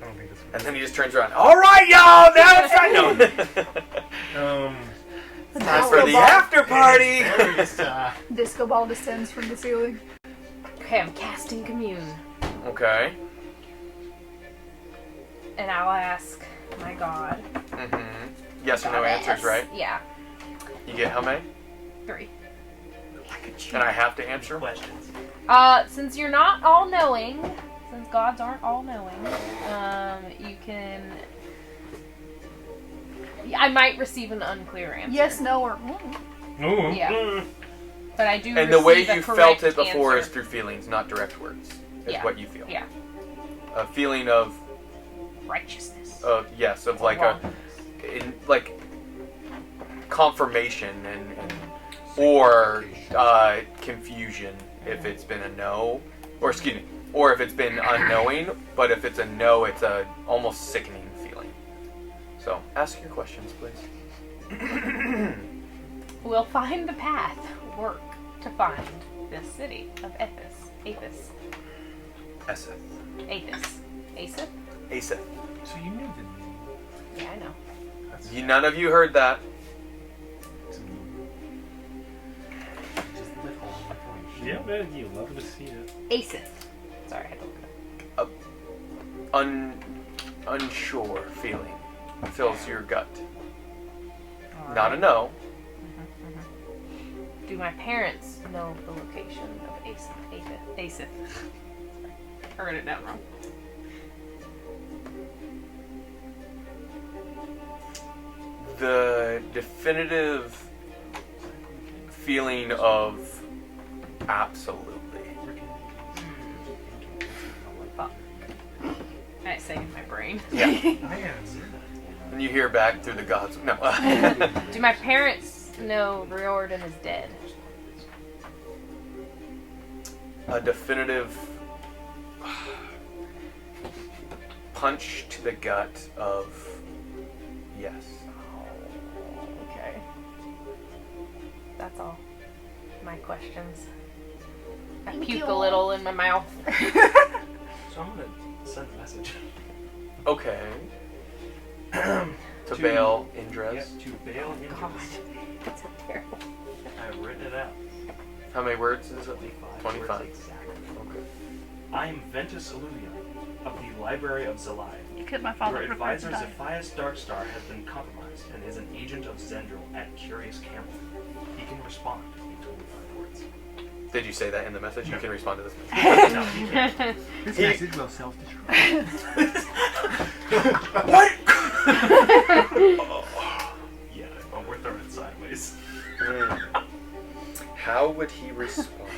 I don't think that's. And then he just turns around. All right, y'all, now it's time. No. Time for the after party. Disco ball descends from the ceiling. Okay, I'm casting commune. Okay. And I'll ask my god. Mm-hmm. Yes or no answers, right? Yeah. You get how many? 3. And I have to answer? Questions. Since you're not all-knowing, since gods aren't all-knowing, you can... I might receive an unclear answer. Yes, no, or Ooh. Yeah. But I do And the way receive a you correct felt it before answer. is through feelings, not direct words. Is Yeah. what you feel. Yeah. A feeling of, Righteousness. yes, of like like confirmation or confusion if it's been a no, or excuse me, or if it's been unknowing. But if it's a no, it's a almost sickening feeling. So ask your questions, please. We'll find the path. Work to find this city of Apis. Eseth. Asith? Aseth. So you knew the name. Yeah, I know. None of you heard that. Yeah, man, you love to see it. Asith. Sorry, I had to look it up. Unsure feeling fills your gut. Not a no. Do my parents know the location of Asith? I wrote it down wrong. The definitive feeling of absolutely. Fuck. I say in my brain. Yeah. Man. And you hear back through the gods. No. Do my parents know Riordan is dead? A definitive punch to the gut of yes. Okay. That's all. My questions. I Thank puke you. a little in my mouth. So I'm gonna send a message. Okay. To Baal Indres. Yes, to Baal God. Indres. It's terrible. I've written it out. How many words is it? 25. 25. Words exactly. Okay. I am Ventus Illuvian of the Library of Zelai. Could my Your father prefer to advisor die? Zephias Darkstar has been compromised and is an agent of Zhendril at Curious Camel. He can respond in 25 words. Did you say that in the message? You can respond to this message. No, he can't. This message will self-destruct. What? Yeah, well, we're throwing it sideways. How would he respond?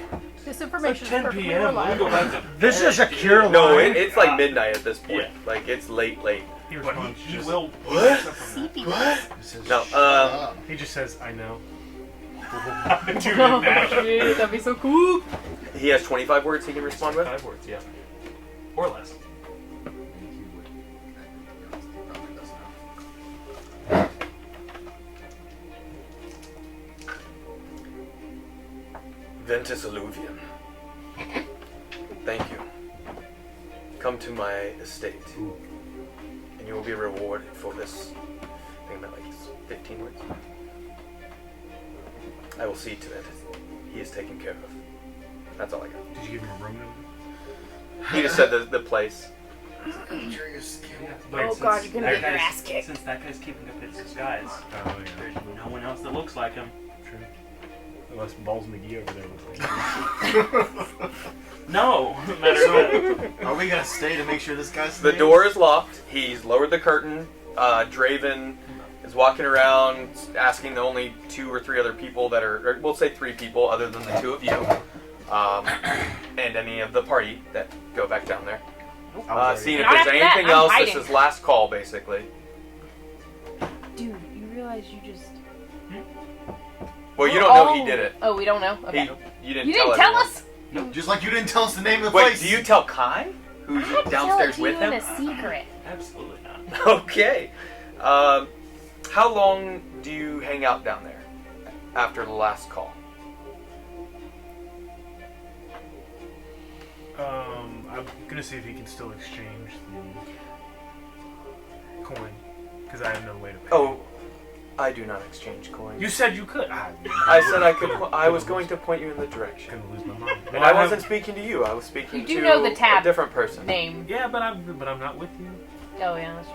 This information is 10 perfectly p.m. Let me reliable. go back to This is a cure line. No, it's like midnight at this point. Yeah. Like it's late. He But responds. he just- will. What? Sleepy. No, He just says, "I know." Dude, imagine. That'd be so cool. he has 25 words he can respond with. 5 words, yeah. Or less. Ventus Illuvian. Thank you. Come to my estate, and you will be rewarded for this. I think I'm at like 15 words. I will see to it. He is taken care of. That's all I got. Did you give him a room number? He just said the place. But Oh God, since you're gonna that get your guy's- ass kicked. Since that guy's keeping up his disguise, Oh yeah, there's no one else that looks like him. true. Unless Balls McGee over there looks like. No, matter of fact. Are we gonna stay to make sure this guy's The door is locked. He's lowered the curtain. Draven is walking around asking the only 2 or 3 other people that are, or we'll say 3 people other than the 2 of you, and any of the party that go back down there. Seeing if Not there's after that, anything I'm else. hiding. This is last call, basically. Dude, you realize you just... Well, you don't know he Oh. did it. Oh, we don't know? Okay. You didn't You tell didn't tell everyone. us? Just like you didn't tell us the name of the Wait, place. do you tell Kai, who's I had to downstairs tell it with to you him? in a secret. Absolutely not. Okay. How long do you hang out down there after the last call? I'm gonna see if he can still exchange coin, because I have no way to pay. Oh, I do not exchange coins. You said you could. I said I could. I was going to point you in the direction. Gonna lose my mind. And I wasn't speaking to you. I was speaking You to do know the tab a different person. name. Yeah, but I'm not with you. Oh yeah, that's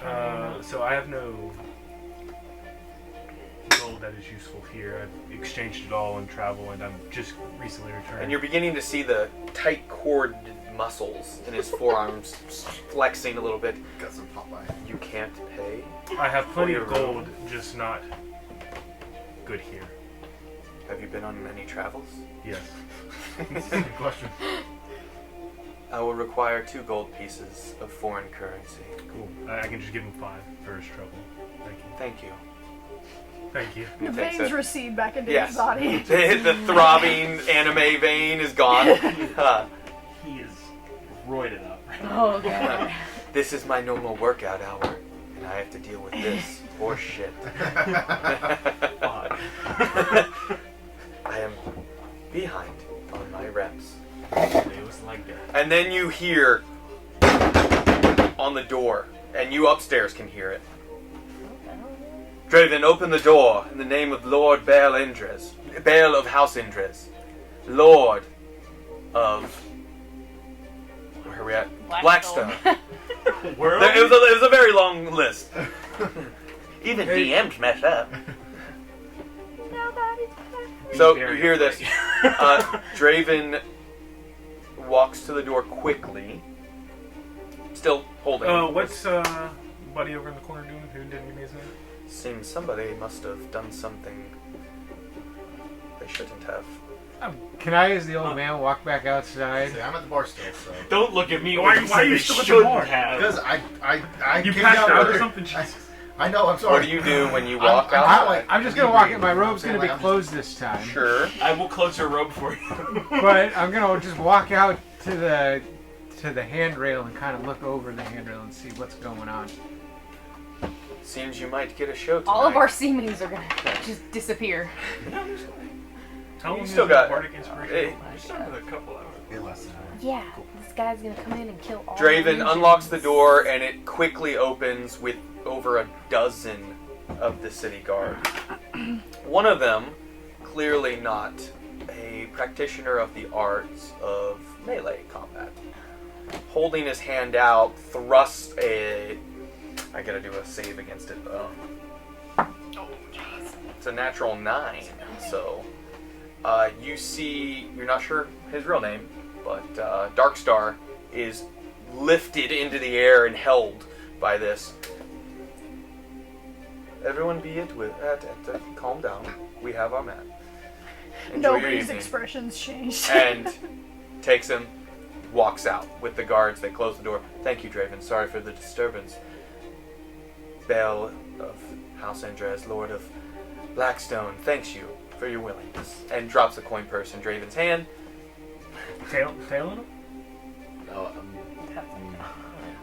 true. So I have no gold that is useful here. I've exchanged it all in travel, and I'm just recently returned. And you're beginning to see the tight cord muscles in his forearms flexing a little bit. Got some Popeye. You can't pay. I have plenty of For your gold, just not good here. Have you been on any travels? Yes. Good question. I will require 2 gold pieces of foreign currency. Cool. I can just give him 5 for his trouble. Thank you. Thank you. Thank you. The Thanks, veins sir. recede back into Yes. his body. The throbbing anime vein is gone. He is roided up. Oh god. This is my normal workout hour, and I have to deal with this horse shit. Fuck. I am behind on my reps. It was like that. And then you hear on the door, and you upstairs can hear it. Draven, open the door in the name of Lord Baal Indres. Baal of House Indres. Lord of... Where are we at? Blackstone. Where are It was a very long list. Even Hey. DMs mess up. So you very hear this. afraid. Draven walks to the door quickly, still holding. What's buddy over in the corner doing? Who didn't give me his name? Seems somebody must have done something they shouldn't have. Can I, as the old man, walk back outside? See, I'm at the bar still, so. Don't look at me. Why when are you say still they at the shouldn't bar? have. Because I You came passed down out or earlier. something? Jesus. I know, I'm sorry. What do you do when you walk I'm outside? I'm just gonna walk in. My robe's gonna be closed this time. Sure. I will close your robe for you. But I'm gonna just walk out to the handrail and kind of look over the handrail and see what's going on. Seems you might get a show tonight. All of our seamings are gonna just disappear. How long You is still the got- bardic inspiration? Hey, We started a couple hours. It lasts an hour. Yeah, this guy's gonna come in and kill all. Draven the unlocks the illusions. door and it quickly opens with over a dozen of the city guard. One of them, clearly not a practitioner of the arts of melee combat, holding his hand out, thrusts a... I gotta do a save against it though. It's a natural 9, so you see, you're not sure his real name, but Darkstar is lifted into the air and held by this. Everyone be calm down. We have our man. Enjoy your Nobody's evening. expressions changed. And takes him, walks out with the guards. They close the door. Thank you, Draven. Sorry for the disturbance. Baal of House Andres, Lord of Blackstone, thanks you for your willingness. And drops a coin purse in Draven's hand. Tail in him? No,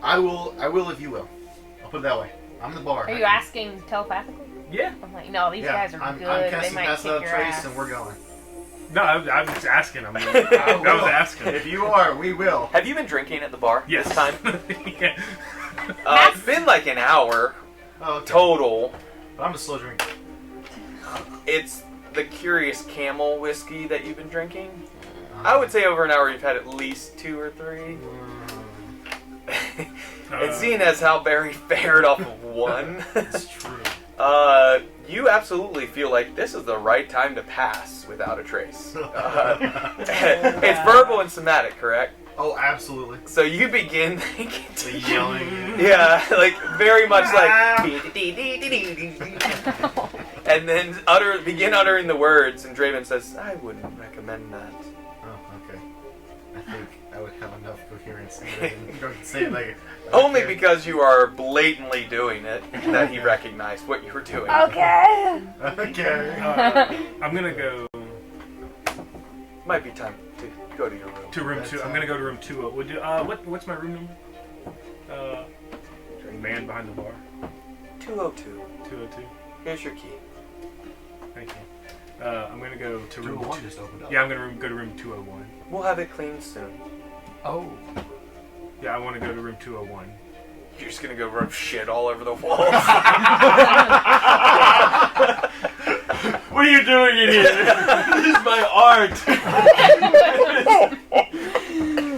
I will if you will. I'll put it that way. I'm the bar. Are you asking telepathically? Yeah. I'm like, no, these guys are I'm good. I'm They casting might Pass kick Without your Trace ass. and we're going. No, I was just asking. I was will. asking. If you are, we will. Have you been drinking at the bar Yes. this time? Yeah. It's been like an hour Oh, okay. total. But I'm a slow drinker. It's the Curious Camel whiskey that you've been drinking. I would say over an hour you've had at least 2 or 3. And seeing as how Barry fared off of 1, It's true. you absolutely feel like this is the right time to pass without a trace. It's verbal and somatic, correct? Oh, absolutely. So you begin thinking, The yelling. yeah, like very much like, and then begin uttering the words, and Draven says, "I wouldn't recommend that." Oh, okay. I think I would have enough coherence and go say it like Only okay. because you are blatantly doing it that he recognized what you were doing. Okay. Okay. I'm gonna go Might be time to go to your room. to room 2. I'm gonna go to room 2. What's my room number? Man behind the bar. 202. 202. Here's your key. Thank you. I'm gonna go to room 201 2. just opened up. Yeah, I'm gonna go to room 201. We'll have it cleaned soon. Oh. Yeah, I want to go to room 201. You're just gonna go rub shit all over the walls. What are you doing in here? This is my art.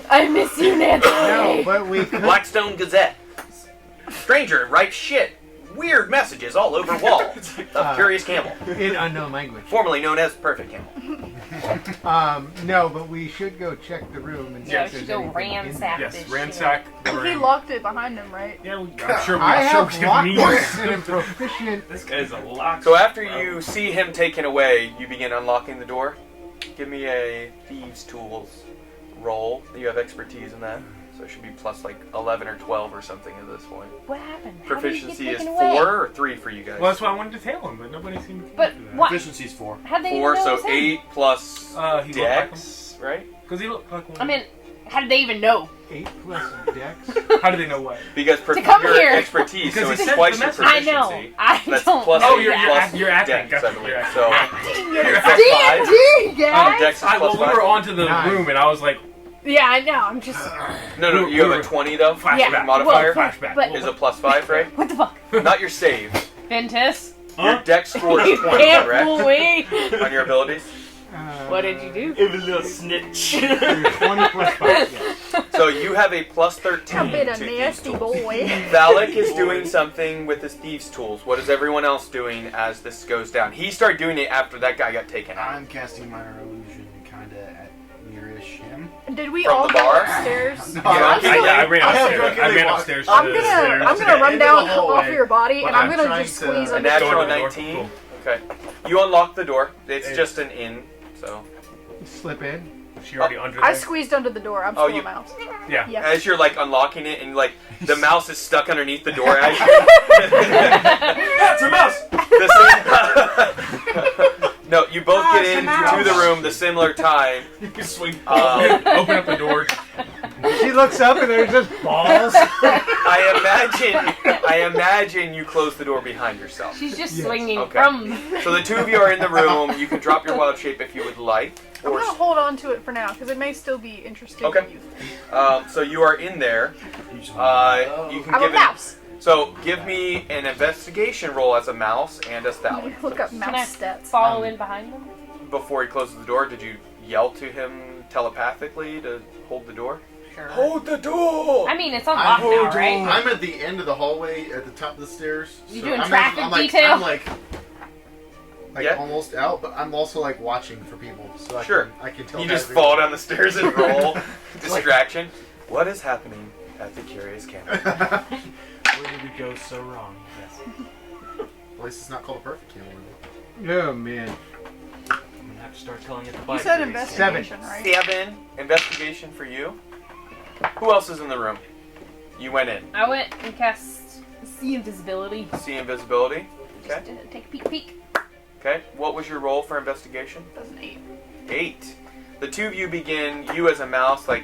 I miss you, Nancy. No, but we could. Blackstone Gazette. Stranger writes shit. Weird messages all over wall. A curious camel. In unknown language. Formerly known as Perfect Camel. No, but we should go check the room and see Yeah, if we should there's go anything in ransack there. this Yes, ransack the He room. locked it behind him, right? Yeah, I'm sure we I have can mean lockpicks and I'm proficient. This guy's a lock. So after you see him taken away, you begin unlocking the door. Give me a Thieves' Tools roll. You have expertise in that. So it should be plus like 11 or 12 or something at this point. What happened? How did he get Proficiency is taken 4 away? or 3 for you guys. Well, that's why I wanted to tail him, but nobody seemed to But do that. what? Efficiency's 4. How did they 4, even know so it was him? 8 plus He looked like Dex, right? Because he looked like one. I mean, how did they even know? 8 plus dex. how do they know what? Because come your here. expertise, Because so he it's sent twice the your message. I proficiency. know. I That's don't plus know. Oh, you're plus acting. Dex, Gotcha, I believe. you're So Acting. you're You're plus 5. D&D, guys. Dex is plus Well, we 5. were onto the 9. room, and I was like, Yeah, I know. I'm just. No, you have a 20 though. flashback. Yeah, Modifier? well, Flashback. but- Is a plus 5, right? What the fuck? Not your save. Ventus? Your Dex score is You 20, can't correct? fool me. On your abilities. What did you do? It was a little snitch. 20 plus 5. Yeah. So you have a plus 13 I've been a to nasty Thieves' Tools. boy. Valak is doing something with his Thieves' Tools. What is everyone else doing as this goes down? He started doing it after that guy got taken out. I'm casting minor illusion kind of at nearish him. Did we From all the go bar? upstairs? No, Yeah, I'm okay, still- I ran I have upstairs. drunkenly I ran walked- upstairs to I'm the gonna stairs. run into down the hallway, off your body, but and I'm I'm gonna trying just to- squeeze A under. natural Go in the door. 19. Cool. Okay. You unlock the door. It's Hey. just an inn, so. Slip in. She already under I there. squeezed under the door. I'm Oh, still you- a mouse. Yeah. Yeah. As you're like unlocking it, and like the mouse is stuck underneath the door as you. That's a mouse. No, you both get into the room the similar time. You can swing. Um, Open up the door. She looks up and there's just balls. I imagine you close the door behind yourself. She's just Yes. swinging Okay. from. So the two of you are in the room. You can drop your wild shape if you would like. I'm Or, gonna hold on to it for now because it may still be interesting Okay. to use. so you are in there. You can I'm a give it. mouse. So give me an investigation roll as a mouse and a Let stallion. me look up Can I mouse stats. follow in behind them? Before he closes the door, did you yell to him telepathically to hold the door? Sure. Hold the door! I mean, it's unlocked now, right? I'm at the end of the hallway at the top of the stairs. You so doing I'm traffic I'm like, detail? I'm like Yeah. almost out, but I'm also like watching for people, so Sure. I can tell. You just fall down the stairs and roll. Distraction. What is happening at the Curious Camel? Where did we go so wrong? Yes. At least it's not called a perfect camel. Oh man. I'm gonna have to start calling it the You bike said race. investigation, right? 7. Investigation for you. Who else is in the room? You went in. I went and cast See Invisibility. See invisibility. Okay. Just take a peek. Okay. What was your roll for investigation? That's an 8. 8. The two of you begin, you as a mouse, like,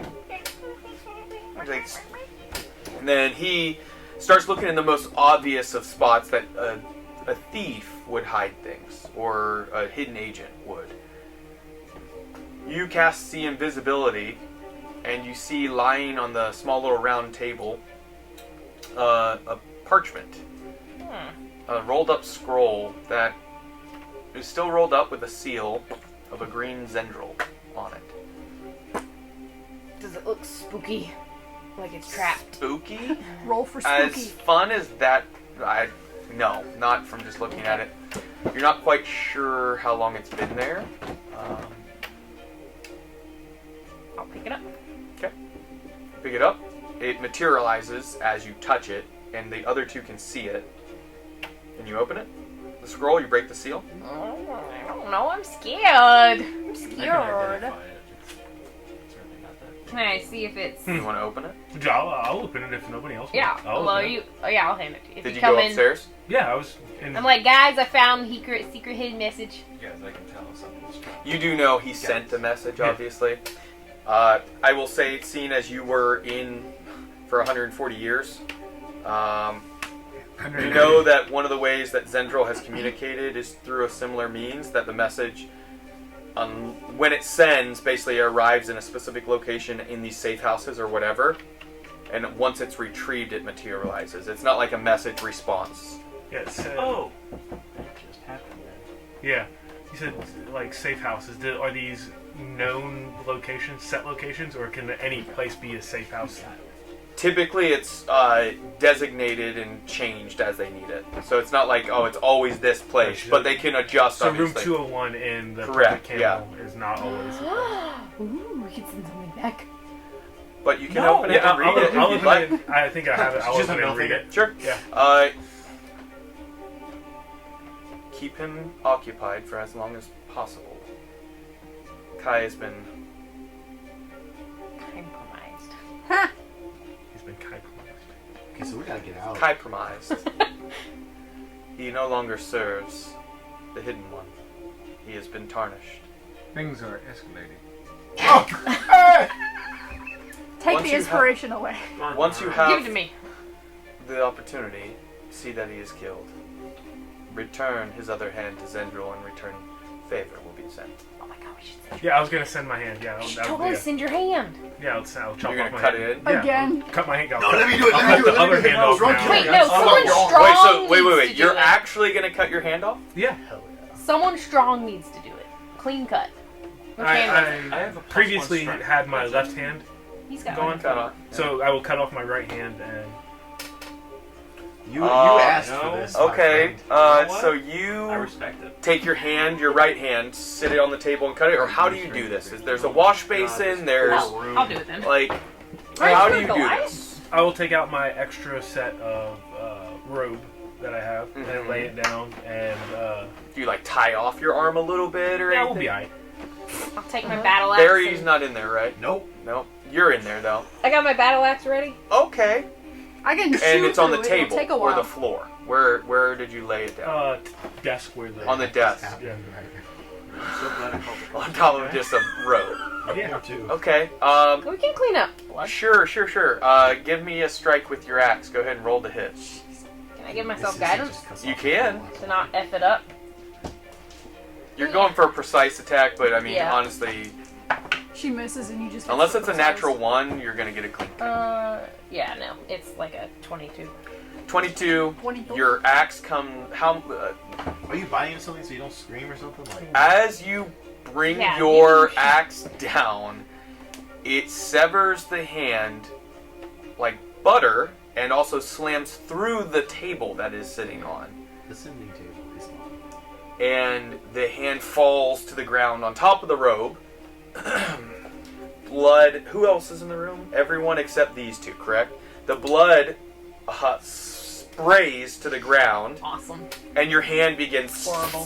and then he starts looking in the most obvious of spots that a thief would hide things, or a hidden agent would. You cast See Invisibility, and you see lying on the small little round table a parchment, a rolled up scroll that is still rolled up with a seal of a green Zhendril on it. Does it look spooky? Like it's trapped? Spooky? Roll for As spooky. fun as that, no, not from just looking at it. You're not quite sure how long it's been there. I'll pick it up. Okay. Pick it up. It materializes as you touch it, and the other two can see it. And you open it. The scroll, you break the seal. I don't know. I'm scared. I'm I can scared. identify it. It's really not that. Can I see if it's? You want to open it? I'll open it if nobody else. Yeah. wants. I'll Well, open it. you. Oh, yeah. I'll hand it to you. If Did you you come go in, upstairs? Yeah, I was. In, I'm like, guys, I found secret hidden message. Yes, I can tell something's wrong. You do know he sent the message, Yeah. obviously. I will say, seeing as you were in for 140 years, you know that one of the ways that Zhendril has communicated is through a similar means, that the message, when it sends, basically arrives in a specific location in these safe houses or whatever, and once it's retrieved, it materializes. It's not like a message response. Yeah, it said, Oh, that just happened then. yeah. You said like safe houses. Are these known locations, set locations, or can any place be a safe house? Typically, it's designated and changed as they need it. So it's not like, oh, it's always this place, Right, but they can adjust. So room obviously. 201 in the Correct, Perfect yeah. Camel is not always. Ooh, we can send something back. But you can No. open it Yeah, and read it if I'll you'd open like. it. I think I have it. I'll Just open it and nothing. read it. Sure. Yeah. Keep him occupied for as long as possible. Kai has been Compromised. He's been compromised. Okay, so we gotta get out. Kai-promised. He no longer serves the Hidden One. He has been tarnished. Things are escalating. Take Once the you inspiration away. Once you Give it have to me. the opportunity, see that he is killed. Return his other hand to Zhendril, and return favor will be sent. Oh my god, we should send Yeah, I was gonna send my hand. Yeah, you should that would totally be send your hand. yeah. I'll chop You're off gonna my cut hand. it in? Yeah, Again? I'll cut my hand. No, let me do it, I'll let me cut do it, the let me other do it. hand I was off wrong. now. Wait, Yeah, no, it's someone not wrong. strong Wait, so wait, needs wait. to You're do it. actually gonna cut your hand off? Yeah. Someone strong needs to do it. Clean cut. Which hand was it? I have a +1 previously strength. had my That's left it. hand He's got going, one. Cut off. so I will cut off my right hand and You asked no. for this. Okay, You know what? so I you respect it. take your hand, your right hand, sit it on the table and cut it, or how do you do this? There's a wash basin, there's Oh, I'll do it then. like, Right, how for do you do Goliath? this? I will take out my extra set of robe that I have Mhm. and lay it down and Do you like tie off your arm a little bit or yeah, anything? we'll be alright. I'll take my battle axe. Barry's and- not in there, right? Nope. Nope. You're in there though. I got my battle axe ready. Okay. I can shoot And it's on the through it. It'll table take a or while. the floor. Where did you lay it down? Desk where the On the desk. Yeah. I'm so glad I called it. On top of just a robe. Yeah. Too. Okay. We can clean up blood. Sure. Give me a strike with your axe. Go ahead and roll to hit. Can I give myself guidance You can. to not F it up? You're going for a precise attack, but I mean, Yeah. honestly, She misses and you just. get unless it's a surprised. natural one, you're gonna get a clean. Yeah, no. It's like a 22. 22. 22. Your axe Are you buying something so you don't scream or something? Like, as you bring Yeah, your you- axe down, it severs the hand like butter and also slams through the table that is sitting on. the sending table is on. And the hand falls to the ground on top of the robe. Blood. Who else is in the room? Everyone except these two, correct? The blood sprays to the ground, Awesome. and your hand begins. Horrible.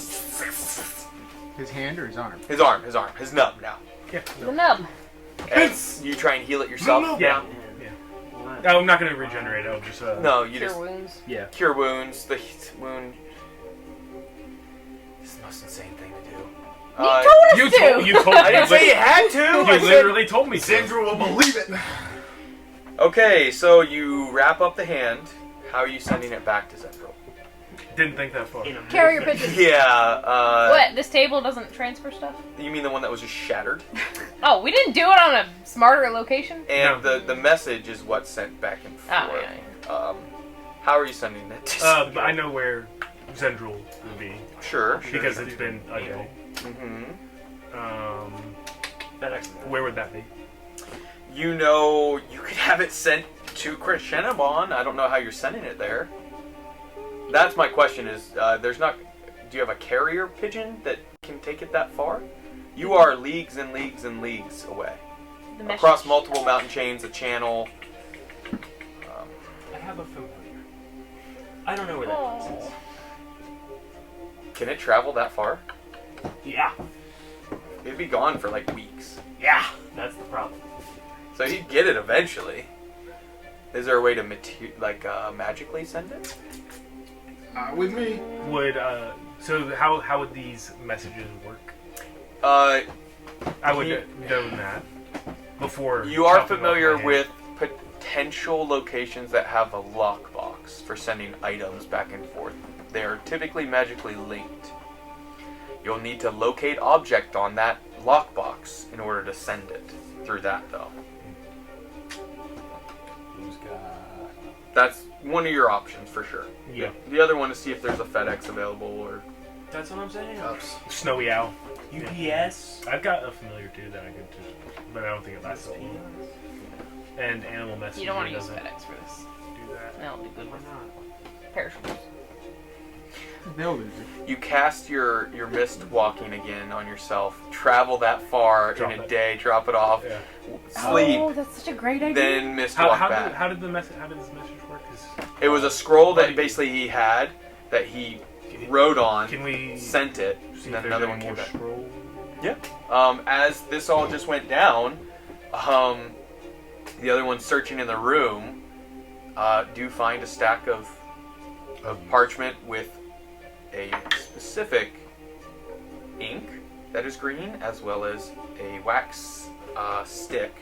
His hand or his arm? His arm. His nub now. Yeah. The nub. And you try and heal it yourself. Yeah. What? I'm not gonna regenerate. I'll just No, you Cure just wounds. yeah. cure wounds. The wound. It's the most insane thing to do. You told I didn't say you had to. You I said, literally told me to. Zhendril will believe it. okay, so you wrap up the hand. How are you sending it back to Zhendril? Didn't think that far. In a Carrier movement. pigeon. Yeah. What? This table doesn't transfer stuff? You mean the one that was just shattered? Oh, we didn't do it on a smarter location? And No. the message is what's sent back and forth. Oh, yeah, How are you sending it? To But Zhendril? I know where Zhendril will be Sure. because it's been a day. Mm-hmm. FedEx. Where would that be? You know, you could have it sent to Krishnabon. I don't know how you're sending it there. That's my question is, there's not... Do you have a carrier pigeon that can take it that far? You are leagues and leagues and leagues away. The message. Across multiple mountain chains, a channel. I have a familiar. I don't know where that place is. Can it travel that far? Yeah. It'd be gone for like weeks. Yeah. That's the problem. So you'd get it eventually. Is there a way to magically send it? With me. Would so how would these messages work? Uh, I would He- know that before. you are chopping off familiar my hand. with potential locations that have a lockbox for sending items back and forth. They are typically magically linked. You'll need to locate object on that lockbox in order to send it through that, though. That's one of your options for sure. Yeah. The other one is see if there's a FedEx available or. That's what I'm saying. Snowy Owl. UPS. I've got a familiar too that I could just, but I don't think it lasts long. And animal messenger. You don't want to use doesn't FedEx for this. do that. That'll be good one. Perishables. They'll lose it. You cast your mist walking again on yourself. Travel that far Drop in a it. day. Drop it off. Yeah. Sleep. Oh, that's such a great idea. Then mist walk back. How did this message work? 'Cause, It was a scroll that basically he had that he wrote on. Can we sent it, see and then if there's another any one came more back. scroll? Yeah. As this all just went down, the other ones searching in the room do find a stack of parchment with a specific ink that is green, as well as a wax stick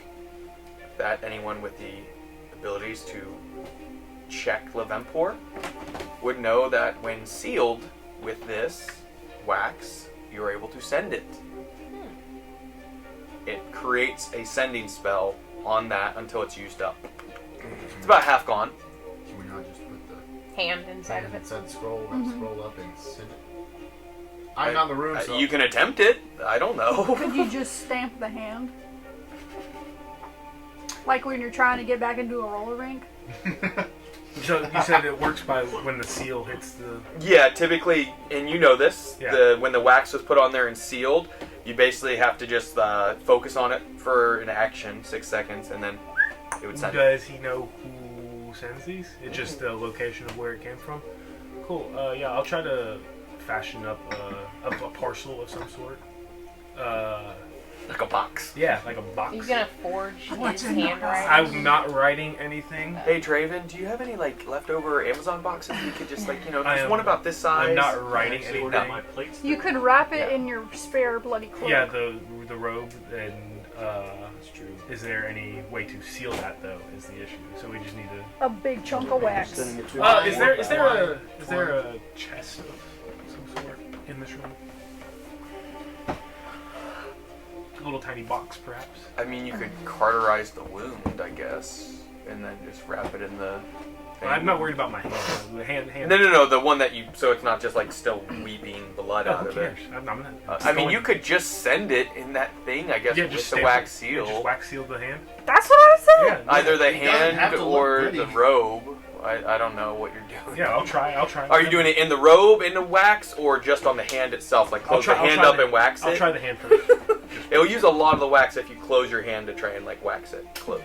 that anyone with the abilities to check Levempor would know that when sealed with this wax, you're able to send it. It creates a sending spell on that until it's used up. It's about half gone. Can we not just put the Hand inside of it. inside the scroll, scroll up and send it? I'm not in the room, so You can attempt it. I don't know. Could you just stamp the hand? Like when you're trying to get back into a roller rink? So you said it works by when the seal hits the. Yeah, typically, and you know this, Yeah. when the wax was put on there and sealed, you basically have to just focus on it for an action, 6 seconds, and then it would send it. Does he know who sends these? It's just the location of where it came from. Cool. Yeah, I'll try to fashion up a parcel of some sort. Like a box. Yeah, like a box. He's gonna forge What's his in the handwriting. I'm not writing anything. Hey Draven, do you have any like leftover Amazon boxes we could just I just am- one about this size? I'm not writing Actually, anything. my plates. You could wrap it in your spare bloody cloak. Yeah, the robe and That's true. is there any way to seal that though? Is the issue. So we just need to. A big chunk of wax. Is there a chest of some sort in this room? A little tiny box, perhaps. I mean, you could cauterize the wound, I guess, and then just wrap it in the. Well, I'm not worried about my hand. The hand. No, the one that you. So it's not just like still weeping blood Oh, out who of it. cares? I'm not. I mean, you could just send it in that thing, I guess, Yeah, with just the stamp wax it. Yeah, seal. just wax seal the hand. That's what I said! Yeah. Either the It doesn't have hand to look or pretty. the robe. I don't know what you're doing. Yeah, I'll try. Are you doing it in the robe, in the wax, or just on the hand itself? Like close the hand up and wax it? I'll try the hand first. It'll use a lot of the wax if you close your hand to try and like wax it close.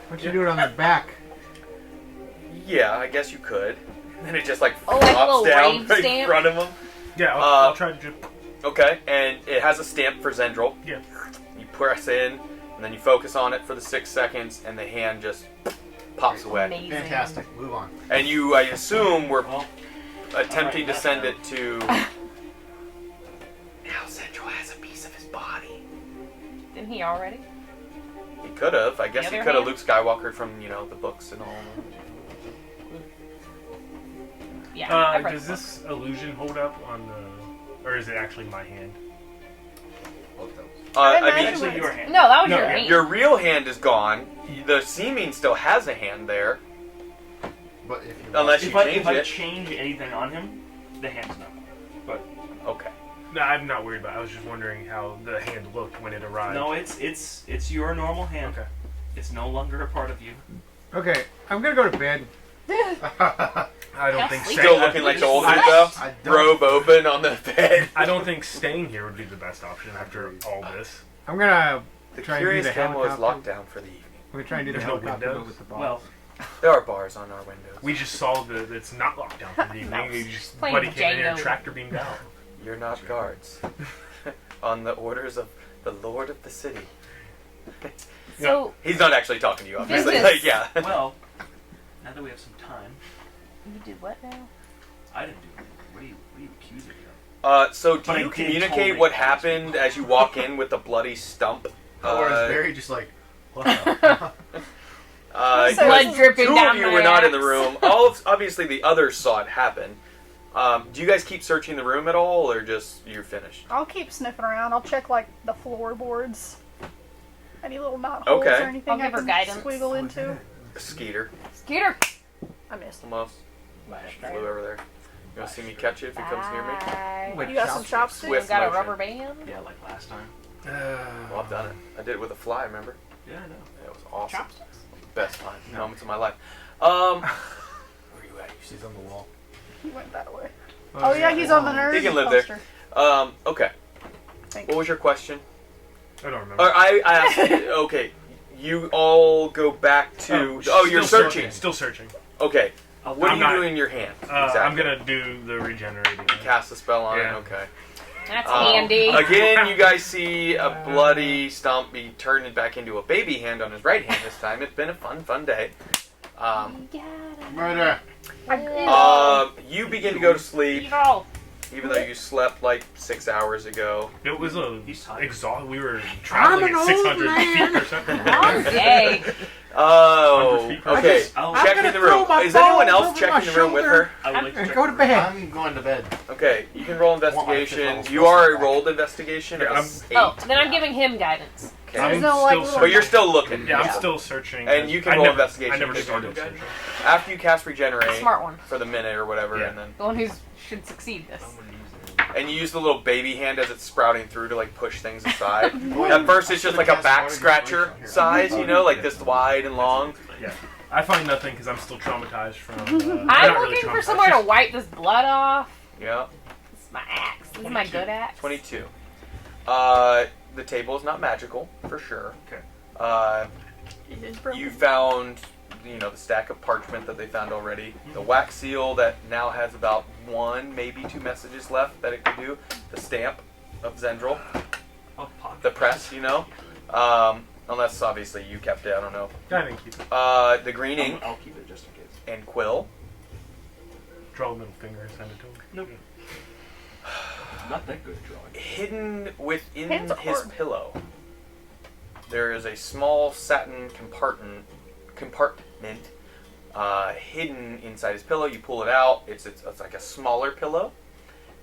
What you do it on the back? Yeah, I guess you could. And it just like Oh, like a drops little down rave right in stamp? front of him. Yeah, I'll try to just. Okay, and it has a stamp for Zhendril. Yeah. You press in, and then you focus on it for the 6 seconds, and the hand just pops away. Amazing. fantastic. Move on. And you, I assume, were Well, attempting to alright, send that's it to. Now Zhendril has a piece of his body. Didn't he already? He could have. I guess he other could have hand? Luke Skywalker from the books and all. Yeah. I've read Does the this illusion hold up on the, or is it actually my hand? Both those. I imagine mean, actually, your book. hand. No, that was No, your yeah. hand. your real hand is gone. The seeming still has a hand there, But if you unless you If I change it. change anything on him, the hand's not. But Okay. No, I'm not worried about it. I was just wondering how the hand looked when it arrived. no, it's your normal hand. Okay. It's no longer a part of you. Okay, I'm gonna go to bed. I don't think Sleep. Still staying. looking like the old I- though. I don't- Robe open on the bed. I don't think staying here would be the best option after all this. I'm gonna The try and do curious the camel is helicopter. locked down for the evening. I'm gonna try and do the There's no helicopter but windows? with the box. Well, There are bars on our windows. We just saw that it's not locked down for the evening. Mouse. You just Playing buddy came in here and Django. tractor beamed out. You're not guards. On the orders of the Lord of the city. So, He's not actually talking to you, obviously. Business. Like, yeah. well, now that we have some time, you did what now? I didn't do it. What are you accusing me of? So do But I you did communicate totally what call happened as you walk in with the bloody stump? Or is Barry just like, what the? So- Blood dripping Two down of you my were not in the ass. room. Obviously, the others saw it happen. Do you guys keep searching the room at all, or just you're finished? I'll keep sniffing around. I'll check like the floorboards. Any little knot holes Okay. or anything I'll I give her can guidance. squiggle into. Skeeter. Skeeter! I missed. Almost. Flew over there. You want to see me catch it if it comes near me? Wait, You got some chopsticks? Swift Got a motion. rubber band? Yeah, like last time. Well, I've done it. I did it with a fly, remember? Yeah, I know. It was awesome. Chopsticks. Best time moments of my life. Where you at? She's on the wall. He went that way. Oh yeah, he's on the nerd He can live poster. there. Okay. Thank What was your question? I don't remember. Or I asked. Okay. You all go back to. Oh, you're Still searching. Still searching. Okay. What are I'm you not- doing in your hand? I'm gonna do the regenerating. Cast a spell on Yeah. it. Okay. That's handy. Again, you guys see a bloody stump be turned back into a baby hand on his right hand this time. It's been a fun day. Murder. You begin to go to sleep, Evil. even though you slept like 6 hours ago. It was a He's tired. exhaust. We were traveling at 600 feet or something. Long day. Oh, 100 feet per okay. second. Oh. Checking gonna the room. throw my Is anyone balls else over checking my the room with shoulder. her? I would like to And check go to the- bed. I'm going to bed. Okay, you can roll want my investigation. fifth You level already back. rolled investigation. Yeah, It I'm- was 8. Oh, then I'm giving him guidance. Okay. I'm There's no, like, still little- But searching. you're still looking. Yeah, I'm Yeah. still searching. And you can I roll never- investigation I never if you started want to. searching. After you cast regenerate Smart one. for the minute or whatever, Yeah. and then The one who should succeed this. I'm gonna use it. and you use the little baby hand as it's sprouting through to like push things aside. At first, it's just like a back scratcher size, you know, like this wide and long. Yeah. I find nothing because I'm still traumatized from. I'm not really looking for traumatized, somewhere to just- wipe this blood off. Yeah, This is my axe. This is my good axe. 22. The table is not magical for sure. Okay. It is broken. You found, the stack of parchment that they found already. The wax seal that now has about 1, maybe 2 messages left that it could do. The stamp of Zhendril. I'll pop The press, unless obviously you kept it, I don't know. I didn't keep it. The green ink I'll keep it just in case. and quill. Draw a middle finger and send it to him. Nope. Not that good at drawing. Hidden within Hands are his hard. pillow, there is a small satin compartment hidden inside his pillow. You pull it out. It's like a smaller pillow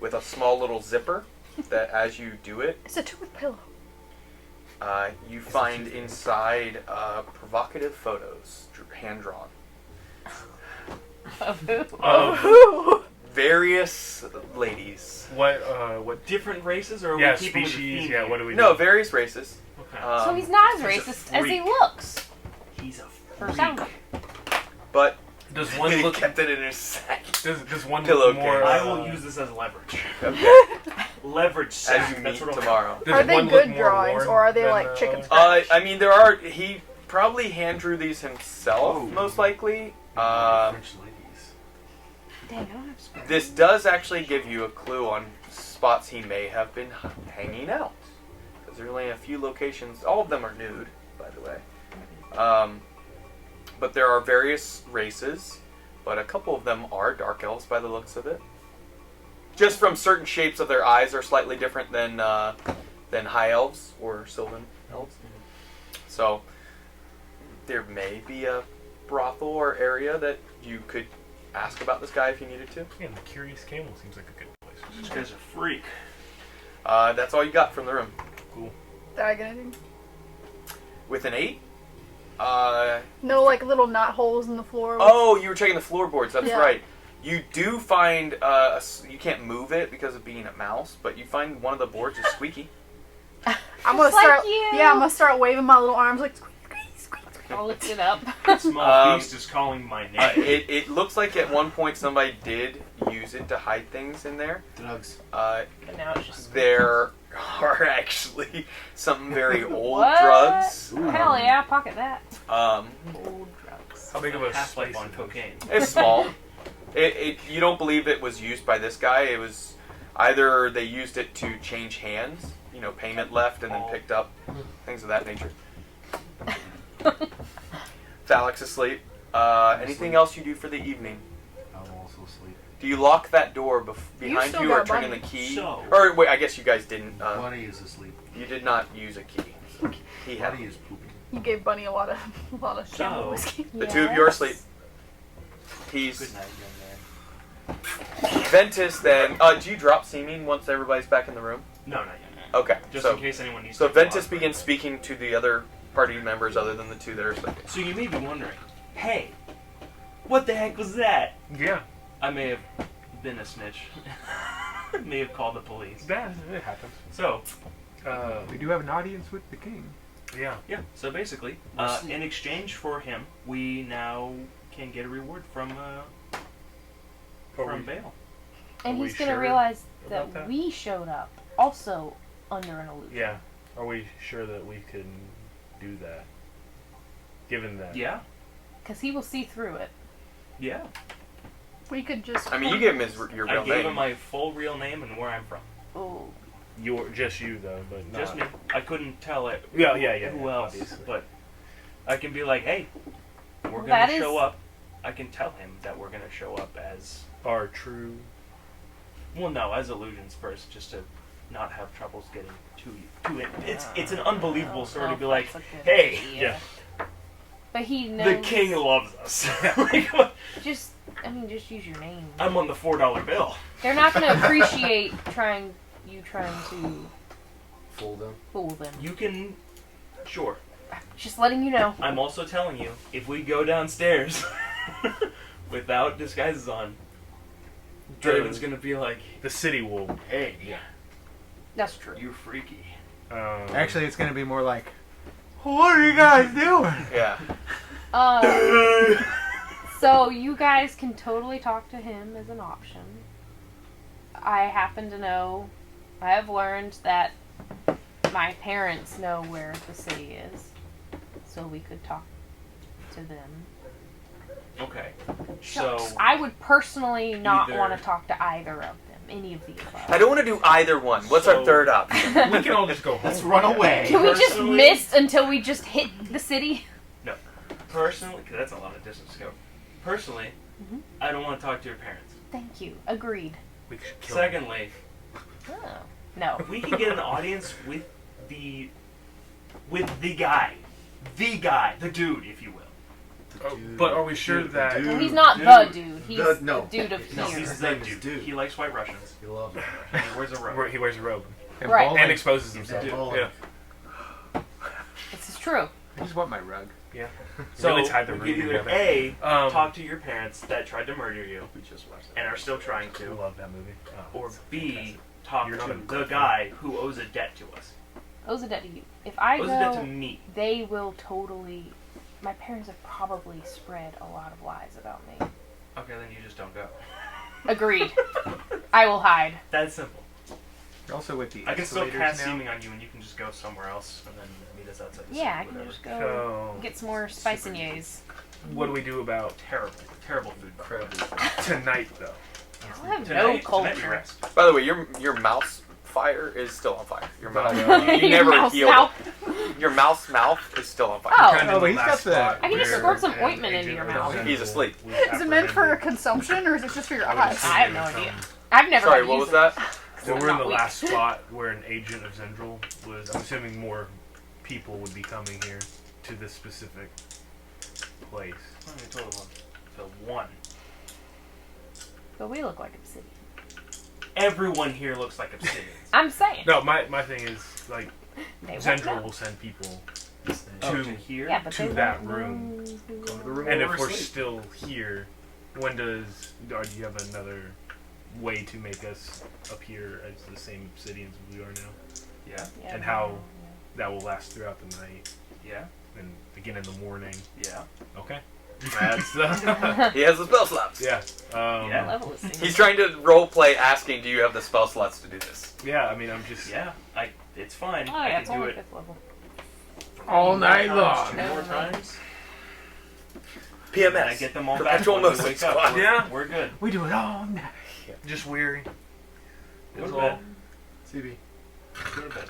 with a small little zipper that as you do it, It's a tooth pillow. you find inside provocative photos, hand drawn. Of who? Ooh. Various ladies. What? Different races, or are Yeah, we keeping with the species. theme Yeah, here? what do we No, do? various races. Okay. So he's not as he's a racist as he freak. looks. He's a Or freak. sounds like. But Does one he look? kept it in his sack. Does one Pillow look more? case. I will use this as leverage. Okay. Leverage sack. As you That's meet what I'll- tomorrow. Does Are they one look good more drawings, worn or are they than like the chicken other? scratch? I mean, he probably hand drew these himself, Oh. most likely. French ladies. Dang, I don't have scratch. This does actually give you a clue on spots he may have been hanging out. Because there are only a few locations. All of them are nude, by the way. But there are various races, but a couple of them are dark elves by the looks of it. Just from certain shapes of their eyes are slightly different than high elves or sylvan elves. So there may be a brothel or area that you could ask about this guy if you needed to. Yeah, the Curious Camel seems like a good place. This guy's a freak. That's all you got from the room. Cool. Did I get anything? With an 8? No, like little knot holes in the floor. Oh, you were checking the floorboards. That's Yeah. right. You do find you can't move it because of being a mouse, but you find one of the boards is squeaky. I'm gonna Just like start. you. Yeah, I'm gonna start waving my little arms like squeak, squeak, squeak, squeak. I'll lift it up. Small beast is calling my name. It looks like at one point somebody did use it to hide things in there. Drugs. But now it's just. There are actually some very old What? drugs. Hell yeah, pocket that. Old drugs. How big of a Half-Life space on is it? cocaine. It's small. You don't believe it was used by this guy. It was either they used it to change hands, payment left and then picked up, things of that nature. Thalix asleep. Anything else you do for the evening? I'm also asleep. Do you lock that door behind still you or got turn in Bunny. the key? So- Or wait, I guess you guys didn't. Bunny is asleep. You did not use a key. He had. Bunny is pooping. You gave Bunny a lot of camel So- whiskey. The two of you are asleep. He's Good night, young man. Ventus. Then, do you drop seeming once everybody's back in the room? No, not yet. Okay. Just so, in case anyone needs so to. Ventus begins speaking to the other party members other than the two that are sleeping. So you may be wondering, hey, What the heck was that? Yeah. I may have been a snitch. May have called the police. That it happens. So, We do have an audience with the king. Yeah. yeah. So basically, in exchange for him, we now can get a reward from Bale. And Are we he's gonna sure realize about that that? we showed up also under an illusion. Yeah. Are we sure that we can do that? Given that. Yeah. Because he will see through it. Yeah. We could just. I mean, you gave him your I real gave name. him my full real name and where I'm from. Oh. Just you though, but not. Just me. I couldn't tell it. Yeah. Who else? Obviously. But I can be like, hey, we're That gonna is- show up. I can tell him that we're gonna show up as Our true. well, no, as illusions first, just to not have troubles getting to it. It's an unbelievable story to be like, hey, Yeah. But he knows. the king loves us. Like, what? Just use your name. I'm on the $4 bill. They're not going to appreciate trying to Fool them. fool them. You can, sure. Just letting you know. I'm also telling you, if we go downstairs without disguises on, Draven's gonna be like, The city will. hey, That's true. you freaky. Actually, it's going to be more like, what are you guys doing? Yeah. So you guys can totally talk to him as an option. I happen to know, I have learned that my parents know where the city is, so we could talk to them. Okay. So, I would personally not Either- want to talk to either of them, any of the above. I don't want to do either one. What's our So- third option? we can all just go home. Let's run away. Can we just Personally- miss until we just hit the city? personally, because that's a lot of distance to go. Personally, Mhm. I don't want to talk to your parents. Thank you. Agreed. We should kill him. Secondly, Oh. No. we can get an audience with the guy, the dude, if you will. Oh, but are we sure that? Well, he's not the dude. He's The- no. the dude of No, here. he's His the name is Dude. He likes white Russians. You love it. And he wears a robe. He wears a robe And Right. bowling. and exposes himself. And bowling. Yeah. This is true. I just want my rug. So Really tied the we room could either together. A, Um, talk to your parents that tried to murder you We just watched that. and are still trying I to, love that movie. Oh, or it's B, fantastic. talk You're to not a the good guy who owes a debt to us. Owes a debt to you. If I Owes a debt to go, me. they will totally. My parents have probably spread a lot of lies about me. Okay, then you just don't go. Agreed. I will hide. That's simple. You're also with the I can still Escalators cast now. seeming on you, and you can just go somewhere else and then meet us outside the Yeah, I city, can whatever. just go So, get some more spice and yays. what do we do about Terrible food. Incredibly. tonight, though? I have Tonight, no tonight we culture. rest. By the way, your mouse fire is still on fire. Your mouth. You Your never mouse healed mouth. it. Your mouse mouth is still on fire. Oh. Kind of Oh, but in he's the got last the- spot I can just where squirt some an ointment into agent your of mouth. Zhendril He's asleep. was Is it meant for apprehended. consumption or is it just for your I would eyes? assume I have no from- idea. I've never Sorry, had to what use was that? So I'm we're in not the weak. last spot where an agent of Zhendril was. I'm assuming more people would be coming here to this specific place. How many total ones? So one. But we look like Obsidian. Everyone here looks like Obsidians. I'm saying. No, my thing is like They won't Zhendril know. will send people Oh, to to here? Yeah, but to they that won't room. know who Go to the we room. are. And if we're we're asleep. still here, when do you have another way to make us appear as the same Obsidians we are now? Yeah. Yeah, and how that will last throughout the night Yeah. and again in the morning. Yeah. Okay. That's He has the spell slots. yeah. Yeah. Level is He's trying to role play asking, do you have the spell slots to do this? Yeah, I mean I'm just Yeah. It's fine. Oh I yeah, it's can do only it 5th level. All night times, long. 2 more times. PMS. And I get them all back Perpetual when we Motion wake up. Squad. Yeah. We're good. We do it all night. just weary. Go That's to all. bed. CB. Go to bed.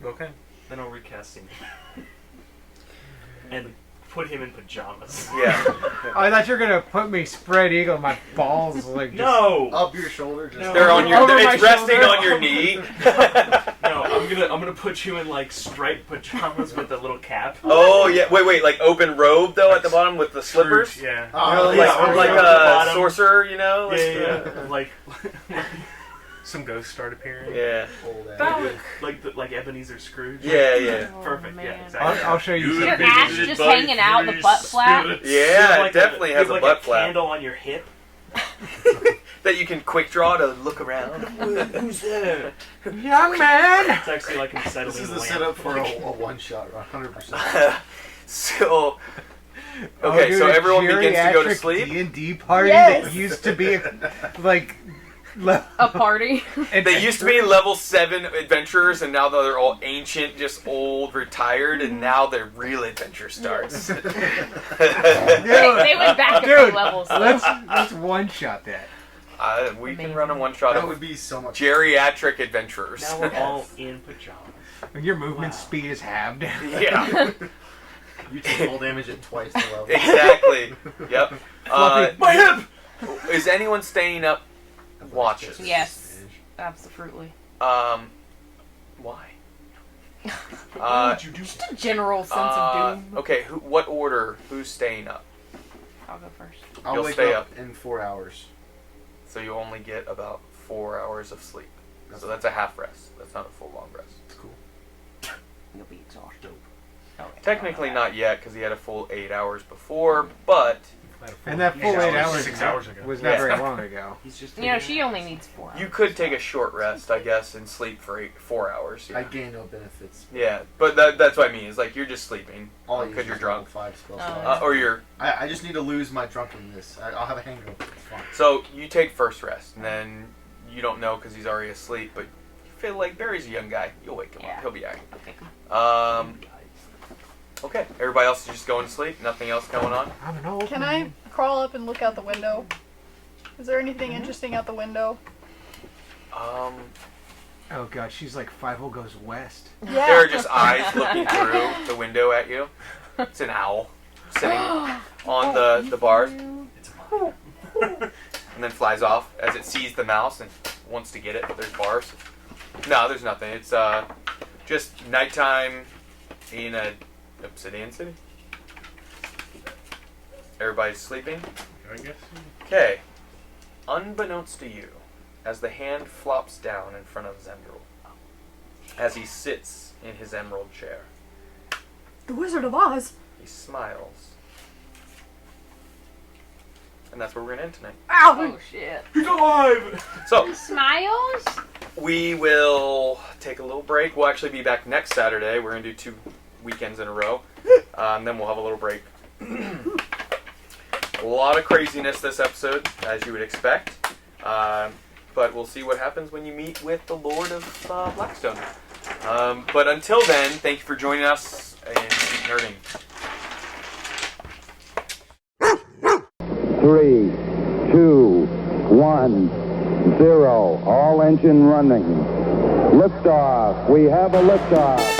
Okay. Then I'll recast him. And put him in pajamas. Yeah. Oh, I thought you were gonna put me spread eagle on my balls like just, No! Up your shoulder. Just No. They're on your. Over my It's resting shoulder. on your knee. No, I'm gonna put you in like striped pajamas with a little cap. Oh yeah. Wait. Like open robe though at the bottom with the slippers. Scrooge, yeah. Oh, Like, yeah, like at the a bottom. sorcerer, you know. Yeah. Like Some ghosts start appearing. Yeah. Like Ebenezer Scrooge. Yeah, yeah. Oh, Perfect. man. Yeah, exactly. I'll show you Your some ass pictures. just hanging out, the butt flap. Yeah, Like it definitely has you a have butt a flap candle on your hip. that you can quick draw to look around. Who's there? Young man! It's actually like an acetylene This is the lamp. setup for a one-shot, 100%. So, okay, so everyone begins to go to sleep. D&D party Yes. that used to be like A party. They used to be level 7 adventurers, and now they're all ancient, just old, retired, and now their real adventure starts. They went back a few Dude, levels. let's one shot that. We can run a one-shot That of would be so much. geriatric adventurers. Now we're all in pajamas. Your movement speed is halved. Yeah, You take full damage at twice the level. exactly. Yep. My hip! Is anyone staying up watching? Yes. Absolutely. Why? Just a general sense of doom. Okay, what order? Who's staying up? I'll go first. I'll You'll wake stay up in 4 hours. So you only get about 4 hours of sleep. So that's a half rest. That's not a full long rest. It's cool. You'll be exhausted. Technically not yet, because he had a full 8 hours before, but And that full 8 hours 6 hours ago. was not Yeah. very long ago. He's just You know, she only needs 4 hours. you could take a short rest, I guess, and sleep for 4 hours. I Yeah, gain no benefits. yeah, but that's what I mean. Is like you're just sleeping All I because use you're is drunk, level 5 spell Oh. slots. or you're. I just need to lose my drunkenness. I'll have a hangover. It's fine. So you take first rest, and then you don't know because he's already asleep, but you feel like Barry's a young guy. You'll wake him Yeah. up. He'll be alright. Okay. Okay, everybody else is just going to sleep. Nothing else going on. I'm an old Can man. I crawl up and look out the window? Is there anything interesting out the window? Um, Oh god, she's like 5 goes west. Yeah. there are just eyes looking through the window at you. It's an owl sitting on the bars, and then flies off as it sees the mouse and wants to get it. There's bars. No, there's nothing. It's just nighttime in a Obsidian city. Everybody's sleeping. I guess. Okay. Unbeknownst to you, as the hand flops down in front of Zhendril, as he sits in his emerald chair, The Wizard of Oz. he smiles. And that's where we're going to end tonight. Ow! Oh shit. He's alive! So, Smiles? we will take a little break. We'll actually be back next Saturday. We're going to do 2 weekends in a row. And then we'll have a little break. A lot of craziness this episode, as you would expect. But we'll see what happens when you meet with the Lord of Blackstone. But until then, thank you for joining us and keep nerding. 3, 2, 1, 0. All engine running. Liftoff. We have a liftoff.